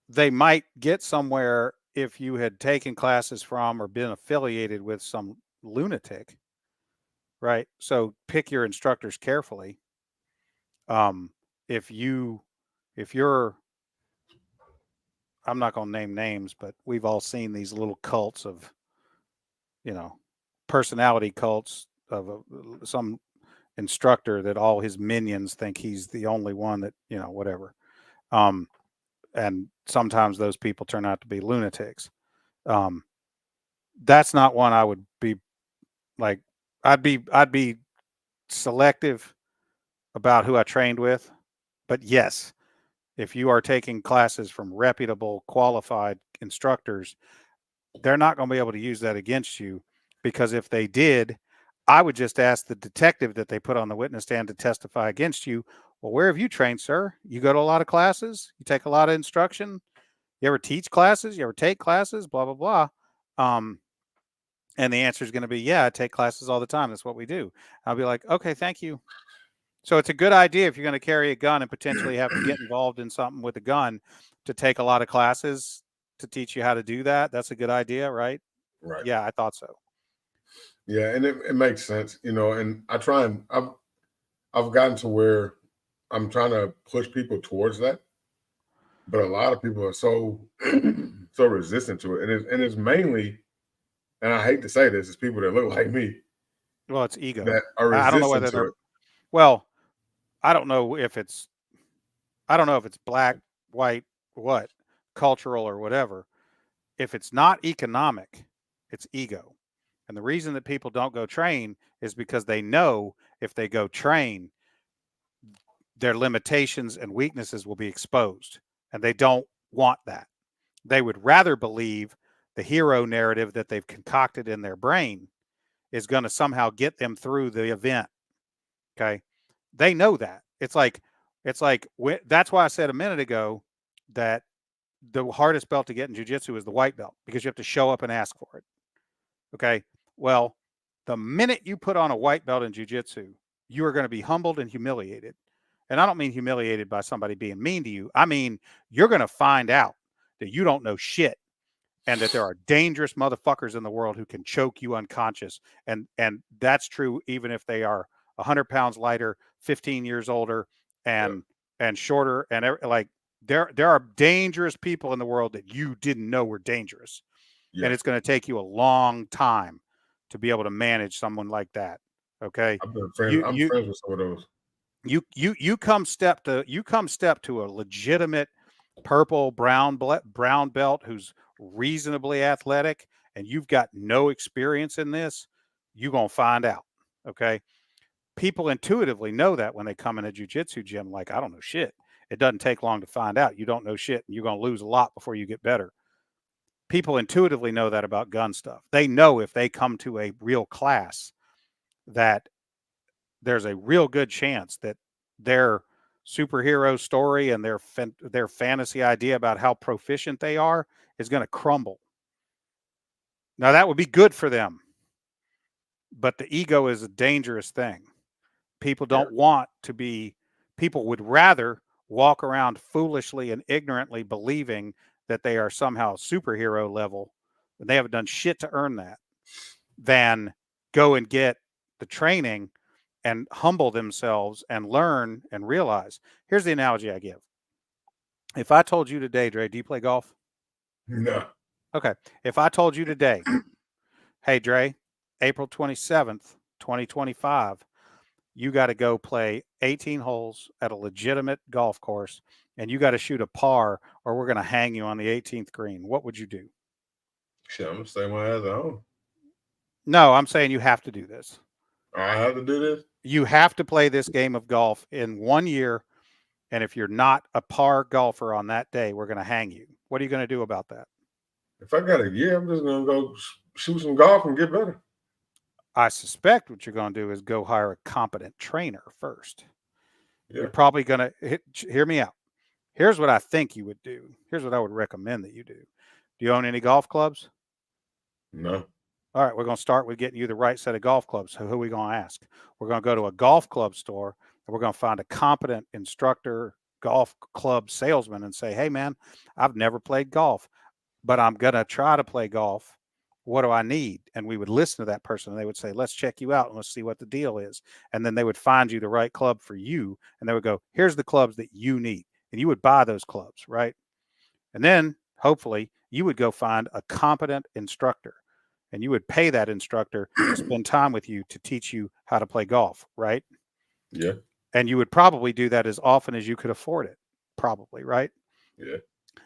D: They might get somewhere if you had taken classes from or been affiliated with some lunatic, right? So pick your instructors carefully. If you're, I'm not going to name names, but we've all seen these little cults of, personality cults some instructor that all his minions think he's the only one that, whatever. And sometimes those people turn out to be lunatics. That's not one I would be like. I'd be selective about who I trained with. But yes, if you are taking classes from reputable, qualified instructors, they're not going to be able to use that against you, because if they did, I would just ask the detective that they put on the witness stand to testify against you. Well, where have you trained, sir? You go to a lot of classes? You take a lot of instruction? You ever teach classes? You ever take classes? Blah, blah, blah. And the answer is going to be, yeah, I take classes all the time. That's what we do. I'll be like, okay, thank you. So it's a good idea if you're going to carry a gun and potentially have to get involved in something with a gun to take a lot of classes to teach you how to do that. That's a good idea, right?
A: Right.
D: Yeah, I thought so.
A: Yeah, and it makes sense, and I've gotten to where I'm trying to push people towards that. But a lot of people are so resistant to it. And it's mainly, and I hate to say this, it's people that look like me.
D: Well, it's ego.
A: That are resistant
D: I don't know whether
A: to
D: they're
A: it.
D: well, I don't know if it's black, white, what, cultural or whatever. If it's not economic, it's ego. And the reason that people don't go train is because they know if they go train, their limitations and weaknesses will be exposed. And they don't want that. They would rather believe the hero narrative that they've concocted in their brain is going to somehow get them through the event. Okay. They know that. It's like that's why I said a minute ago that the hardest belt to get in jiu-jitsu is the white belt, because you have to show up and ask for it. Okay. Well, the minute you put on a white belt in jiu-jitsu, you are going to be humbled and humiliated. And I don't mean humiliated by somebody being mean to you. I mean, you're going to find out that you don't know shit, and that there are dangerous motherfuckers in the world who can choke you unconscious. And that's true even if they are 100 pounds lighter, 15 years older, and shorter. And like there are dangerous people in the world that you didn't know were dangerous. Yeah. And it's going to take you a long time to be able to manage someone like that. Okay.
A: I'm friends with some of those.
D: You come step to a legitimate purple brown belt who's reasonably athletic, and you've got no experience in this, you're going to find out. Okay. People intuitively know that when they come in a jiu-jitsu gym, like, I don't know shit. It doesn't take long to find out. You don't know shit, and you're going to lose a lot before you get better. People intuitively know that about gun stuff. They know if they come to a real class that there's a real good chance that their superhero story and their fantasy idea about how proficient they are is going to crumble. Now, that would be good for them, but the ego is a dangerous thing. People don't want to be, people would rather walk around foolishly and ignorantly believing that they are somehow superhero level, and they haven't done shit to earn that, than go and get the training and humble themselves and learn and realize. Here's the analogy I give. If I told you today, Dre, do you play golf?
A: No.
D: Okay. If I told you today, hey, Dre, April 27th, 2025, you got to go play 18 holes at a legitimate golf course, and you got to shoot a par, or we're going to hang you on the 18th green, what would you do?
A: Shit, I'm going to stay my ass at home.
D: No, I'm saying you have to do this.
A: I have to do this?
D: You have to play this game of golf in 1 year. And if you're not a par golfer on that day, we're going to hang you. What are you going to do about that?
A: If I got a year, I'm just going to go shoot some golf and get better.
D: I suspect what you're going to do is go hire a competent trainer first.
A: Yeah.
D: You're probably going to hear me out. Here's what I think you would do. Here's what I would recommend that you do. Do you own any golf clubs?
A: No.
D: All right, we're going to start with getting you the right set of golf clubs. So who are we going to ask? We're going to go to a golf club store, and we're going to find a competent instructor, golf club salesman, and say, hey, man, I've never played golf, but I'm going to try to play golf. What do I need? And we would listen to that person, and they would say, let's check you out and let's see what the deal is. And then they would find you the right club for you. And they would go, here's the clubs that you need. And you would buy those clubs, right? And then hopefully you would go find a competent instructor. and you would pay that instructor to spend time with you to teach you how to play golf, right?
A: Yeah.
D: And you would probably do that as often as you could afford it, probably, right?
A: Yeah.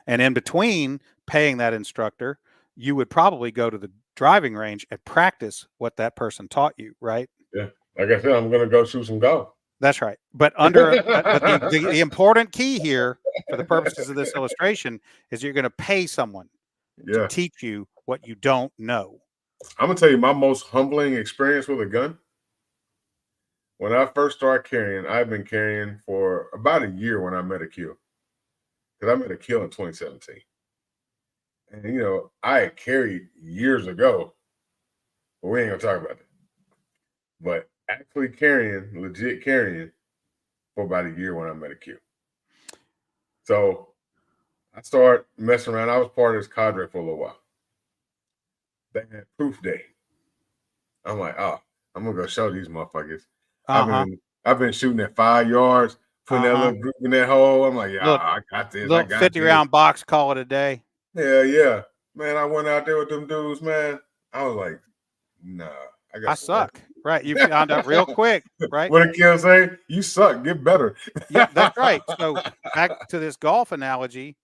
D: And in between paying that instructor, you would probably go to the driving range and practice what that person taught you, right?
A: Yeah. Like I said, I'm gonna go shoot some golf.
D: That's right. But the important key here, for the purposes of this illustration, is you're going to pay someone to
A: Yeah.
D: teach you what you don't know.
A: I'm gonna tell you my most humbling experience with a gun. When I first started carrying, I've been carrying for about a year when I met a kill. Because I met a kill in 2017. And you know, I had carried years ago, but we ain't gonna talk about that. But actually carrying, legit carrying, for about a year when I met a kill. So I started messing around. I was part of this cadre for a little while. They had proof day. I'm like, oh, I'm gonna go show these motherfuckers. I've been shooting at 5 yards, putting that little group in that hole. I'm like, yeah, I got this. I got
D: 50-round box, call it a day.
A: Yeah. Man, I went out there with them dudes, man. I was like, nah,
D: I suck. Right. You found out real quick, right?
A: What did Kill say? You suck, get better.
D: Yeah, that's right. So back to this golf analogy.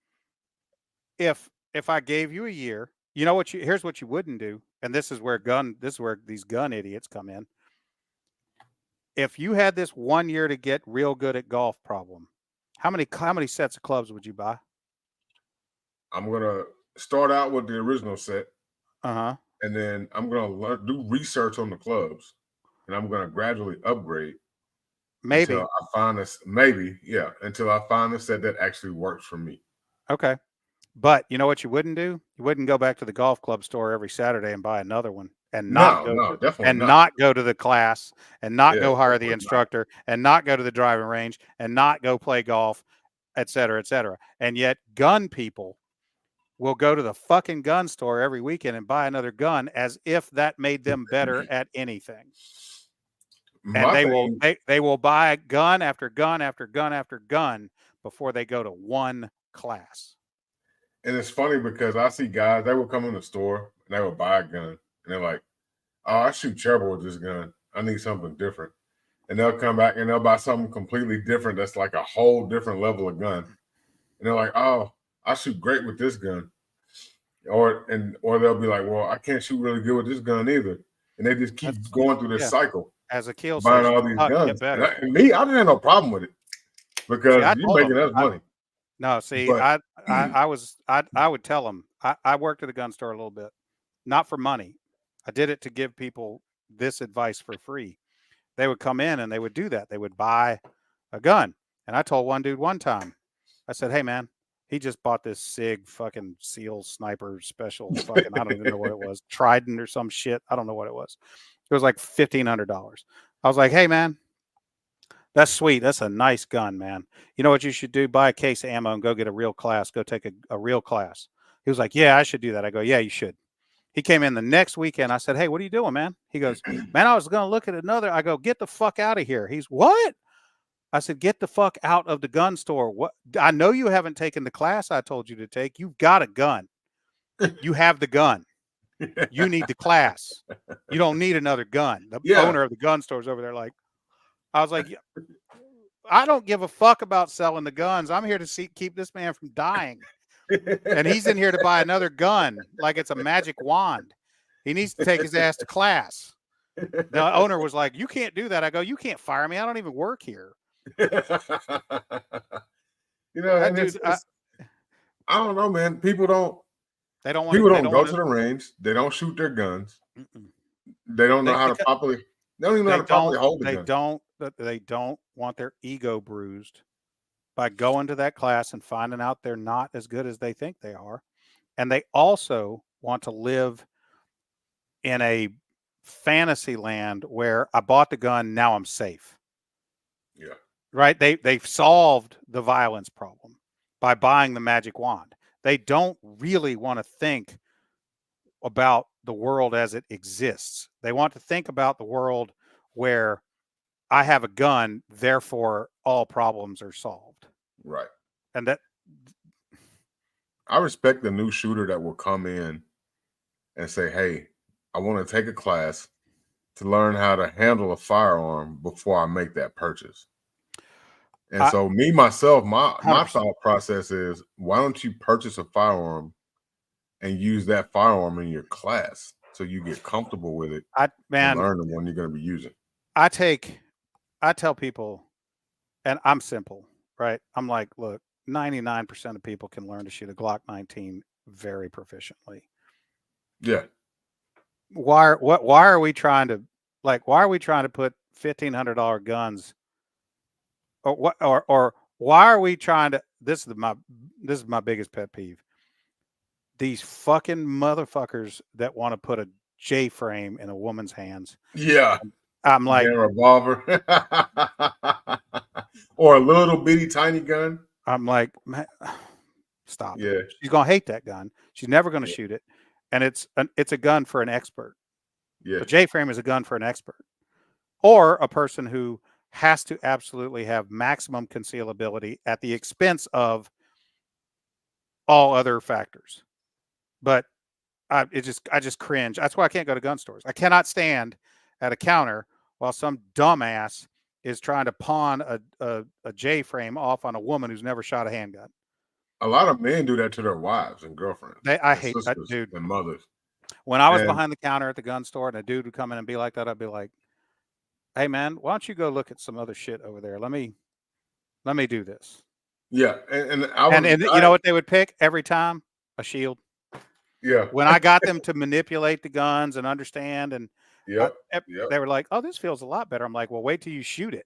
D: If I gave you a year, you know what here's what you wouldn't do, and this is where these gun idiots come in. If you had this 1 year to get real good at golf problem, how many sets of clubs would you buy?
A: I'm gonna start out with the original set.
D: Uh-huh.
A: And then I'm gonna do research on the clubs, and I'm gonna gradually upgrade.
D: Maybe
A: until I find until I find a set that actually works for me.
D: Okay. But you know what you wouldn't do? You wouldn't go back to the golf club store every Saturday and buy another one and not go to the class and not go hire the instructor and not go to the driving range and not go play golf, et cetera, et cetera. And yet gun people will go to the fucking gun store every weekend and buy another gun as if that made them better at anything. And they will buy gun after gun after gun after gun before they go to one class.
A: And it's funny because I see guys, they will come in the store and they will buy a gun. And they're like, oh, I shoot terrible with this gun. I need something different. And they'll come back and they'll buy something completely different that's like a whole different level of gun. And they're like, oh, I shoot great with this gun. Or they'll be like, well, I can't shoot really good with this gun either. And they just keep going through this cycle.
D: As a kill,
A: buying all these guns. And me, I didn't have no problem with it because you're making us money.
D: No, see, but, I would tell them I worked at a gun store a little bit, not for money. I did it to give people this advice for free. They would come in and they would do that. They would buy a gun. And I told one dude one time, I said, hey man, he just bought this SIG fucking SEAL sniper special fucking, I don't even know what it was, Trident or some shit. I don't know what it was. It was like $1,500. I was like, hey man, that's sweet. That's a nice gun, man. You know what you should do? Buy a case of ammo and go get a real class. Go take a real class. He was like, yeah, I should do that. I go, yeah, you should. He came in the next weekend. I said, hey, what are you doing, man? He goes, man, I was going to look at another. I go, get the fuck out of here. He's, what? I said, get the fuck out of the gun store. What? I know you haven't taken the class I told you to take. You've got a gun. You have the gun. You need the class. You don't need another gun. The owner of the gun store is over there like, I was like, I don't give a fuck about selling the guns. I'm here to keep this man from dying. And he's in here to buy another gun like it's a magic wand. He needs to take his ass to class. The owner was like, you can't do that. I go, you can't fire me. I don't even work here.
A: You know, and dude, I don't know, man. People don't go to the range. They don't shoot their guns. They don't know how to properly. They don't even know how to properly hold the gun.
D: They don't want their ego bruised by going to that class and finding out they're not as good as they think they are. And they also want to live in a fantasy land where I bought the gun, now I'm safe.
A: Yeah.
D: Right? They've solved the violence problem by buying the magic wand. They don't really want to think about the world as it exists. They want to think about the world where I have a gun, therefore all problems are solved.
A: Right.
D: And that
A: I respect the new shooter that will come in and say, hey, I want to take a class to learn how to handle a firearm before I make that purchase. And so me, myself, my
D: 100%.
A: thought process is, why don't you purchase a firearm and use that firearm in your class so you get comfortable with it and learn the one you're going to be using?
D: I tell people, and I'm simple, right? I'm like, look, 99% of people can learn to shoot a Glock 19 very proficiently.
A: Yeah.
D: Why are we trying to put $1,500 guns, or why are we trying to? This is my biggest pet peeve. These fucking motherfuckers that want to put a J frame in a woman's hands.
A: Yeah.
D: I'm like,
A: a revolver or a little bitty tiny gun.
D: I'm like, man, stop.
A: Yeah.
D: She's gonna hate that gun. She's never gonna shoot it, and it's a gun for an expert.
A: Yeah.
D: A J frame is a gun for an expert, or a person who has to absolutely have maximum concealability at the expense of all other factors. But I just cringe. That's why I can't go to gun stores. I cannot stand at a counter while some dumbass is trying to pawn a J frame off on a woman who's never shot a handgun.
A: A lot of men do that to their wives and girlfriends.
D: I hate that, dude.
A: And mothers.
D: When I was behind the counter at the gun store and a dude would come in and be like that, I'd be like, hey man, why don't you go look at some other shit over there? Let me do this.
A: Yeah.
D: And you know what they would pick every time? A shield.
A: Yeah.
D: When I got them to manipulate the guns and understand, and
A: they
D: were like, oh, this feels a lot better. I'm like, well, wait till you shoot it.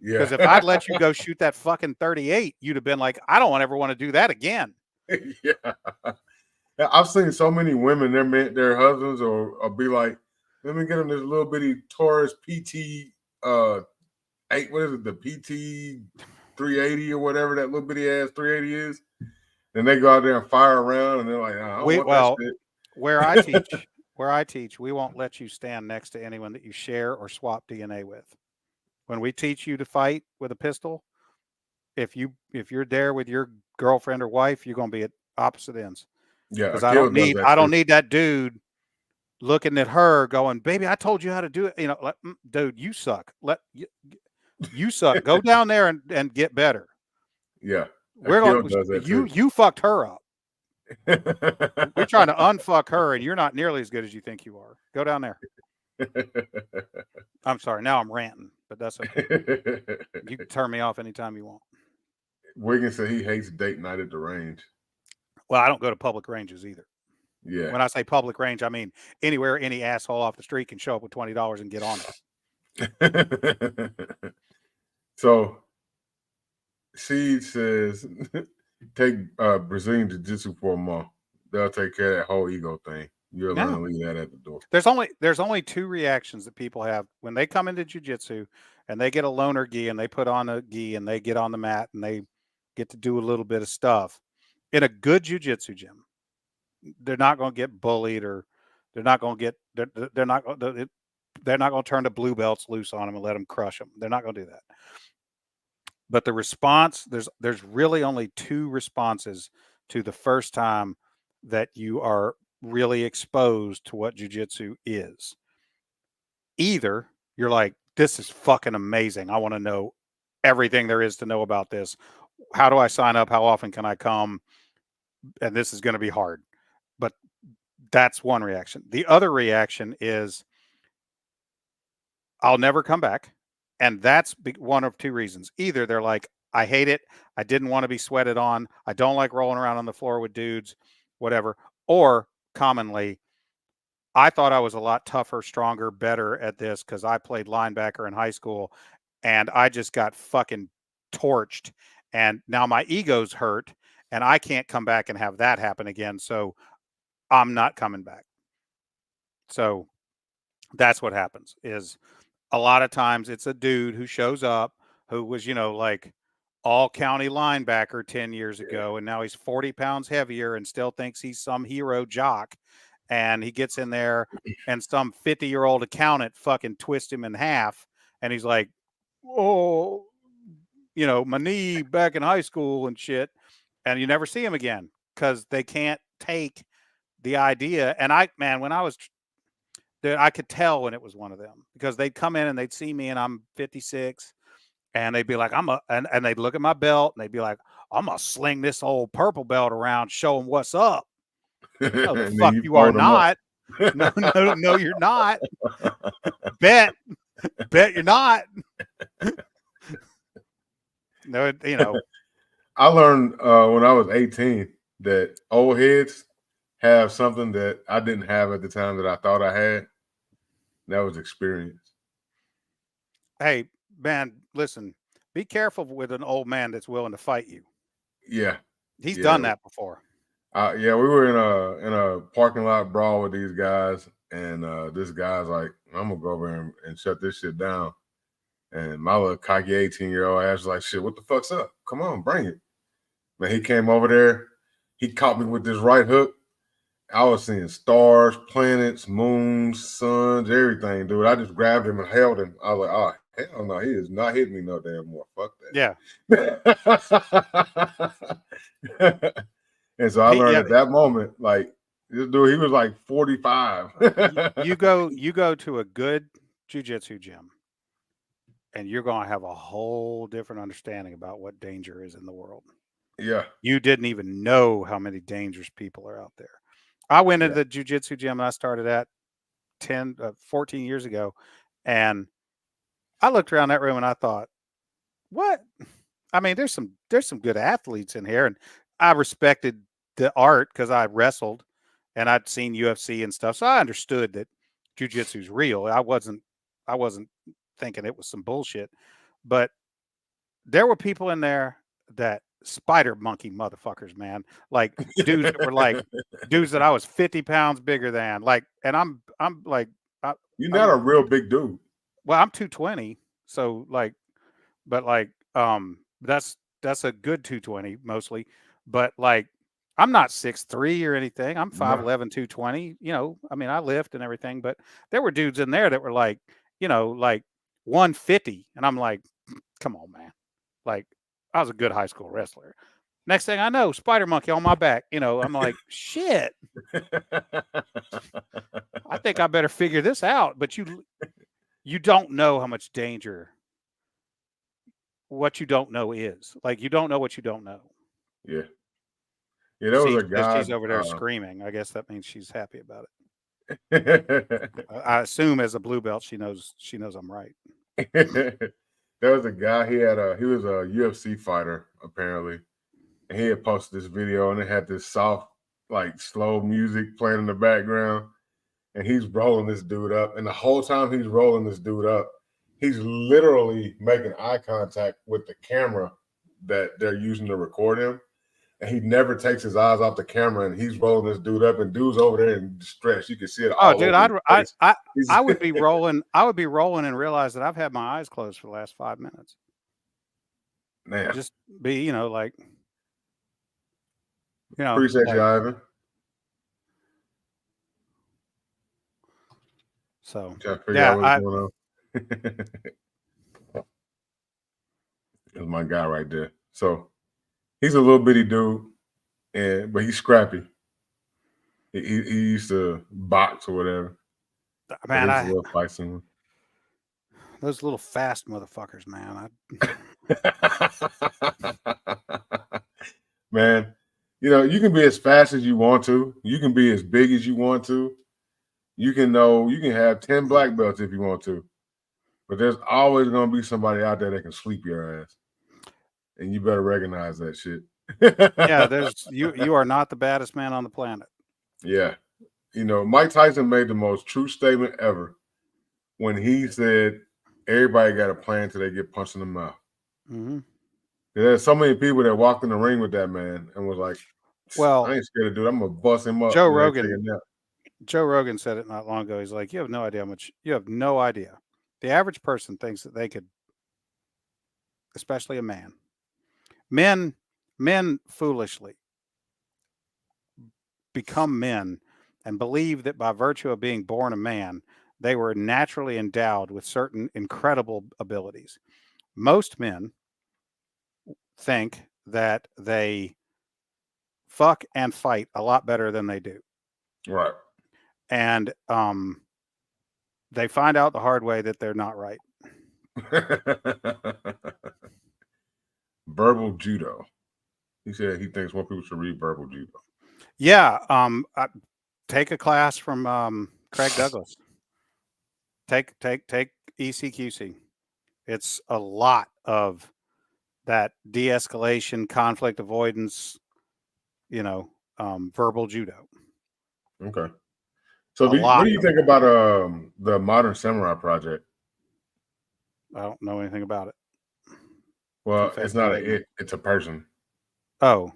A: Yeah.
D: Because if I'd let you go shoot that fucking 38, you'd have been like, I don't ever want to do that again.
A: Yeah. I've seen so many women, their husbands or be like, let me get them this little bitty Taurus PT 8, what is it, the PT 380 or whatever that little bitty ass 380 is. And they go out there and fire around, and they're like,
D: where I teach, we won't let you stand next to anyone that you share or swap DNA with. When we teach you to fight with a pistol, if you're there with your girlfriend or wife, you're going to be at opposite ends.
A: Yeah,
D: because I don't need that dude looking at her going, baby, I told you how to do it. You know, like, dude, you suck. You suck. Go down there and get better.
A: Yeah.
D: You fucked her up. We're trying to unfuck her, and you're not nearly as good as you think you are. Go down there. I'm sorry. Now I'm ranting, but that's okay. You can turn me off anytime you want.
A: Wiggins said he hates date night at the range.
D: Well, I don't go to public ranges either.
A: Yeah.
D: When I say public range, I mean anywhere any asshole off the street can show up with $20 and get on
A: it. So Seed says take Brazilian Jiu-Jitsu for a month. They'll take care of that whole ego thing. You're going to leave that at the door.
D: There's only two reactions that people have when they come into jiu-jitsu and they get a loaner gi and they put on a gi and they get on the mat and they get to do a little bit of stuff. In a good jiu-jitsu gym, they're not going to get bullied, or they're not going to turn the blue belts loose on them and let them crush them. They're not going to do that. But the response, there's really only two responses to the first time that you are really exposed to what jiu-jitsu is. Either you're like, this is fucking amazing. I want to know everything there is to know about this. How do I sign up? How often can I come? And this is going to be hard. But that's one reaction. The other reaction is, I'll never come back. And that's one of two reasons. Either they're like, I hate it. I didn't want to be sweated on. I don't like rolling around on the floor with dudes, whatever. Or commonly, I thought I was a lot tougher, stronger, better at this because I played linebacker in high school and I just got fucking torched. And now my ego's hurt and I can't come back and have that happen again. So I'm not coming back. So that's what happens. Is a lot of times it's a dude who shows up who was, like all county linebacker 10 years ago. And now he's 40 pounds heavier and still thinks he's some hero jock. And he gets in there and some 50-year-old accountant fucking twists him in half. And he's like, oh, my knee back in high school and shit. And you never see him again because they can't take the idea. And when I was I could tell when it was one of them because they'd come in and they'd see me and I'm 56 and they'd be like, and they'd look at my belt and they'd be like, I'm going to sling this old purple belt around, show them what's up. No, the fuck you are not. No, you're not. Bet you're not. No, you know.
A: I learned when I was 18 that old heads have something that I didn't have at the time that I thought I had. That was experience.
D: Hey, man, listen, be careful with an old man that's willing to fight you.
A: Yeah.
D: He's done that before.
A: Yeah, we were in a parking lot brawl with these guys, and this guy's like, I'm gonna go over and shut this shit down. And my little cocky 18-year-old ass was like, shit, what the fuck's up? Come on, bring it. Man, he came over there, he caught me with this right hook. I was seeing stars, planets, moons, suns, everything, dude. I just grabbed him and held him. I was like, oh, hell no, he is not hitting me no damn more. Fuck that.
D: Yeah.
A: And so I learned at that moment, like, this dude, he was like 45.
D: you go to a good jiu-jitsu gym and you're going to have a whole different understanding about what danger is in the world.
A: Yeah.
D: You didn't even know how many dangerous people are out there. I went into the jiu-jitsu gym I started at 14 years ago, and I looked around that room and I thought, what? I mean, there's some good athletes in here, and I respected the art because I wrestled and I'd seen UFC and stuff. So I understood that jiu-jitsu is real. I wasn't thinking it was some bullshit, but there were people in there that spider monkey motherfuckers, man. Like dudes that were like dudes that I was 50 pounds bigger than. Like, and I'm like,
A: you're not a real big dude.
D: Well, I'm 220. So like, but like, that's a good 220 mostly. But like, I'm not 6'3" or anything. I'm 5'11", 220. You know, I mean, I lift and everything, but there were dudes in there that were like, you know, like 150. And I'm like, come on, man. Like, I was a good high school wrestler. Next thing I know, spider monkey on my back. You know, I'm like, shit. I think I better figure this out. But you don't know how much danger what you don't know is. Like, you don't know what you don't know.
A: Yeah. Yeah, there was a guy.
D: She's over there screaming. I guess that means she's happy about it. I assume as a blue belt, she knows I'm right.
A: There was a guy, he was a UFC fighter, apparently. And he had posted this video and it had this soft, like slow music playing in the background. And he's rolling this dude up. And the whole time he's rolling this dude up, he's literally making eye contact with the camera that they're using to record him. And he never takes his eyes off the camera, and he's rolling this dude up, and dude's over there in distress. You can see it.
D: Oh, dude, I would be rolling. I would be rolling and realize that I've had my eyes closed for the last 5 minutes.
A: Man,
D: just be, you know, like, you know.
A: Appreciate
D: like,
A: you, Ivan.
D: So
A: yeah, what's going on. That's my guy right there. So he's a little bitty dude, but he's scrappy. He used to box or whatever.
D: Man, those little fast motherfuckers, man.
A: Man, you know, you can be as fast as you want to. You can be as big as you want to. You can have 10 black belts if you want to. But there's always going to be somebody out there that can sweep your ass. And you better recognize that shit.
D: Yeah, you are not the baddest man on the planet.
A: Yeah. You know, Mike Tyson made the most true statement ever when he said everybody got a plan till they get punched in the mouth.
D: Mm-hmm.
A: There's so many people that walked in the ring with that man and was like, well, I ain't scared to do it. I'm going to bust him up.
D: Joe Rogan said it not long ago. He's like, you have no idea. The average person thinks that they could, especially a man. Men foolishly become men and believe that by virtue of being born a man, they were naturally endowed with certain incredible abilities. Most men think that they fuck and fight a lot better than they do.
A: Right.
D: And they find out the hard way that they're not right.
A: Verbal judo. He said he thinks more people should read verbal judo.
D: Yeah. Take a class from Craig Douglas. Take ECQC. It's a lot of that de-escalation, conflict avoidance, verbal judo.
A: Okay. So what do you think about the Modern Samurai Project?
D: I don't know anything about it.
A: Well, it's not it's a person.
D: Oh,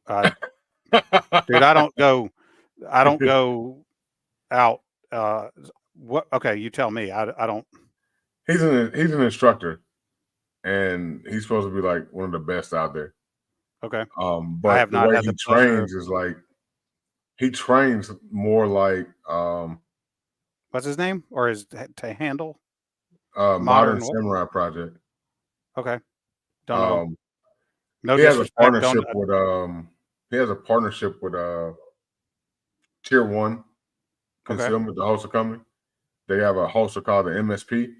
D: dude, I don't go out. What? Okay, you tell me. I don't.
A: He's an instructor, and he's supposed to be like one of the best out there.
D: Okay.
A: But
D: I have
A: the
D: not
A: way
D: had
A: he
D: the pleasure
A: trains is like he trains more like
D: what's his name or his to handle
A: Modern Samurai Project.
D: Okay. Don't know. No
A: he has a
D: disrespect.
A: partnership with he has a partnership with Tier 1 Concealment, the holster company. They have a holster called the MSP.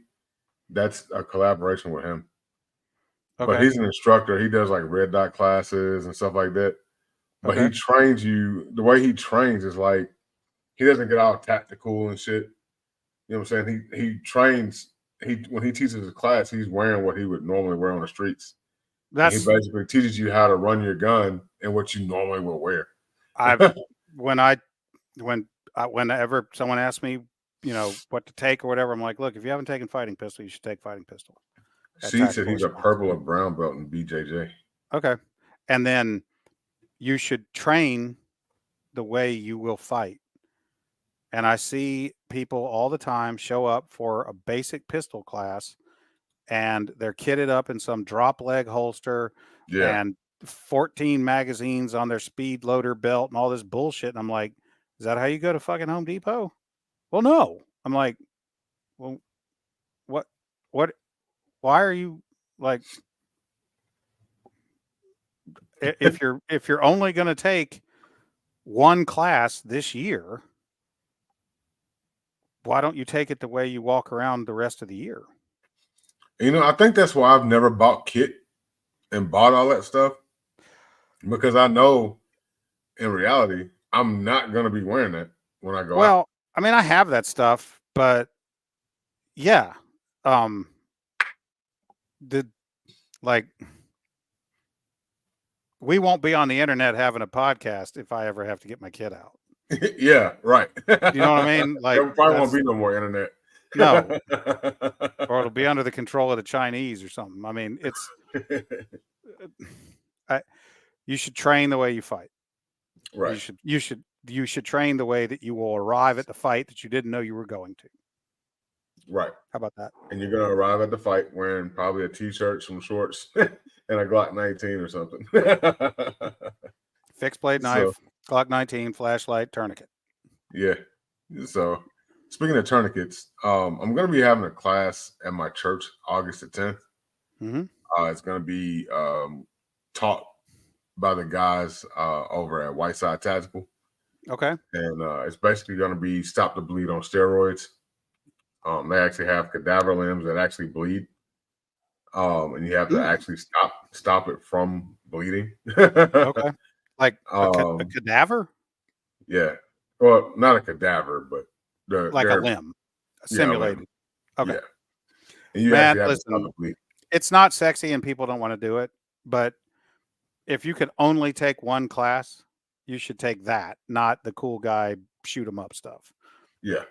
A: That's a collaboration with him. Okay. But he's an instructor. He does like red dot classes and stuff like that. But he trains you. The way he trains is like he doesn't get all tactical and shit. You know what I'm saying? He trains. When he teaches his class, he's wearing what he would normally wear on the streets. He basically teaches you how to run your gun and what you normally would wear.
D: Whenever someone asks me, what to take or whatever, I'm like, look, if you haven't taken fighting pistol, you should take fighting pistol.
A: She said he's a purple or brown belt in BJJ.
D: Okay. And then you should train the way you will fight. And I see people all the time show up for a basic pistol class and they're kitted up in some drop leg holster and 14 magazines on their speed loader belt and all this bullshit. And I'm like, is that how you go to fucking Home Depot? Well, no. I'm like, well, why are you like, if you're only going to take one class this year, why don't you take it the way you walk around the rest of the year?
A: I think that's why I've never bought kit and bought all that stuff, because I know in reality I'm not going to be wearing that when I go out.
D: Well, I mean, I have that stuff, but yeah, we won't be on the internet having a podcast if I ever have to get my kid out.
A: Yeah, right.
D: You know what I mean? Like,
A: there probably won't be no more internet.
D: No. Or it'll be under the control of the Chinese or something. I mean, you should train the way you fight.
A: Right.
D: You should train the way that you will arrive at the fight that you didn't know you were going to.
A: Right.
D: How about that?
A: And you're going to arrive at the fight wearing probably a t-shirt, some shorts, and a Glock 19 or something.
D: Fixed blade knife, Glock 19, flashlight, tourniquet.
A: Yeah. So speaking of tourniquets, I'm going to be having a class at my church August the 10th.
D: Mm-hmm.
A: It's going to be taught by the guys over at Whiteside Tactical.
D: Okay.
A: And it's basically going to be stop the bleed on steroids. They actually have cadaver limbs that actually bleed. And you have to actually stop it from bleeding.
D: Okay. Like a cadaver?
A: Yeah. Well, not a cadaver, but
D: like a limb. Simulated. Okay. Yeah.
A: And you actually have to stop the bleed.
D: It's not sexy and people don't want to do it, but if you could only take one class, you should take that, not the cool guy shoot 'em up stuff.
A: Yeah.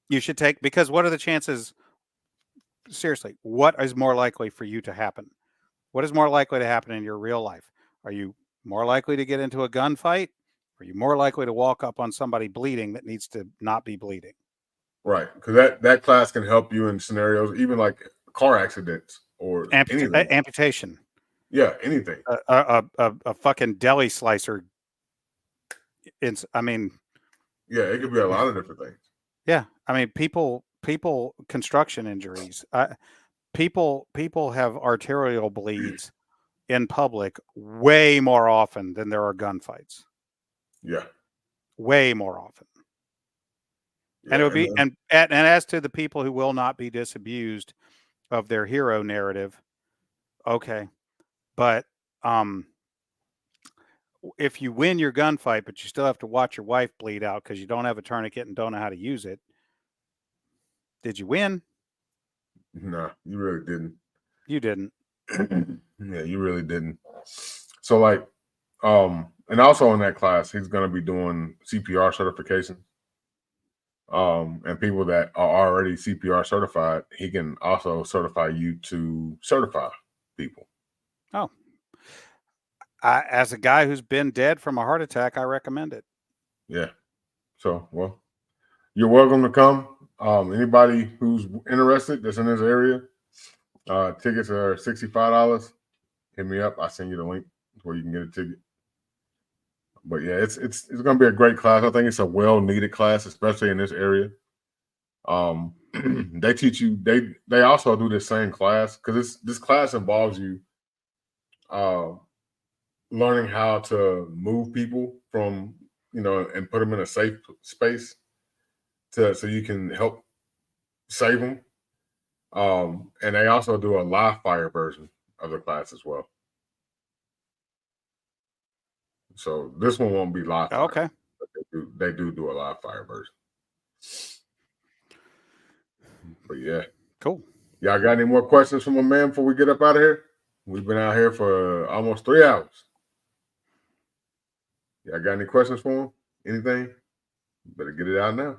D: You should take, because what are the chances? Seriously, what is more likely for you to happen? What is more likely to happen in your real life? Are you more likely to get into a gunfight? Are you more likely to walk up on somebody bleeding that needs to not be bleeding?
A: Right. Because that class can help you in scenarios, even like car accidents or
D: amputation.
A: Yeah, anything.
D: A fucking deli slicer. I mean,
A: yeah, it could be a lot of different things.
D: Yeah, I mean, people, construction injuries. People have arterial bleeds in public way more often than there are gunfights.
A: Yeah,
D: way more often. And it would be and as to the people who will not be disabused of their hero narrative, okay, but if you win your gunfight, but you still have to watch your wife bleed out because you don't have a tourniquet and don't know how to use it, did you win?
A: No, you really didn't.
D: You didn't.
A: Yeah, you really didn't. So like, and also in that class, he's going to be doing CPR certification. And people that are already CPR certified, he can also certify you to certify people.
D: Oh, as a guy who's been dead from a heart attack, I recommend it.
A: Yeah. So, well, you're welcome to come. Anybody who's interested that's in this area, tickets are $65. Hit me up. I'll send you the link where you can get a ticket. But yeah, it's going to be a great class. I think it's a well-needed class, especially in this area. They teach you. They also do the same class because this class involves you learning how to move people from and put them in a safe space so you can help save them. And they also do a live fire version of the class as well. So this one won't be live fire.
D: Okay.
A: But they do a live fire version. But yeah.
D: Cool.
A: Y'all got any more questions from a man before we get up out of here? We've been out here for almost 3 hours. Y'all got any questions for him? Anything? Better get it out now.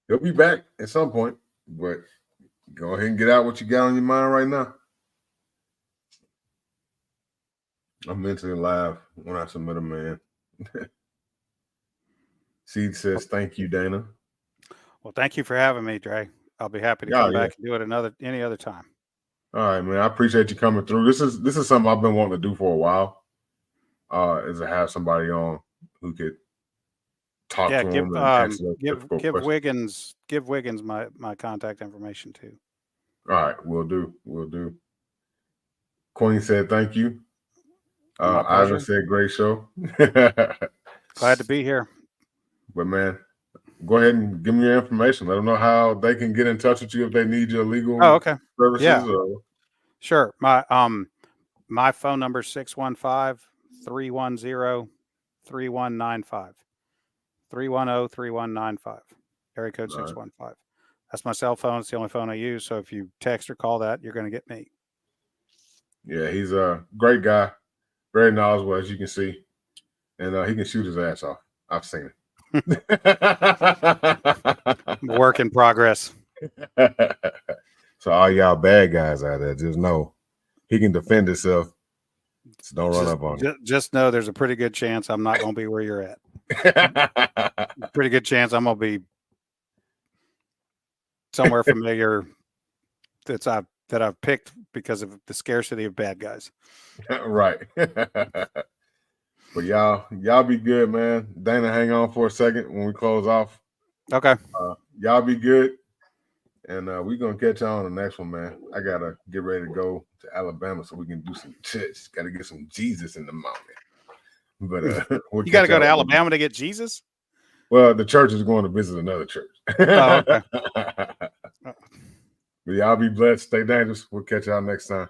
A: He'll be back at some point, but go ahead and get out what you got on your mind right now. I'm mentally live when I submit a man. Seed says, thank you, Dana.
D: Well, thank you for having me, Dre. I'll be happy to come back and do it any other time.
A: All right, man. I appreciate you coming through. This is something I've been wanting to do for a while. Is to have somebody on who could talk to him and answer
D: give Wiggins my contact information too.
A: All right, we'll do. Queen said thank you. Ivan said great show.
D: Glad to be here.
A: But man, go ahead and give me your information. Let them know how they can get in touch with you if they need your legal services.
D: Yeah. Sure. My phone number is 615-310-3195. 310-3195. Area code 615. That's my cell phone. It's the only phone I use. So if you text or call that, you're going to get me. Yeah, he's a great guy. Very knowledgeable, as you can see. And he can shoot his ass off. I've seen it. Work in progress.
A: So all y'all bad guys out there, just know he can defend himself. So don't run up on him.
D: Just know there's a pretty good chance I'm not going to be where you're at. Pretty good chance I'm going to be somewhere familiar that I've picked because of the scarcity of bad guys. Right. But y'all be good, man. Dana, hang on for a second when we close off. Okay. Y'all be good. And we're going to catch y'all on the next one, man. I got to get ready to go to Alabama so we can do some church. Got to get some Jesus in the mountain. But you got to go to Alabama to get Jesus? Well, the church is going to visit another church. Oh, okay. But y'all be blessed. Stay dangerous. We'll catch y'all next time.